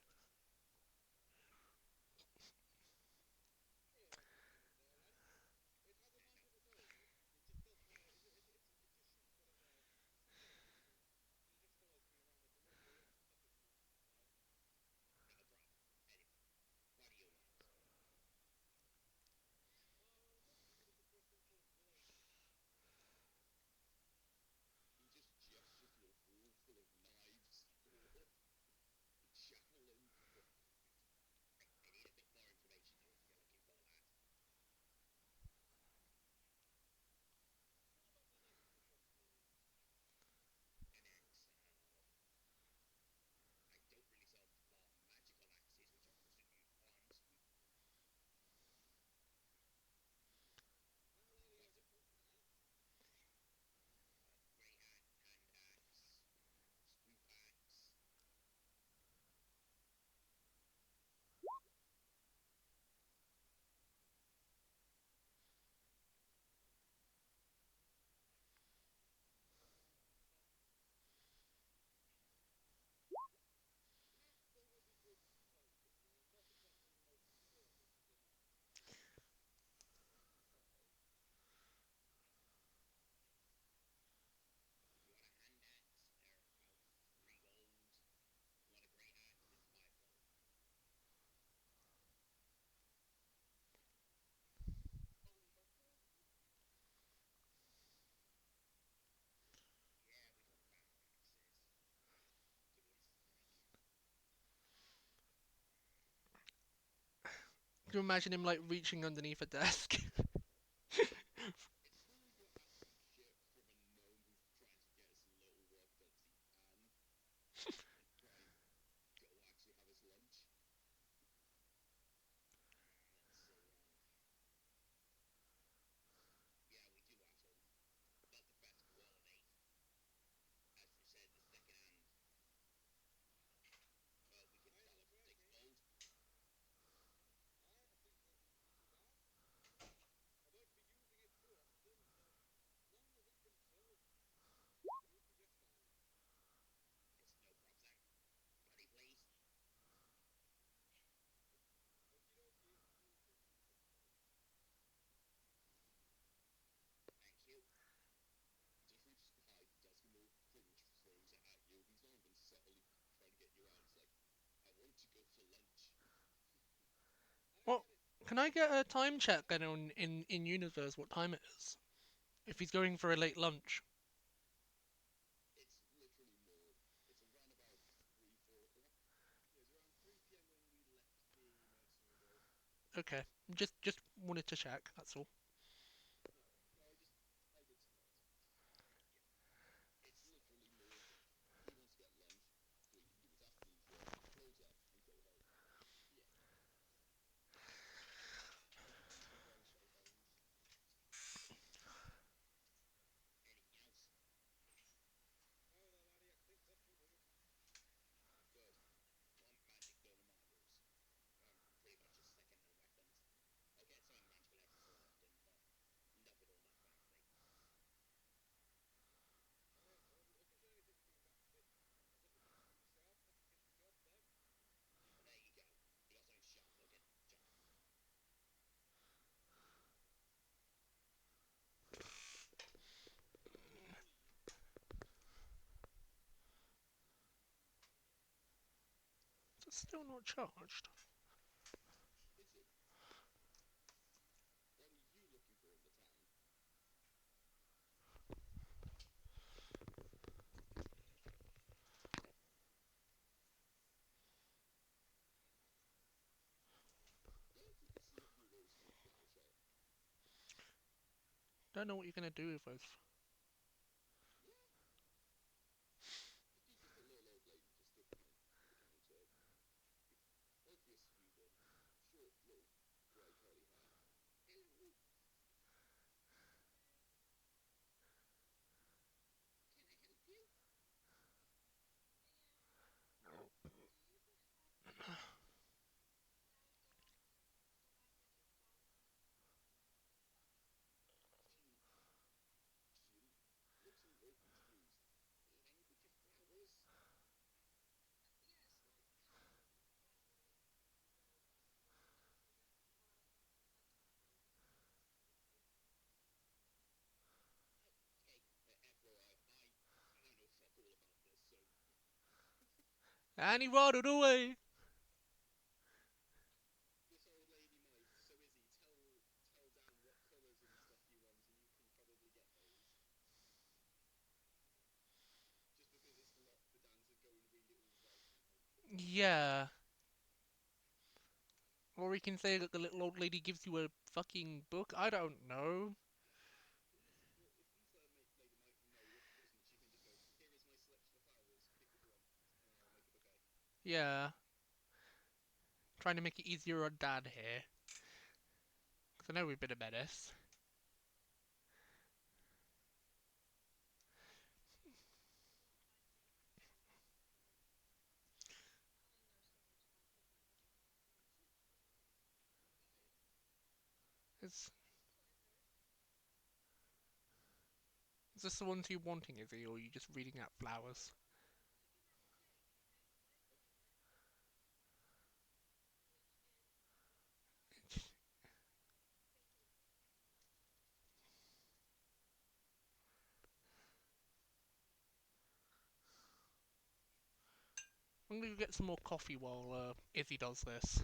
you imagine him like reaching underneath a desk? Well, can I get a time check then on in universe what time it is? If he's going for a late lunch. Okay, just wanted to check. That's all. It's still not charged. Don't know what you're gonna do with those. And he waddled away. Yeah. Or we can say that the little old lady gives you a fucking book. I don't know. Yeah. Trying to make it easier on Dad here. Because I know we've been a menace. Is, is this the ones you're wanting, is he? Or are you just reading out flowers? I'm gonna get some more coffee while Izzy does this.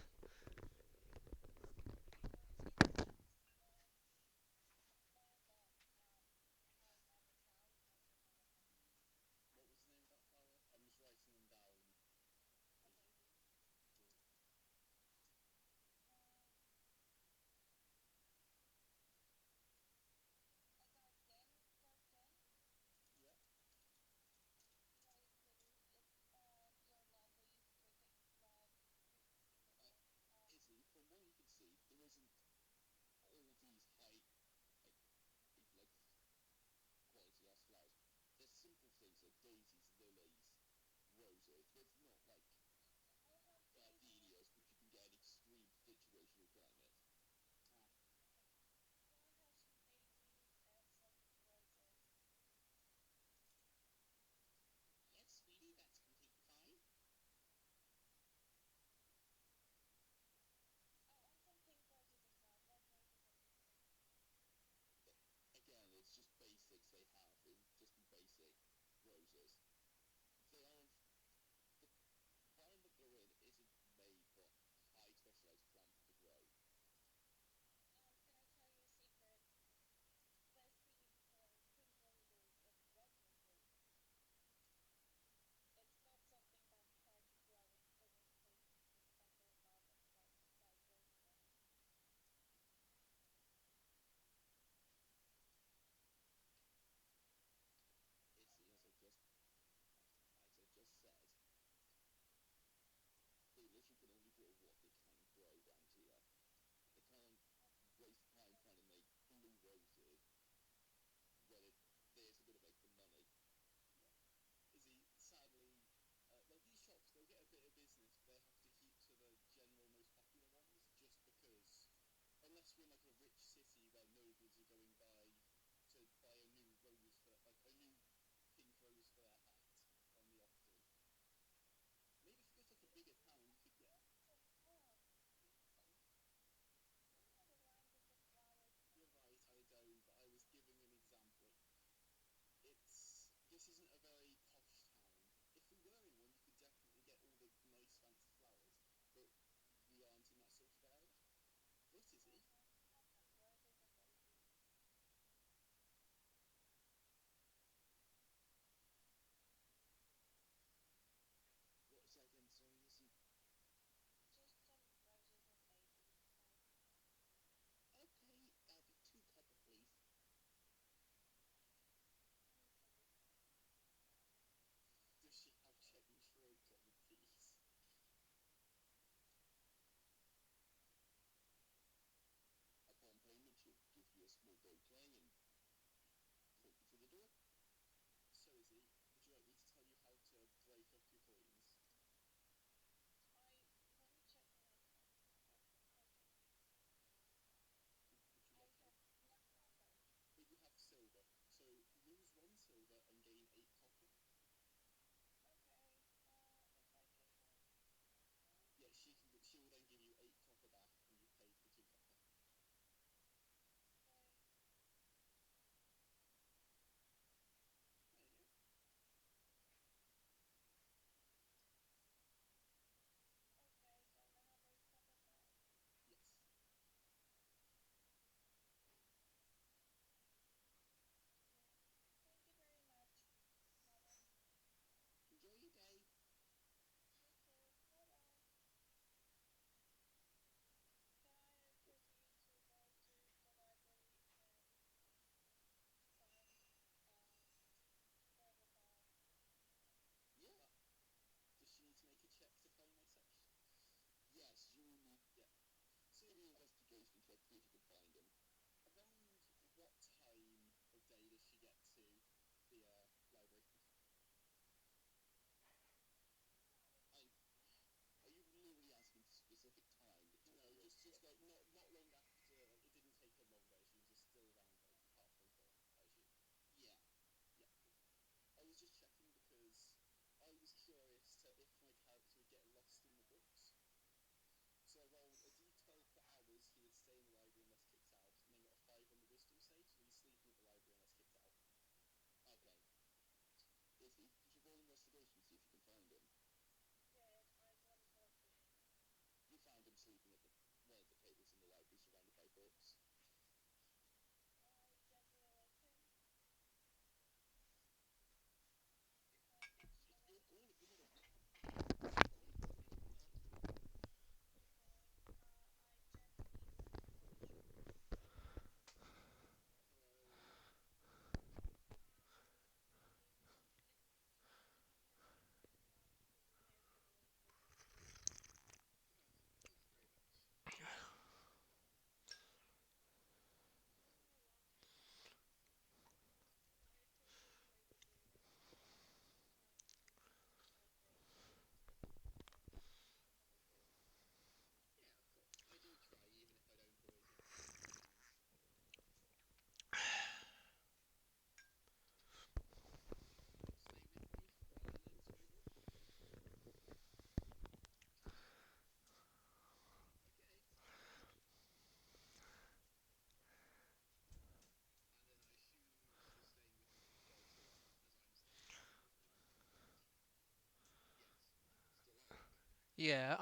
Yeah,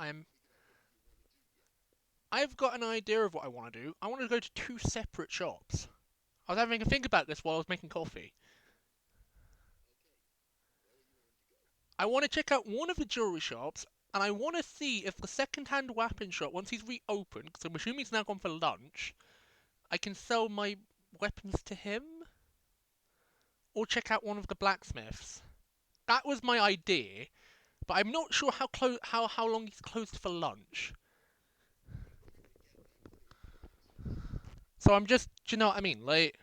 I've got an idea of what I want to do. I want to go to two separate shops. I was having a think about this while I was making coffee. I want to check out one of the jewelry shops, and I want to see if the second-hand weapon shop, once he's reopened, because I'm assuming he's now gone for lunch, I can sell my weapons to him, or check out one of the blacksmiths. That was my idea, but I'm not sure how long he's closed for lunch. So I'm just, do you know what I mean? Like,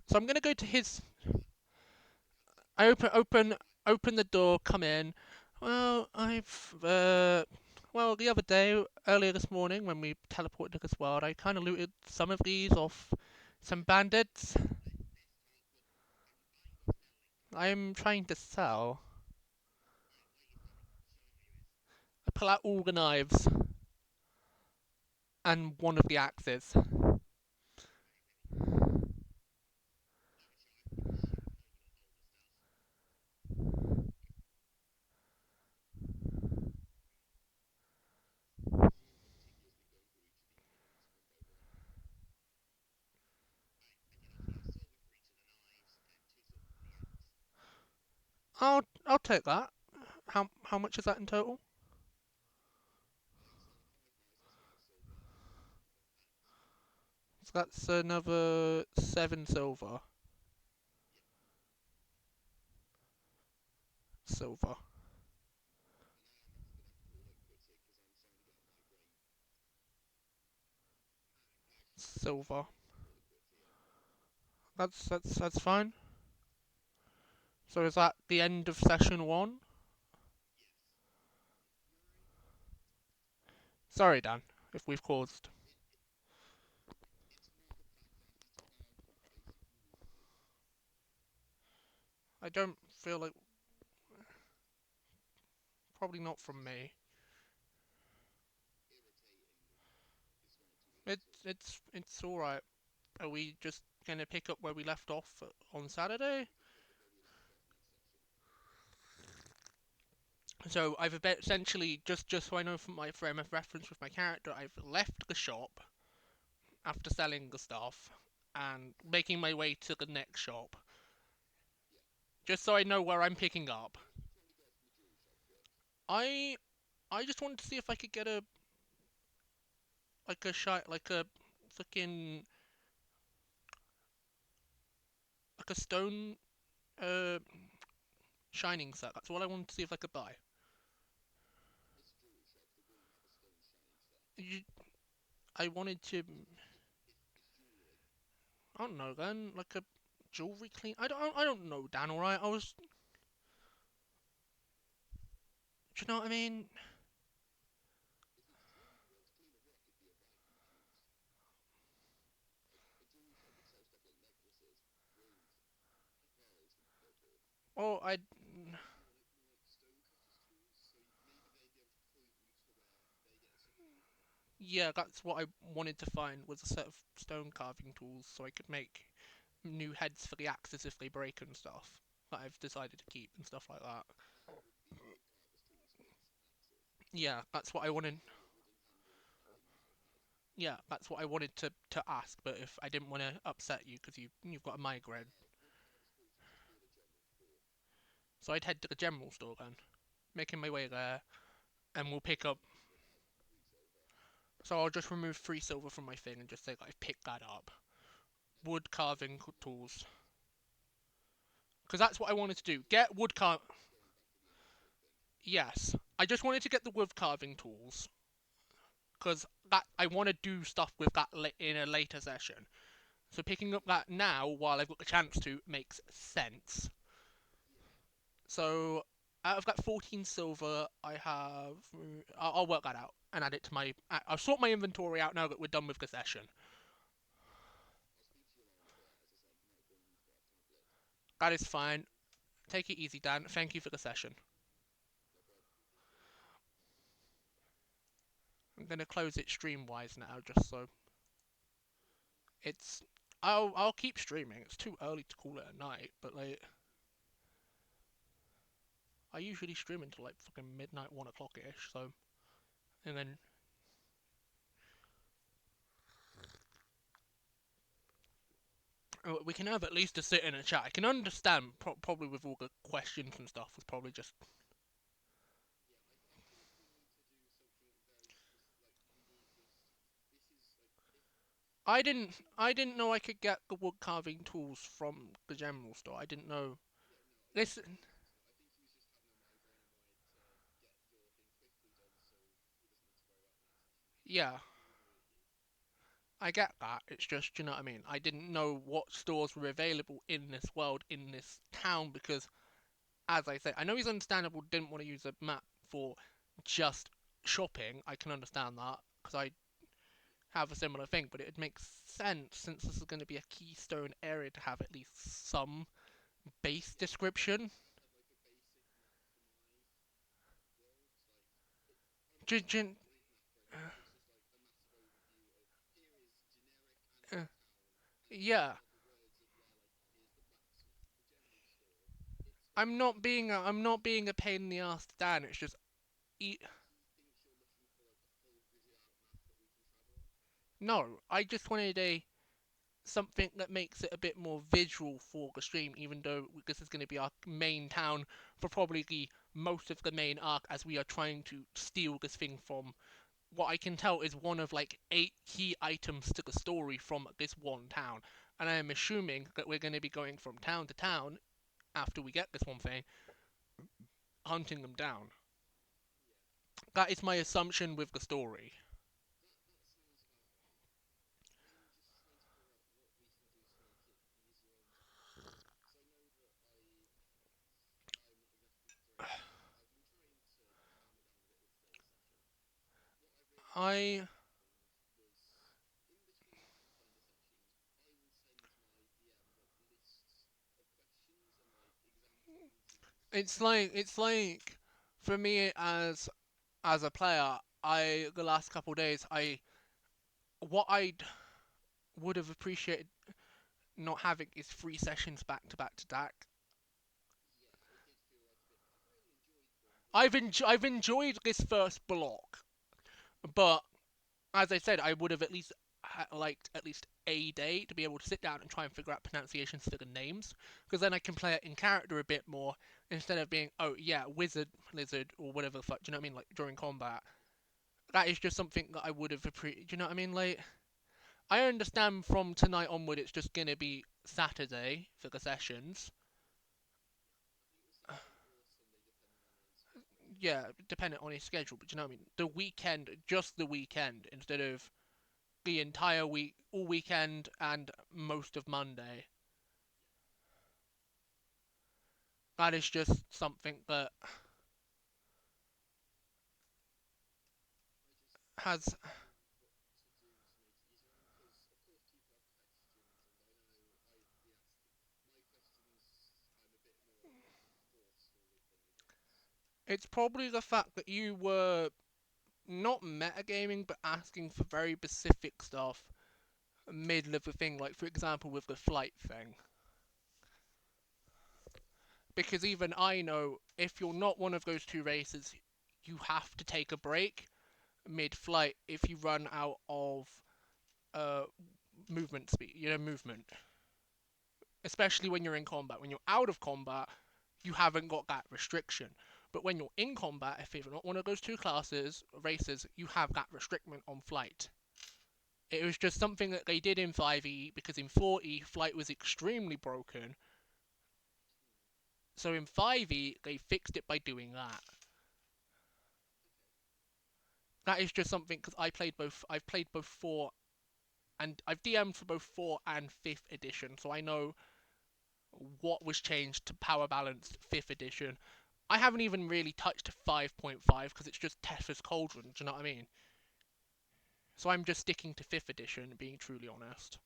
so I'm gonna go to his. I open the door, come in. Well, well, the other day, earlier this morning, when we teleported to this world, I kind of looted some of these off some bandits. I'm trying to sell. I pull out all the knives and one of the axes. I'll take that. How much is that in total? So that's another 7 silver. Silver. Silver. That's fine. So is that the end of session one? Sorry, Dan, if we've caused. I don't feel like probably not from me. It's all right. Are we just gonna pick up where we left off on Saturday? So I've essentially just so I know from my frame of reference with my character, I've left the shop after selling the stuff and making my way to the next shop, just so I know where I'm picking up. I I just wanted to see if I could get a like a fucking like a stone uh shining set. That's what I wanted to see if I could buy. You, I wanted to, I don't know then, like a jewelry clean. I don't know, Dan. All right, I was. Do you know what I mean? Well, I. Yeah, that's what I wanted to find was a set of stone carving tools so I could make new heads for the axes if they break and stuff. That I've decided to keep and stuff like that. Yeah, that's what I wanted. Yeah, that's what I wanted to ask. But if I didn't want to upset you because you've got a migraine, so I'd head to the general store then, making my way there, and we'll pick up. So I'll just remove 3 silver from my thing and just say that I've picked that up. Wood carving tools, because that's what I wanted to do. Get wood car. Yes, I just wanted to get the wood carving tools because that I want to do stuff with that in a later session. So picking up that now while I've got the chance to makes sense. So out of that 14 silver, I have. I'll work that out and add it to my. I'll sort my inventory out now that we're done with the session. That is fine. Take it easy, Dan. Thank you for the session. I'm gonna close it stream wise now, just so it's. I'll keep streaming. It's too early to call it a night, but like I usually stream until like fucking midnight, 1 o'clock ish. So, and then we can have at least a sit in a chat. I can understand probably with all the questions and stuff was probably just. I didn't know I could get the wood carving tools from the general store. I didn't know. Listen, yeah, I get that. It's just, you know what I mean? I didn't know what stores were available in this world, in this town, because, as I say, I know he's understandable, didn't want to use a map for just shopping. I can understand that, because I have a similar thing, but it makes sense since this is going to be a keystone area to have at least some base description. J- j- uh, yeah, I'm not being a pain in the ass to Dan. It's just e- no. I just wanted a something that makes it a bit more visual for the stream, even though this is going to be our main town for probably most of the main arc, as we are trying to steal this thing from what I can tell is one of like 8 key items to the story from this one town. And I am assuming that we're going to be going from town to town after we get this one thing, hunting them down. That is my assumption with the story. I. It's like for me as a player, the last couple of days what I would have appreciated not having is 3 sessions back to back to back. I've enjoyed this first block, but as I said, I would have at least liked at least a day to be able to sit down and try and figure out pronunciations for the names, because then I can play it in character a bit more instead of being, oh yeah, wizard, lizard, or whatever the fuck. Do you know what I mean? Like during combat, that is just something that I would have appreciated. Do you know what I mean? Like I understand from tonight onward, it's just gonna be Saturday for the sessions. Yeah, depending on his schedule, but do you know what I mean? The weekend, just the weekend, instead of the entire week, all weekend, and most of Monday. That is just something that has. It's probably the fact that you were not metagaming, but asking for very specific stuff middle of the thing, like for example with the flight thing. Because even I know if you're not one of those two races, you have to take a break mid-flight if you run out of uh, movement speed. You know, movement. Especially when you're in combat. When you're out of combat, you haven't got that restriction. But when you're in combat, if you're not one of those two classes, races, you have that restriction on flight. It was just something that they did in 5e because in 4e, flight was extremely broken. So in 5e, they fixed it by doing that. That is just something because I played both. I've played both 4 and I've DM'd for both 4 and 5th edition, so I know what was changed to power balanced 5th edition. I haven't even really touched 5.5 because it's just Tethys Cauldron, do you know what I mean? So I'm just sticking to 5th edition, being truly honest.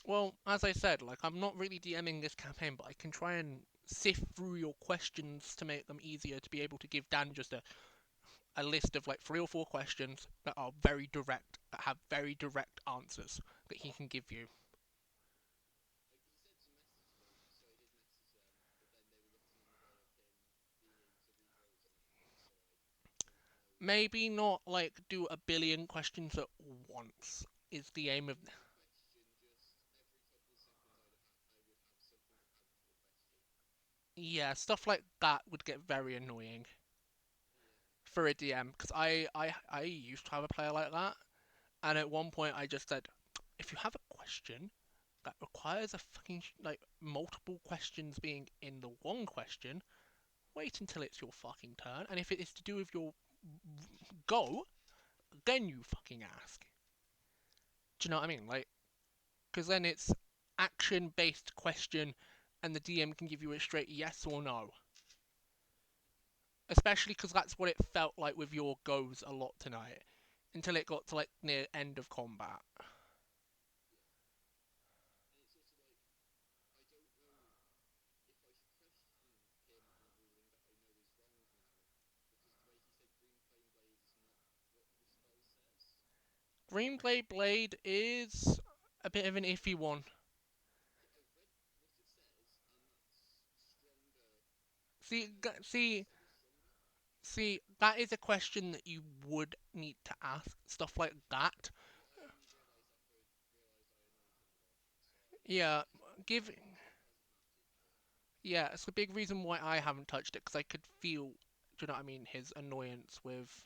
Well, as I said, like I'm not really DMing this campaign, but I can try and sift through your questions to make them easier to be able to give Dan just a list of like 3 or 4 questions that are very direct, that have very direct answers that he can give you. Maybe not like do a billion questions at once is the aim of. Yeah, stuff like that would get very annoying for a DM because I used to have a player like that, and at one point I just said, if you have a question that requires a fucking like multiple questions being in the one question, wait until it's your fucking turn, and if it is to do with your goal, then you fucking ask. Do you know what I mean? Like, because then it's action-based question, and the DM can give you a straight yes or no. Especially because that's what it felt like with your goes a lot tonight, until it got to like near end of combat. Greenblade Blade is a bit of an iffy one. See, see, that is a question that you would need to ask. Stuff like that. Yeah, give. Yeah, it's the big reason why I haven't touched it because I could feel, do you know what I mean, his annoyance with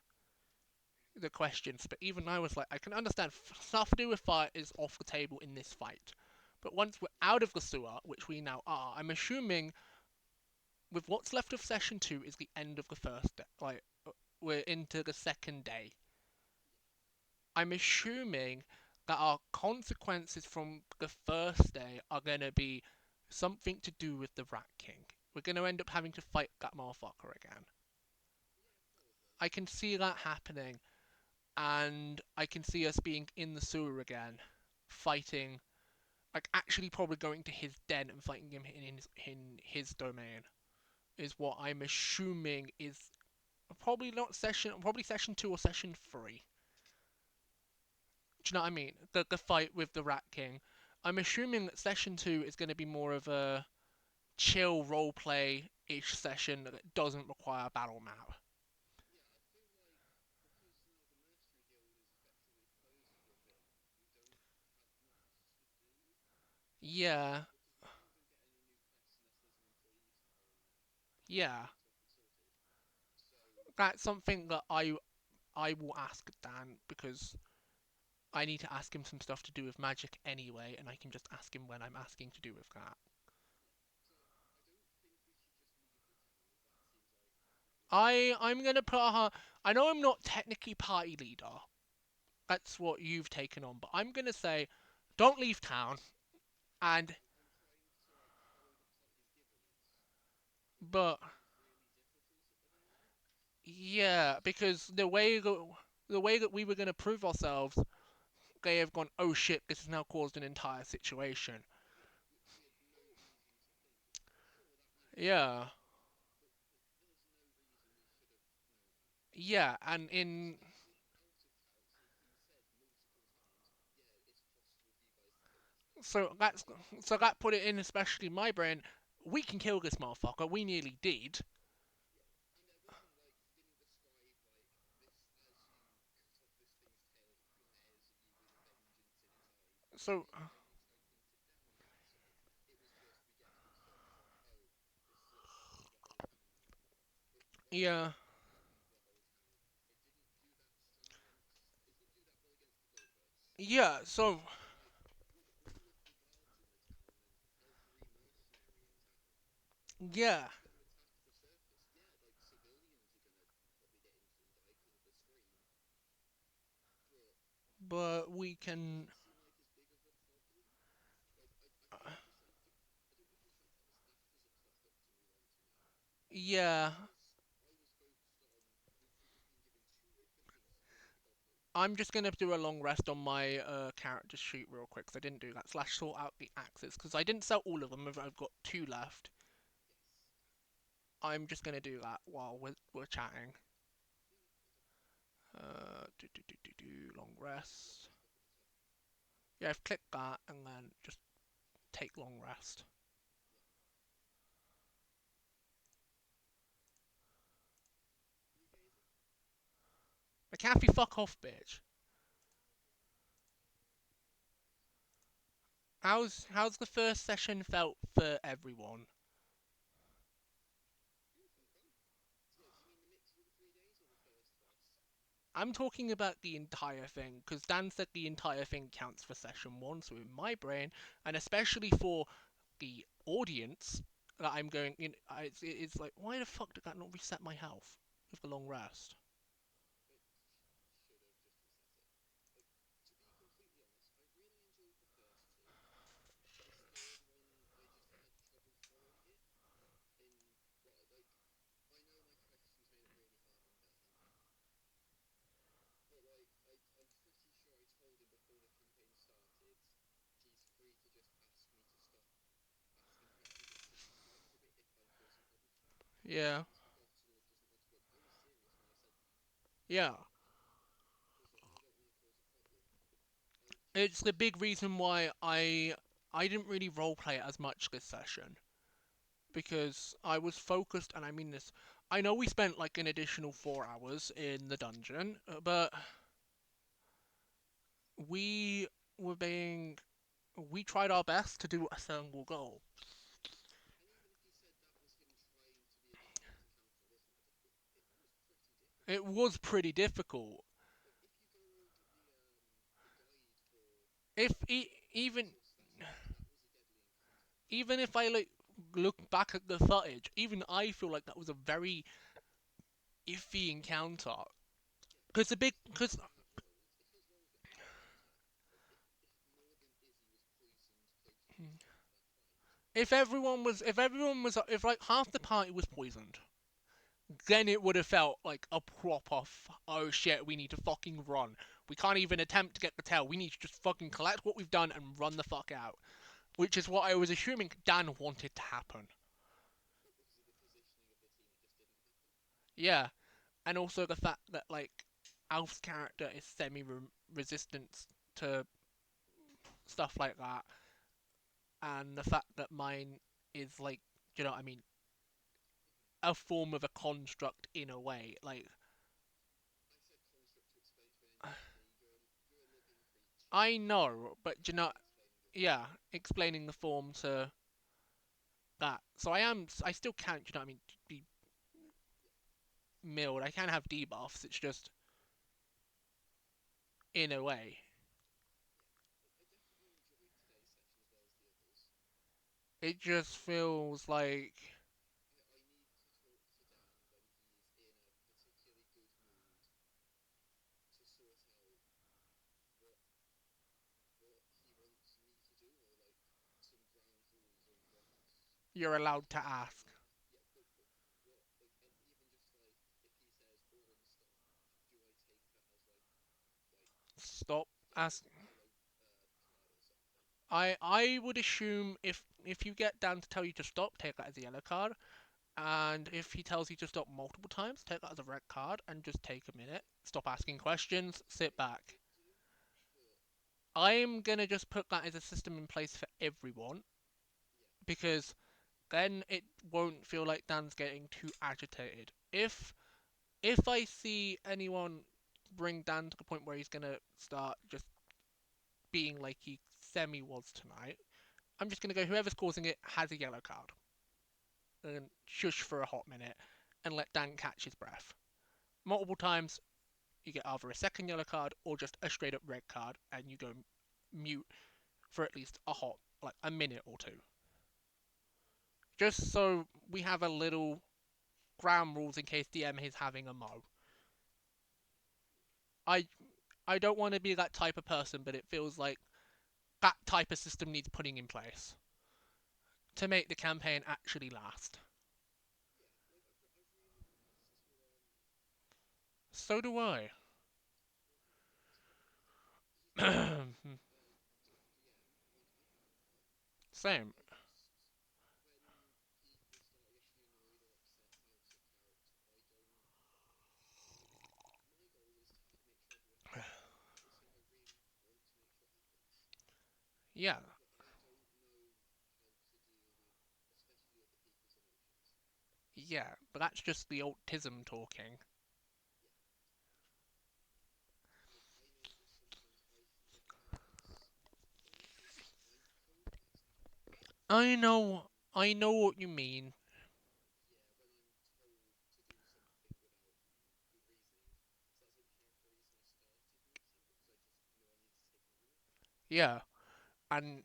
the questions. But even I was like, I can understand stuff to do with fire is off the table in this fight. But once we're out of the sewer, which we now are, I'm assuming with what's left of session 2 is the end of the first day. Like, we're into the second day. I'm assuming that our consequences from the first day are going to be something to do with the Rat King. We're going to end up having to fight that motherfucker again. I can see that happening, and I can see us being in the sewer again, fighting, like actually probably going to his den and fighting him in his domain, is what I'm assuming is probably not session, probably session 2 or session 3. Do you know what I mean? The fight with the Rat King. I'm assuming that session 2 is going to be more of a chill roleplay ish session that doesn't require a battle map. Yeah, yeah. That's something that I will ask Dan because I need to ask him some stuff to do with magic anyway, and I can just ask him when I'm asking to do with that. I'm gonna put her. I know I'm not technically party leader. That's what you've taken on, but I'm gonna say, don't leave town. And but yeah, because the way that we were gonna prove ourselves, they have gone. Oh shit! This has now caused an entire situation. Yeah, yeah, and in so that's so that put it in, especially my brain. We can kill this motherfucker. We nearly did. So yeah, yeah. So yeah, but we can. Yeah, I'm just gonna do a long rest on my character sheet real quick because I didn't do that. Slash sort out the axes because I didn't sell all of them. I've got 2 left. I'm just gonna do that while we're chatting. Long rest. Yeah, I've clicked that and then just take long rest. McAfee, fuck off, bitch. How's the first session felt for everyone? I'm talking about the entire thing because Dan said the entire thing counts for session one. So in my brain, and especially for the audience that I'm going in, it's like, why the fuck did that not reset my health with the long rest? Yeah, yeah. It's the big reason why I didn't really roleplay it as much this session because I was focused, and I mean this. I know we spent like an additional 4 hours in the dungeon, but we were being we tried our best to do a single goal. It was pretty difficult. If even if I like look back at the footage, even I feel like that was a very iffy encounter. Because if like half the party was poisoned, then it would have felt like a proper oh shit, we need to fucking run. We can't even attempt to get the tail. We need to just fucking collect what we've done and run the fuck out. Which is what I was assuming Dan wanted to happen. Yeah, and also the fact that like Alf's character is semi-resistant to stuff like that, and the fact that mine is like, you know what I mean, a form of a construct in a way. Like, I know, but you know, yeah, explaining the form to that. So I still can't, you know what I mean, be milled. I can have debuffs. It's just in a way. It just feels like you're allowed to ask. Stop. Ask. I would assume if you get Dan to tell you to stop, take that as a yellow card. And if he tells you to stop multiple times, take that as a red card and just take a minute. Stop asking questions, sit back. I'm gonna just put that as a system in place for everyone because then it won't feel like Dan's getting too agitated. If I see anyone bring Dan to the point where he's gonna start just being like he semi was tonight, I'm just gonna go whoever's causing it has a yellow card and shush for a hot minute and let Dan catch his breath. Multiple times, you get either a second yellow card or just a straight up red card, and you go mute for at least like a minute or two. Just so we have a little ground rules in case DM is having a mo. I I don't want to be that type of person, but it feels like that type of system needs putting in place to make the campaign actually last. So do I. Same. Yeah, yeah, but that's just the autism talking. I know what you mean. Yeah, and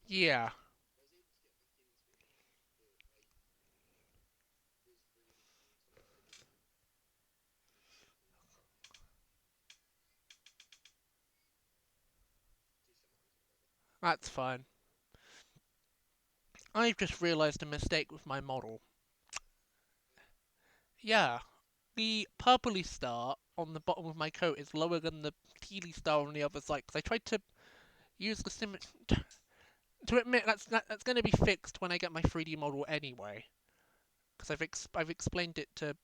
yeah, that's fine. I've just realised a mistake with my model. Yeah, the purpley star on the bottom of my coat is lower than the tealy star on the other side because I tried to use the sim to admit that's going to be fixed when I get my 3D model anyway. Because I've explained it to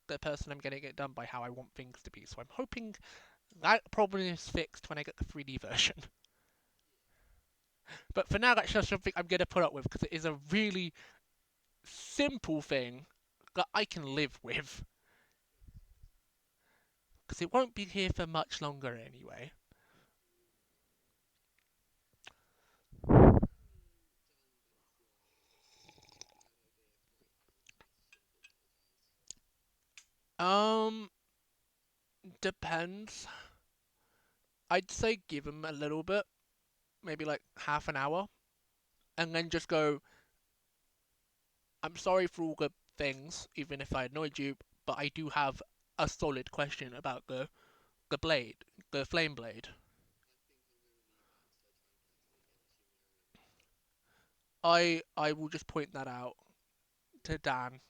the person I'm getting it done by how I want things to be. So I'm hoping that problem is fixed when I get the 3D version. But for now, that's just something I'm going to put up with because it is a really simple thing that I can live with. Because it won't be here for much longer anyway. Um, depends. I'd say give him a little bit, maybe like half an hour, and then just go, I'm sorry for all the things, even if I annoyed you, but I do have a solid question about the blade, the flame blade. I will just point that out to Dan.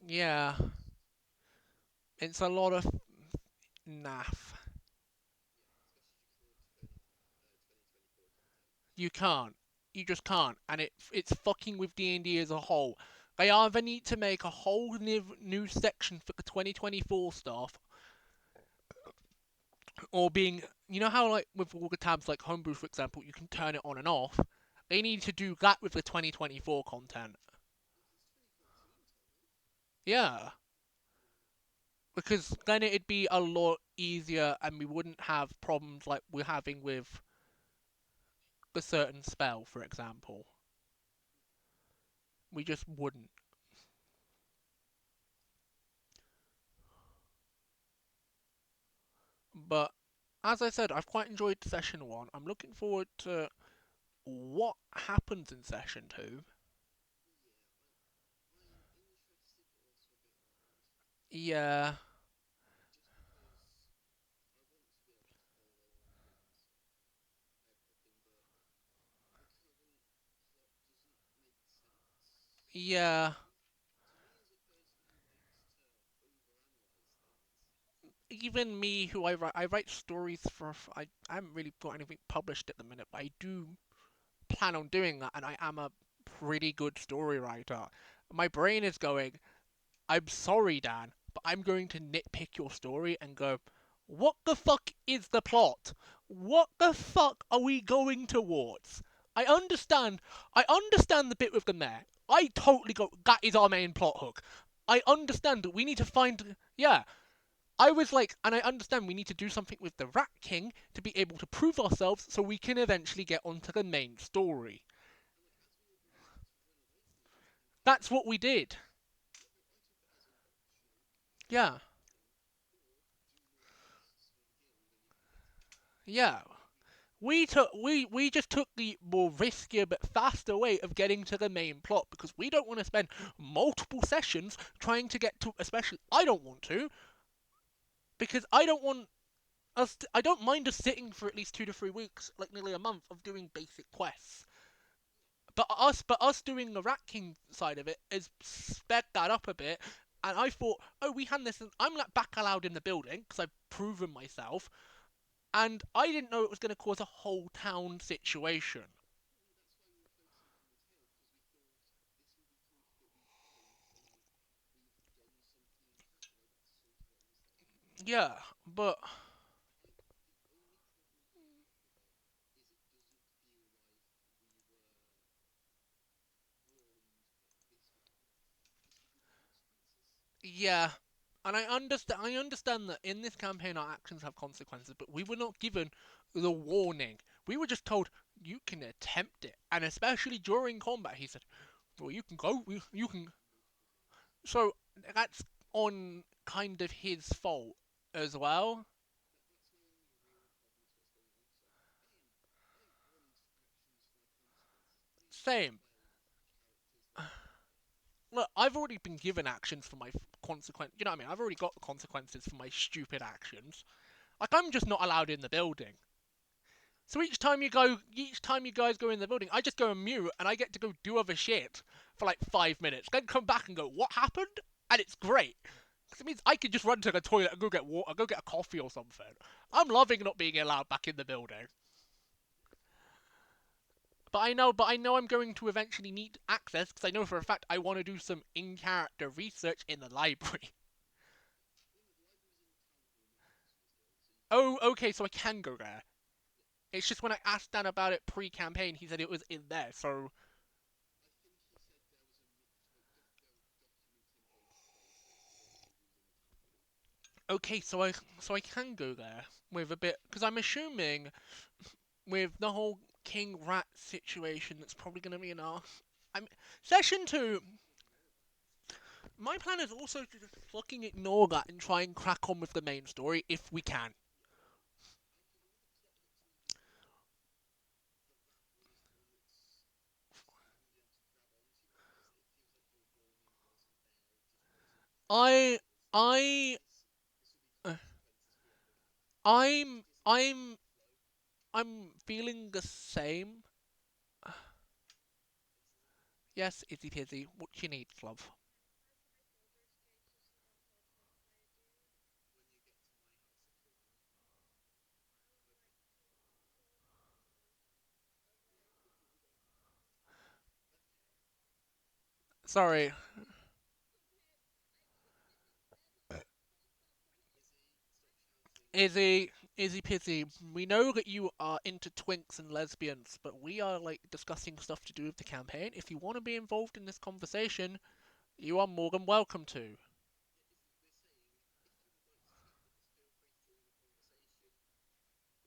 Yeah, it's a lot of naff. You can't. You just can't, and it's fucking with D&D as a whole. They either need to make a whole new section for the 2024 stuff, or being, you know how like with all the tabs like homebrew for example, you can turn it on and off. They need to do that with the 2024 content. Yeah, because then it'd be a lot easier, and we wouldn't have problems like we're having with a certain spell, for example. We just wouldn't. But as I said, I've quite enjoyed session one. I'm looking forward to what happens in session two. Yeah, yeah. Even me, who I write stories for. I haven't really got anything published at the minute, but I do plan on doing that, and I am a pretty good story writer. My brain is going, I'm sorry, Dan, but I'm going to nitpick your story and go, what the fuck is the plot? What the fuck are we going towards? I understand the bit with the mayor. I totally go, that is our main plot hook. I understand that we need to find, yeah. I was like, and I understand we need to do something with the Rat King to be able to prove ourselves so we can eventually get onto the main story. That's what we did. Yeah, yeah. We just took the more riskier but faster way of getting to the main plot because we don't want to spend multiple sessions trying to get to, especially I don't want to, because I don't want us I don't mind us sitting for at least 2 to 3 weeks, like nearly a month of doing basic quests. but us doing the Rat King side of it has sped that up a bit. And I thought, oh, we had this. I'm like back allowed in the building because I've proven myself, and I didn't know it was going to cause a whole town situation. Yeah, but yeah, and I understand that in this campaign our actions have consequences, but we were not given the warning. We were just told you can attempt it, and especially during combat, he said, "Well, you can go, you can." So that's on kind of his fault as well. Same. Look, I've already been given actions for my consequence. You know what I mean? I've already got the consequences for my stupid actions. Like I'm just not allowed in the building. So each time you guys go in the building, I just go on mute and I get to go do other shit for like 5 minutes. Then come back and go, what happened? And it's great. 'Cause it means I could just run to the toilet and go get water, go get a coffee or something. I'm loving not being allowed back in the building. But I know I'm going to eventually need access because I know for a fact I want to do some in-character research in the library. Oh, okay, so I can go there. It's just when I asked Dan about it pre-campaign, he said it was in there. So okay, so I can go there with a bit because I'm assuming with the whole King Rat situation that's probably going to be enough. I'm session two. My plan is also to just fucking ignore that and try and crack on with the main story if we can. I I uh, I'm I'm feeling the same. Yes, Izzy Pizzy, what you need, love? Sorry, Izzy Pizzy. We know that you are into twinks and lesbians, but we are like discussing stuff to do with the campaign. If you want to be involved in this conversation, you are more than welcome to.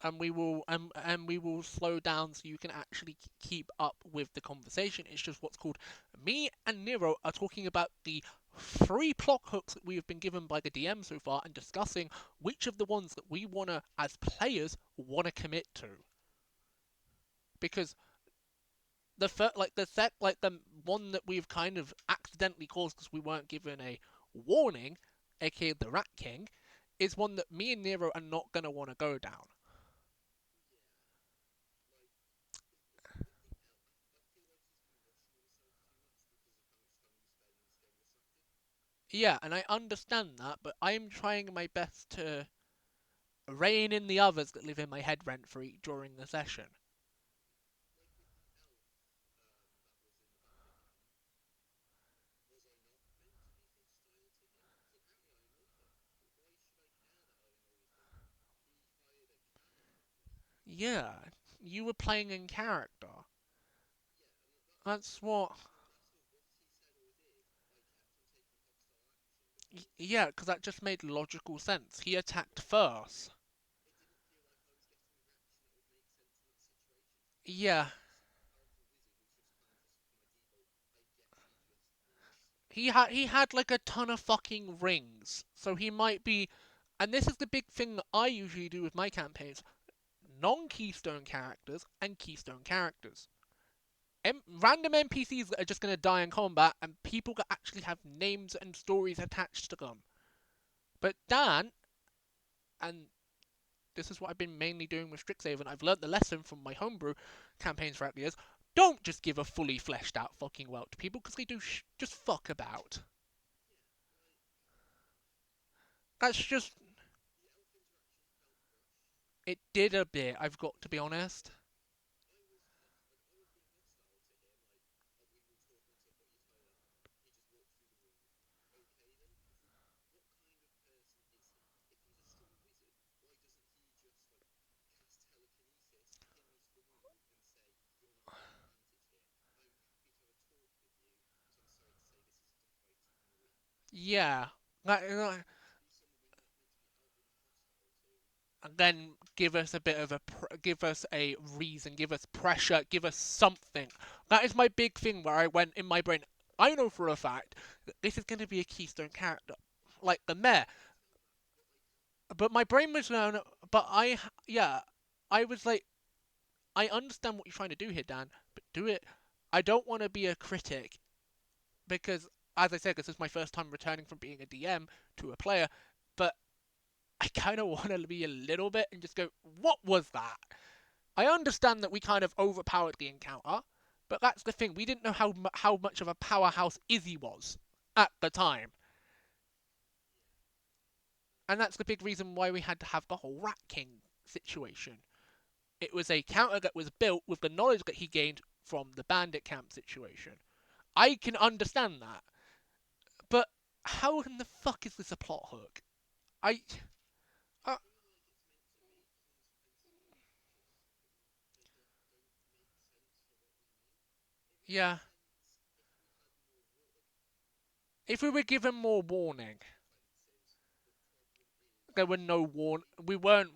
And we will slow down so you can actually keep up with the conversation. It's just what's called me and Nero are talking about the three plot hooks that we have been given by the DM so far and discussing which of the ones that we wanna as players wanna commit to. Because the one that we've kind of accidentally caused because we weren't given a warning, aka the Rat King, is one that me and Nero are not gonna wanna go down. Yeah, and I understand that, but I'm trying my best to rein in the others that live in my head rent free during the session. Yeah, you were playing in character. That's what. Yeah, because that just made logical sense. He attacked first. Yeah, he had like a ton of fucking rings, so he might be. And this is the big thing that I usually do with my campaigns: non-keystone characters and keystone characters. Random NPCs that are just going to die in combat, and people that actually have names and stories attached to them. But Dan, and this is what I've been mainly doing with Strixhaven, I've learnt the lesson from my homebrew campaigns throughout the years. Don't just give a fully fleshed out fucking world to people because they do just fuck about. That's just. It did a bit, I've got to be honest. Yeah. And then give us a bit of give us a reason, give us pressure, give us something. That is my big thing where I went in my brain. I know for a fact that this is going to be a keystone character, like the mayor. But my brain was going. But yeah, I was like, I understand what you're trying to do here, Dan, but do it. I don't want to be a critic because, as I said, this is my first time returning from being a DM to a player. But I kind of want to be a little bit and just go, what was that? I understand that we kind of overpowered the encounter, but that's the thing. We didn't know how much of a powerhouse Izzy was at the time, and that's the big reason why we had to have the whole Rat King situation. It was a counter that was built with the knowledge that he gained from the bandit camp situation. I can understand that, but how in the fuck is this a plot hook? I, uh, yeah. If we were given more warning, there were no warn. We weren't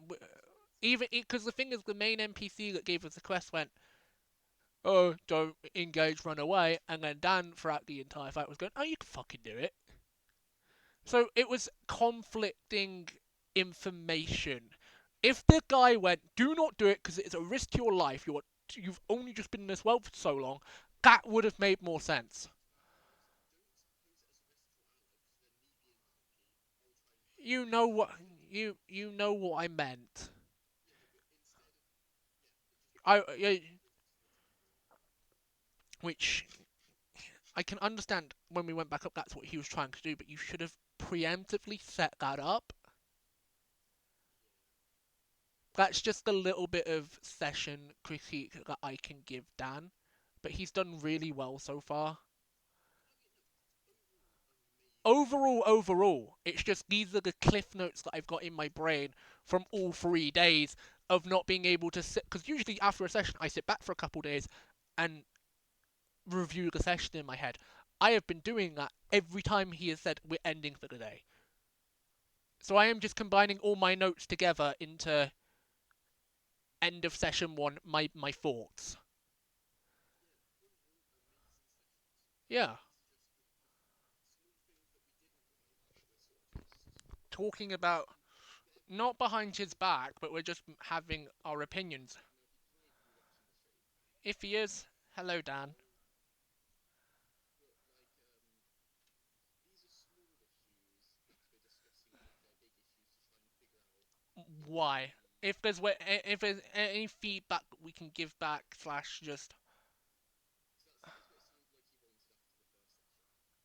even because the thing is, the main NPC that gave us the quest went, "Oh, don't engage, run away," and then Dan throughout the entire fight was going, "Oh, you can fucking do it." So it was conflicting information. If the guy went, "Do not do it because it's a risk to your life. You've only just been in this world for so long," that would have made more sense. You know what you know what I meant. I which I can understand when we went back up. That's what he was trying to do, but you should have preemptively set that up. That's just a little bit of session critique that I can give Dan, but he's done really well so far. Overall, it's just these are the cliff notes that I've got in my brain from all 3 days of not being able to sit. Because usually after a session, I sit back for a couple days and review the session in my head. I have been doing that every time he has said we're ending for the day. So I am just combining all my notes together into end of session one, my thoughts. Yeah. Talking about not behind his back, but we're just having our opinions. If he is, hello Dan. Why? If there's any feedback we can give back slash just,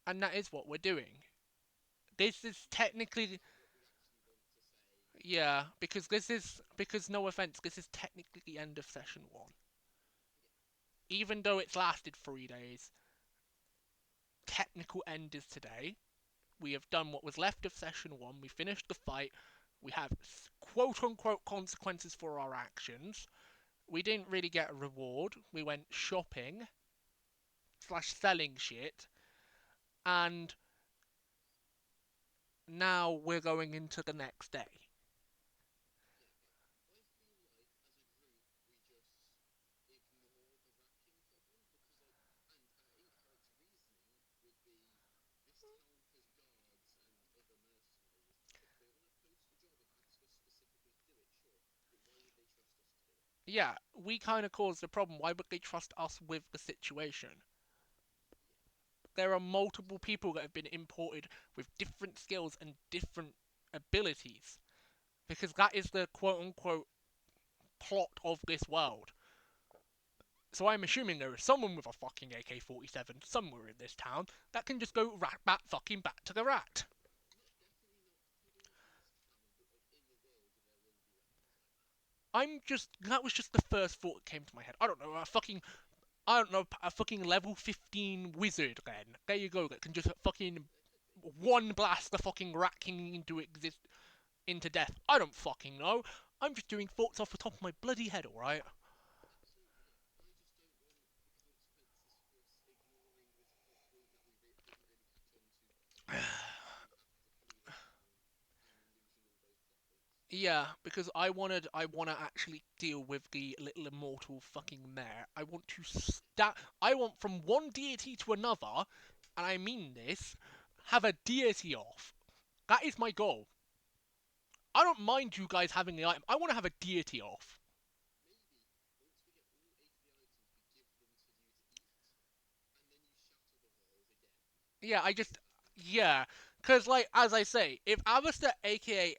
and that is what we're doing. This is technically, yeah, because no offense, this is technically the end of session one. Even though it's lasted 3 days, technical end is today. We have done what was left of session one. We finished the fight. We have quote unquote consequences for our actions. We didn't really get a reward. We went shopping slash selling shit, and now we're going into the next day. Yeah, we kind of caused the problem. Why would they trust us with the situation? There are multiple people that have been imported with different skills and different abilities because that is the quote unquote plot of this world. So I'm assuming there is someone with a fucking AK-47 somewhere in this town that can just go rat bat fucking bat to the rat. That was just the first thought that came to my head. I don't know, a fucking level 15 wizard then. There you go, that can just fucking one blast the fucking rat king into death. I don't fucking know. I'm just doing thoughts off the top of my bloody head, alright? Yeah, because I wanna actually deal with the little immortal fucking mare. I want from one deity to another, and I mean this, have a deity off. That is my goal. I don't mind you guys having the item. I want to have a deity off. Yeah, yeah, because like as I say, if Alistair, aka,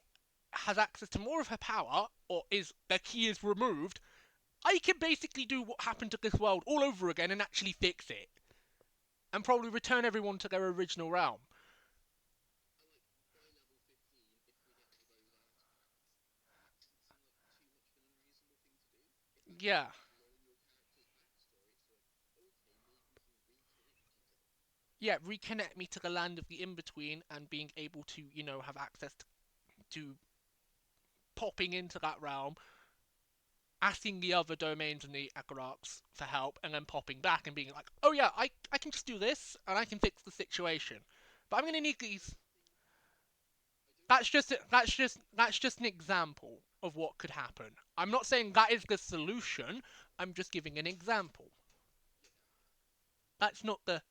has access to more of her power, or is the key is removed, I can basically do what happened to this world all over again and actually fix it, and probably return everyone to their original realm. Yeah, yeah, reconnect me to the land of the in between and being able to, have access to popping into that realm, asking the other domains and the Agararchs for help, and then popping back and being like, "Oh yeah, I can just do this and I can fix the situation." But I'm gonna need these. That's just an example of what could happen. I'm not saying that is the solution. I'm just giving an example. That's not the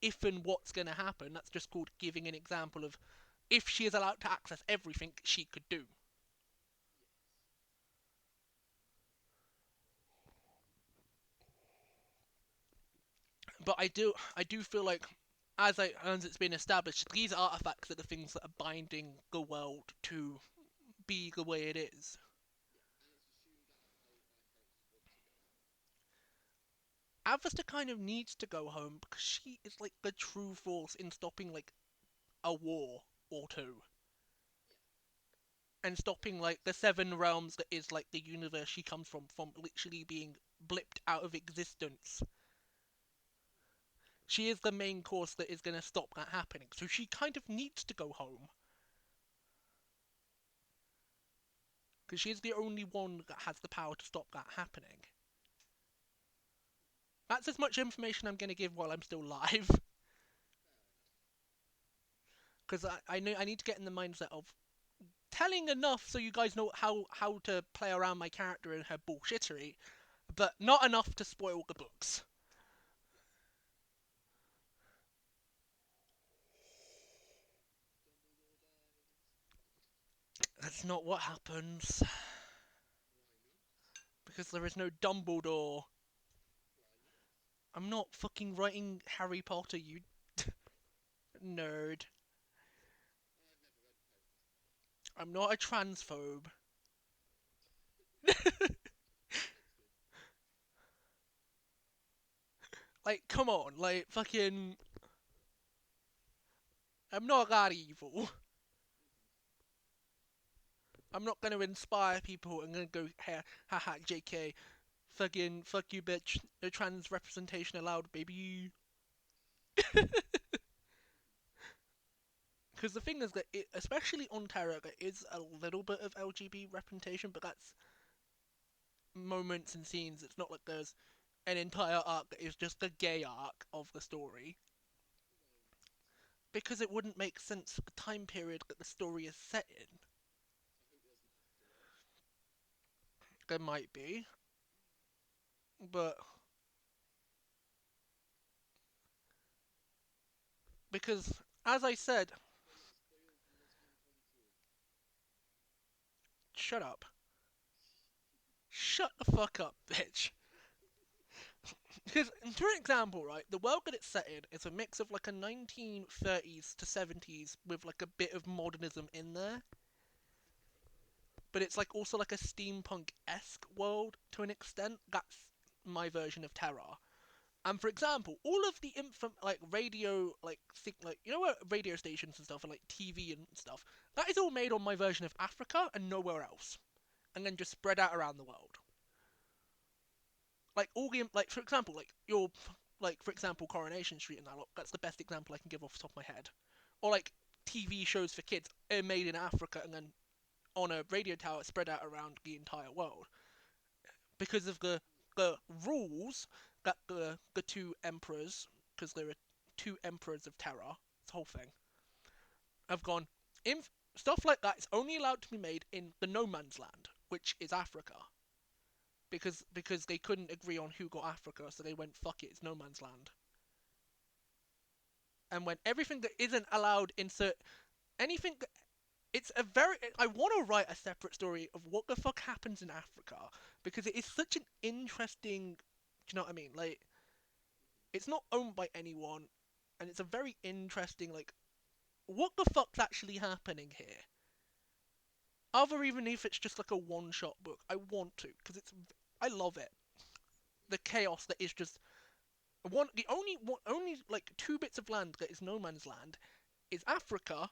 if and what's gonna happen. That's just called giving an example of if she is allowed to access everything she could do. But I do feel like as it's been established, these artifacts are the things that are binding the world to be the way it is. Avesta kind of needs to go home because she is like the true force in stopping like a war or two, and stopping like the seven realms that is like the universe she comes from literally being blipped out of existence. She is the main course that is going to stop that happening. So she kind of needs to go home because she's the only one that has the power to stop that happening. That's as much information I'm going to give while I'm still live. Because I know I need to get in the mindset of telling enough so you guys know how to play around my character and her bullshittery, but not enough to spoil the books. That's not what happens. Because there is no Dumbledore. I'm not fucking writing Harry Potter, you nerd. I'm not a transphobe. Like, come on, like, fucking. I'm not that evil. I'm not gonna inspire people and gonna go, hey, haha, JK, fucking, fuck you, bitch. No trans representation allowed, baby. Because the thing is that, especially on Terra, there is a little bit of LGBT representation, but that's moments and scenes. It's not like there's an entire arc that is just the gay arc of the story. Because it wouldn't make sense for the time period that the story is set in. There might be, but because, as I said, shut up. Shut the fuck up, bitch. Because, for example, right, the world that it's set in is a mix of like a 1930s to 70s with like a bit of modernism in there. But it's like also like a steampunk esque world to an extent. That's my version of Terra. And for example, all of the like radio, like you know where radio stations and stuff, and like TV and stuff, that is all made on my version of Africa and nowhere else, and then just spread out around the world. Like all game, like for example, like for example, Coronation Street and that lot. That's the best example I can give off the top of my head. Or like TV shows for kids are made in Africa and then on a radio tower spread out around the entire world because of the rules that the two emperors, because there are two emperors of Terra, this whole thing, have gone. Stuff like that is only allowed to be made in the no man's land, which is Africa, because they couldn't agree on who got Africa, so they went fuck it, it's no man's land. And when everything that isn't allowed insert anything that it's a very I want to write a separate story of what the fuck happens in Africa because it is such an interesting. Do you know what I mean? Like, it's not owned by anyone, and it's a very interesting like what the fuck's actually happening here. Other even if it's just like a one-shot book, I want to because I love it. The chaos that is just only like two bits of land that is no man's land is Africa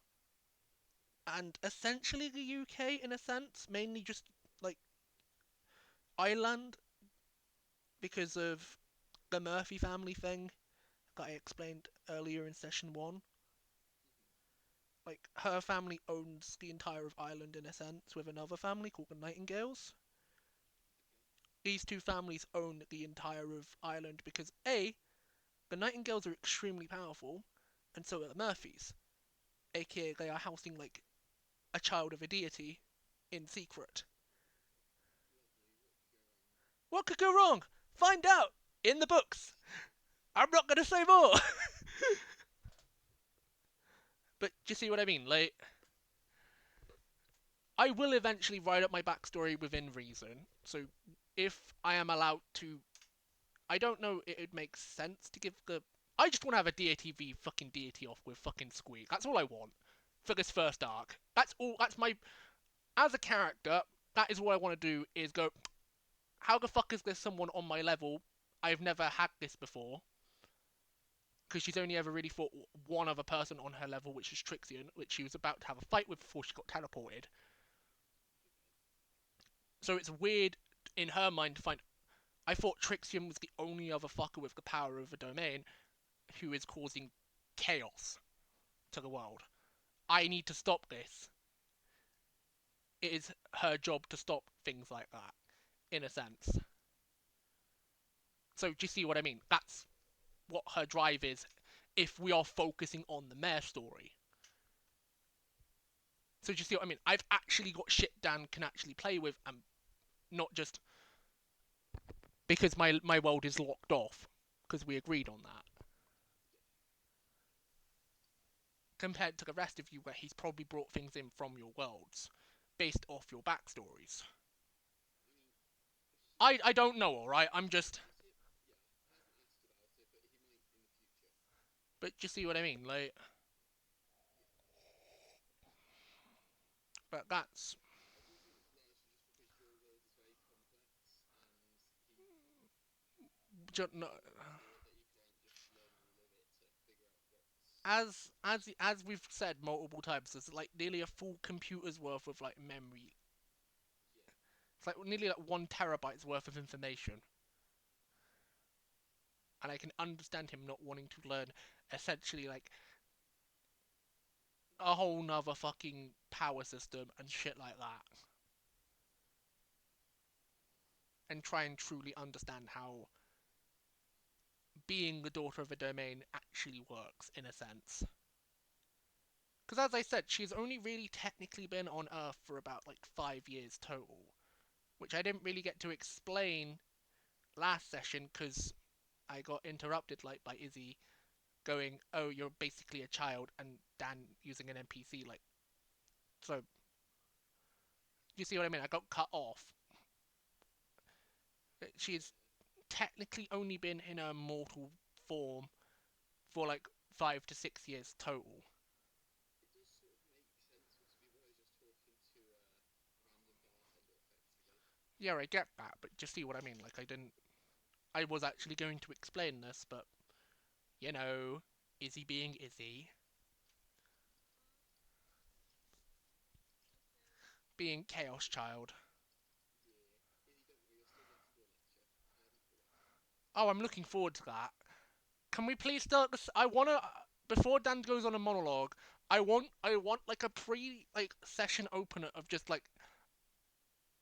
and essentially the UK in a sense, mainly just like Ireland because of the Murphy family thing that I explained earlier in session one. Like her family owns the entire of Ireland in a sense with another family called the Nightingales. These two families own the entire of Ireland because A, the Nightingales are extremely powerful, and so are the Murphys, aka they are housing like a child of a deity in secret. What could go wrong? Find out in the books. I'm not gonna say more. But do you see what I mean? Like, I will eventually write up my backstory within reason. So, if I am allowed to, I don't know. It makes sense to give the. I just want to have a DATV fucking deity off with fucking Squeak. That's all I want for this first arc. That's all. That's my. As a character, that is what I want to do. Is go. How the fuck is there someone on my level? I've never had this before. Because she's only ever really fought one other person on her level, which is Trixion, which she was about to have a fight with before she got teleported. So it's weird in her mind to find. I thought Trixion was the only other fucker with the power of a domain who is causing chaos to the world. I need to stop this. It is her job to stop things like that, in a sense. So do you see what I mean? That's what her drive is if we are focusing on the Mare story. So do you see what I mean? I've actually got shit Dan can actually play with and not just because my world is locked off because we agreed on that. Compared to the rest of you where he's probably brought things in from your worlds based off your backstories. I don't know, alright? I'm just. But you see what I mean? Like. But that's. No, as we've said multiple times, there's like nearly a full computer's worth of like memory. It's like nearly like 1 terabyte's worth of information. And I can understand him not wanting to learn essentially like a whole nother fucking power system and shit like that. And try and truly understand how being the daughter of a domain actually works in a sense. Because as I said, she's only really technically been on Earth for about like 5 years total, which I didn't really get to explain last session because I got interrupted like by Izzy going, "Oh, you're basically a child," and Dan using an NPC like. So, you see what I mean? I got cut off. She's technically only been in her mortal form for like 5 to 6 years total. Yeah, I get that, but just see what I mean. Like, I didn't. I was actually going to explain this, but you know, Izzy being Izzy, being Chaos Child. Oh, I'm looking forward to that. Can we please start this? I wanna before Dan goes on a monologue. I want like a pre like session opener of just like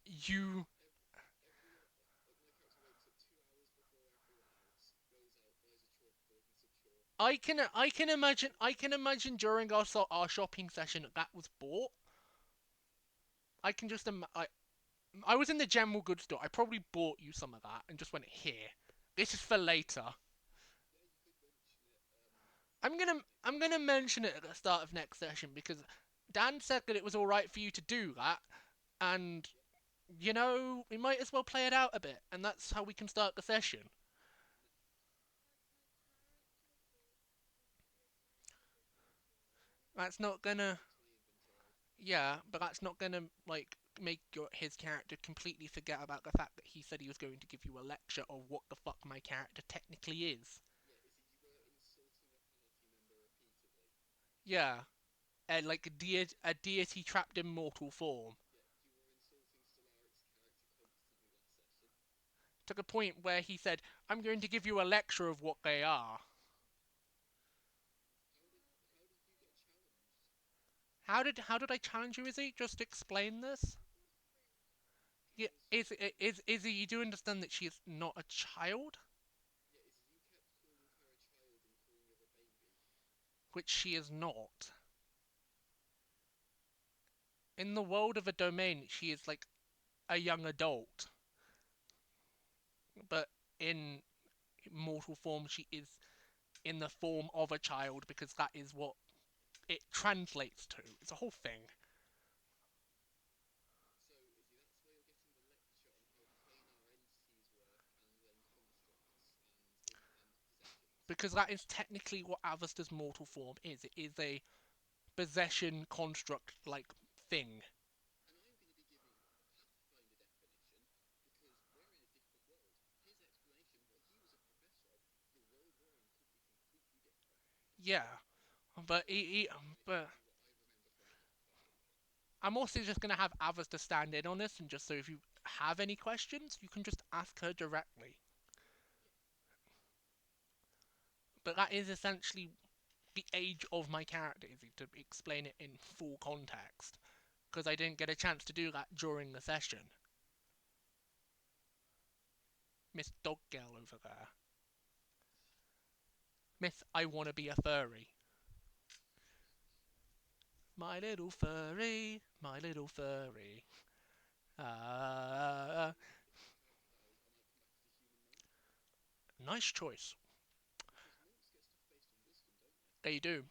you. I can imagine during our shopping session that was bought. I can just I was in the general goods store. I probably bought you some of that and just went here. This is for later. I'm gonna mention it at the start of next session because Dan said that it was all right for you to do that, and we might as well play it out a bit, and that's how we can start the session. That's not gonna, yeah, but that's not gonna like make his character completely forget about the fact that he said he was going to give you a lecture of what the fuck my character technically is. Yeah, and like a deity trapped in mortal form. To the point where he said, "I'm going to give you a lecture of what they are." How did I challenge you, Izzy? Just explain this. Yeah, is you do understand that she is not a child, which she is not. In the world of a domain, she is like a young adult, but in mortal form, she is in the form of a child because that is what it translates to. It's a whole thing. Because that is technically what Avesta's mortal form is. It is a possession construct like thing. Yeah, but but I'm also just gonna have Avesta stand in on this, and just so if you have any questions, you can just ask her directly. But that is essentially the age of my character, is to explain it in full context, because I didn't get a chance to do that during the session. Miss Dog Girl over there. Miss I wanna be a furry. My little furry, my little furry. Ah, nice choice. They do.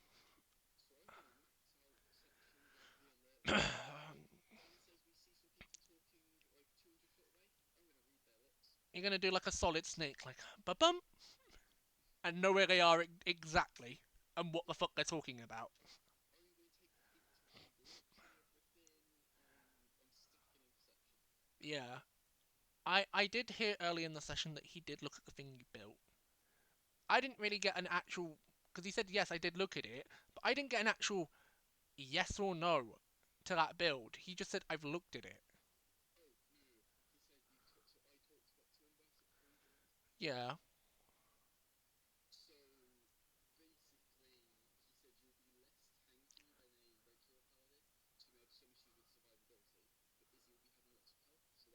You're gonna do like a solid snake, like ba bum, and know where they are exactly and what the fuck they're talking about. Yeah, I did hear early in the session that he did look at the thing you built. I didn't really get an actual because he said yes, I did look at it, but I didn't get an actual yes or no to that build. He just said I've looked at it. Yeah,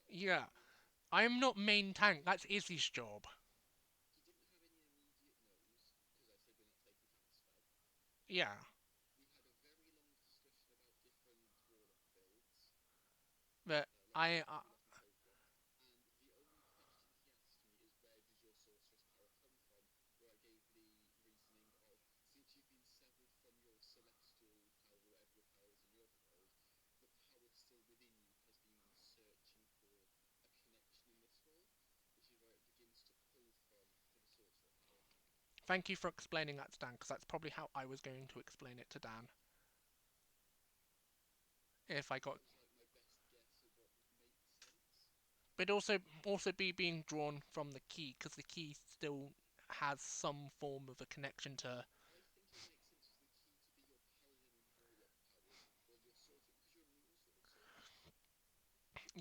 yeah. I'm not main tank. That's Izzy's job. Yeah, but I thank you for explaining that to Dan because that's probably how I was going to explain it to Dan if I got. But also be being drawn from the key because the key still has some form of a connection to.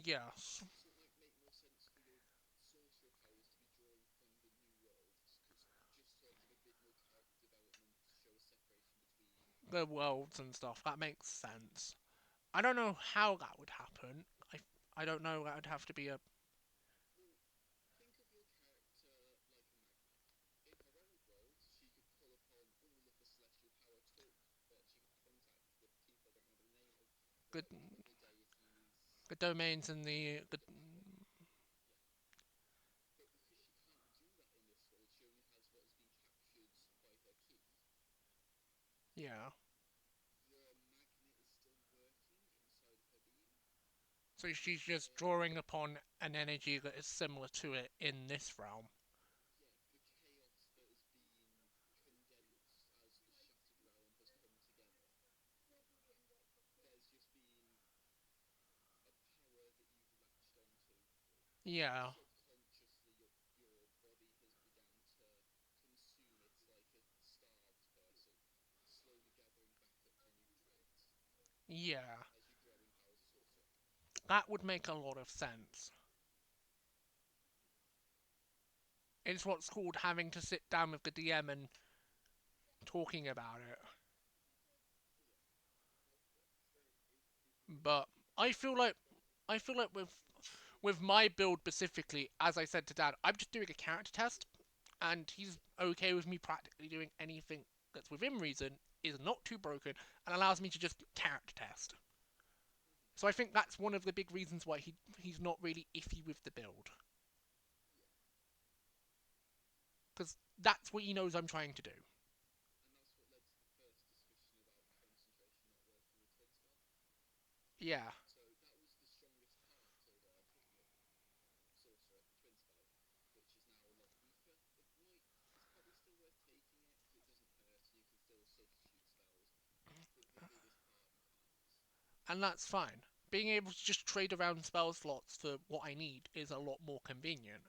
Yes. The worlds and stuff. That makes sense. I don't know how that would happen. I don't know. That would have to be a. Good. The domains and the. Yeah. So she's just drawing upon an energy that is similar to it in this realm. Yeah. Yeah. That would make a lot of sense. It's what's called having to sit down with the DM and talking about it. But I feel like I feel like with my build specifically, as I said to Dad, I'm just doing a character test, and he's okay with me practically doing anything that's within reason, is not too broken, and allows me to just character test. So I think that's one of the big reasons why he's not really iffy with the build, because that's what he knows I'm trying to do. Yeah, and that's fine. Being able to just trade around spell slots for what I need is a lot more convenient,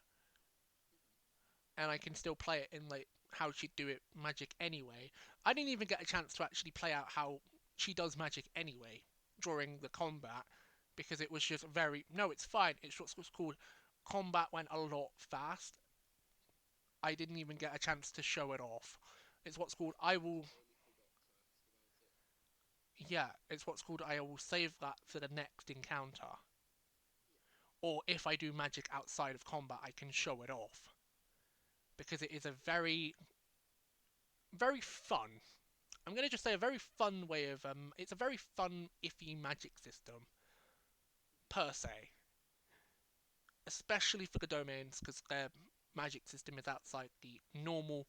and I can still play it in like how she'd do it magic anyway. I didn't even get a chance to actually play out how she does magic anyway during the combat because it was just very no, it's fine. It's what's called combat went a lot fast. I didn't even get a chance to show it off. It's what's called I will yeah, it's what's called I will save that for the next encounter. Or if I do magic outside of combat, I can show it off because it is a very fun. I'm gonna just say a very fun way of It's a very fun iffy magic system per se, especially for the domains because their magic system is outside the normal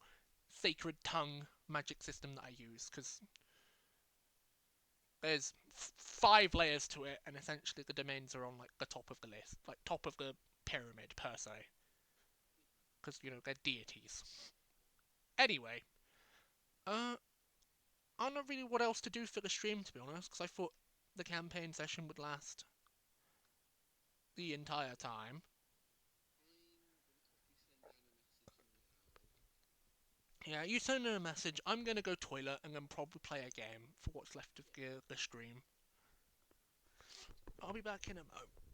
sacred tongue magic system that I use because there's 5 layers to it, and essentially the domains are on like the top of the list, like top of the pyramid per se, because they're deities. Anyway, uh, I don't know really what else to do for the stream to be honest, because I thought the campaign session would last the entire time. Yeah, you send in a message. I'm gonna go toilet and then probably play a game for what's left of the stream. I'll be back in a moment.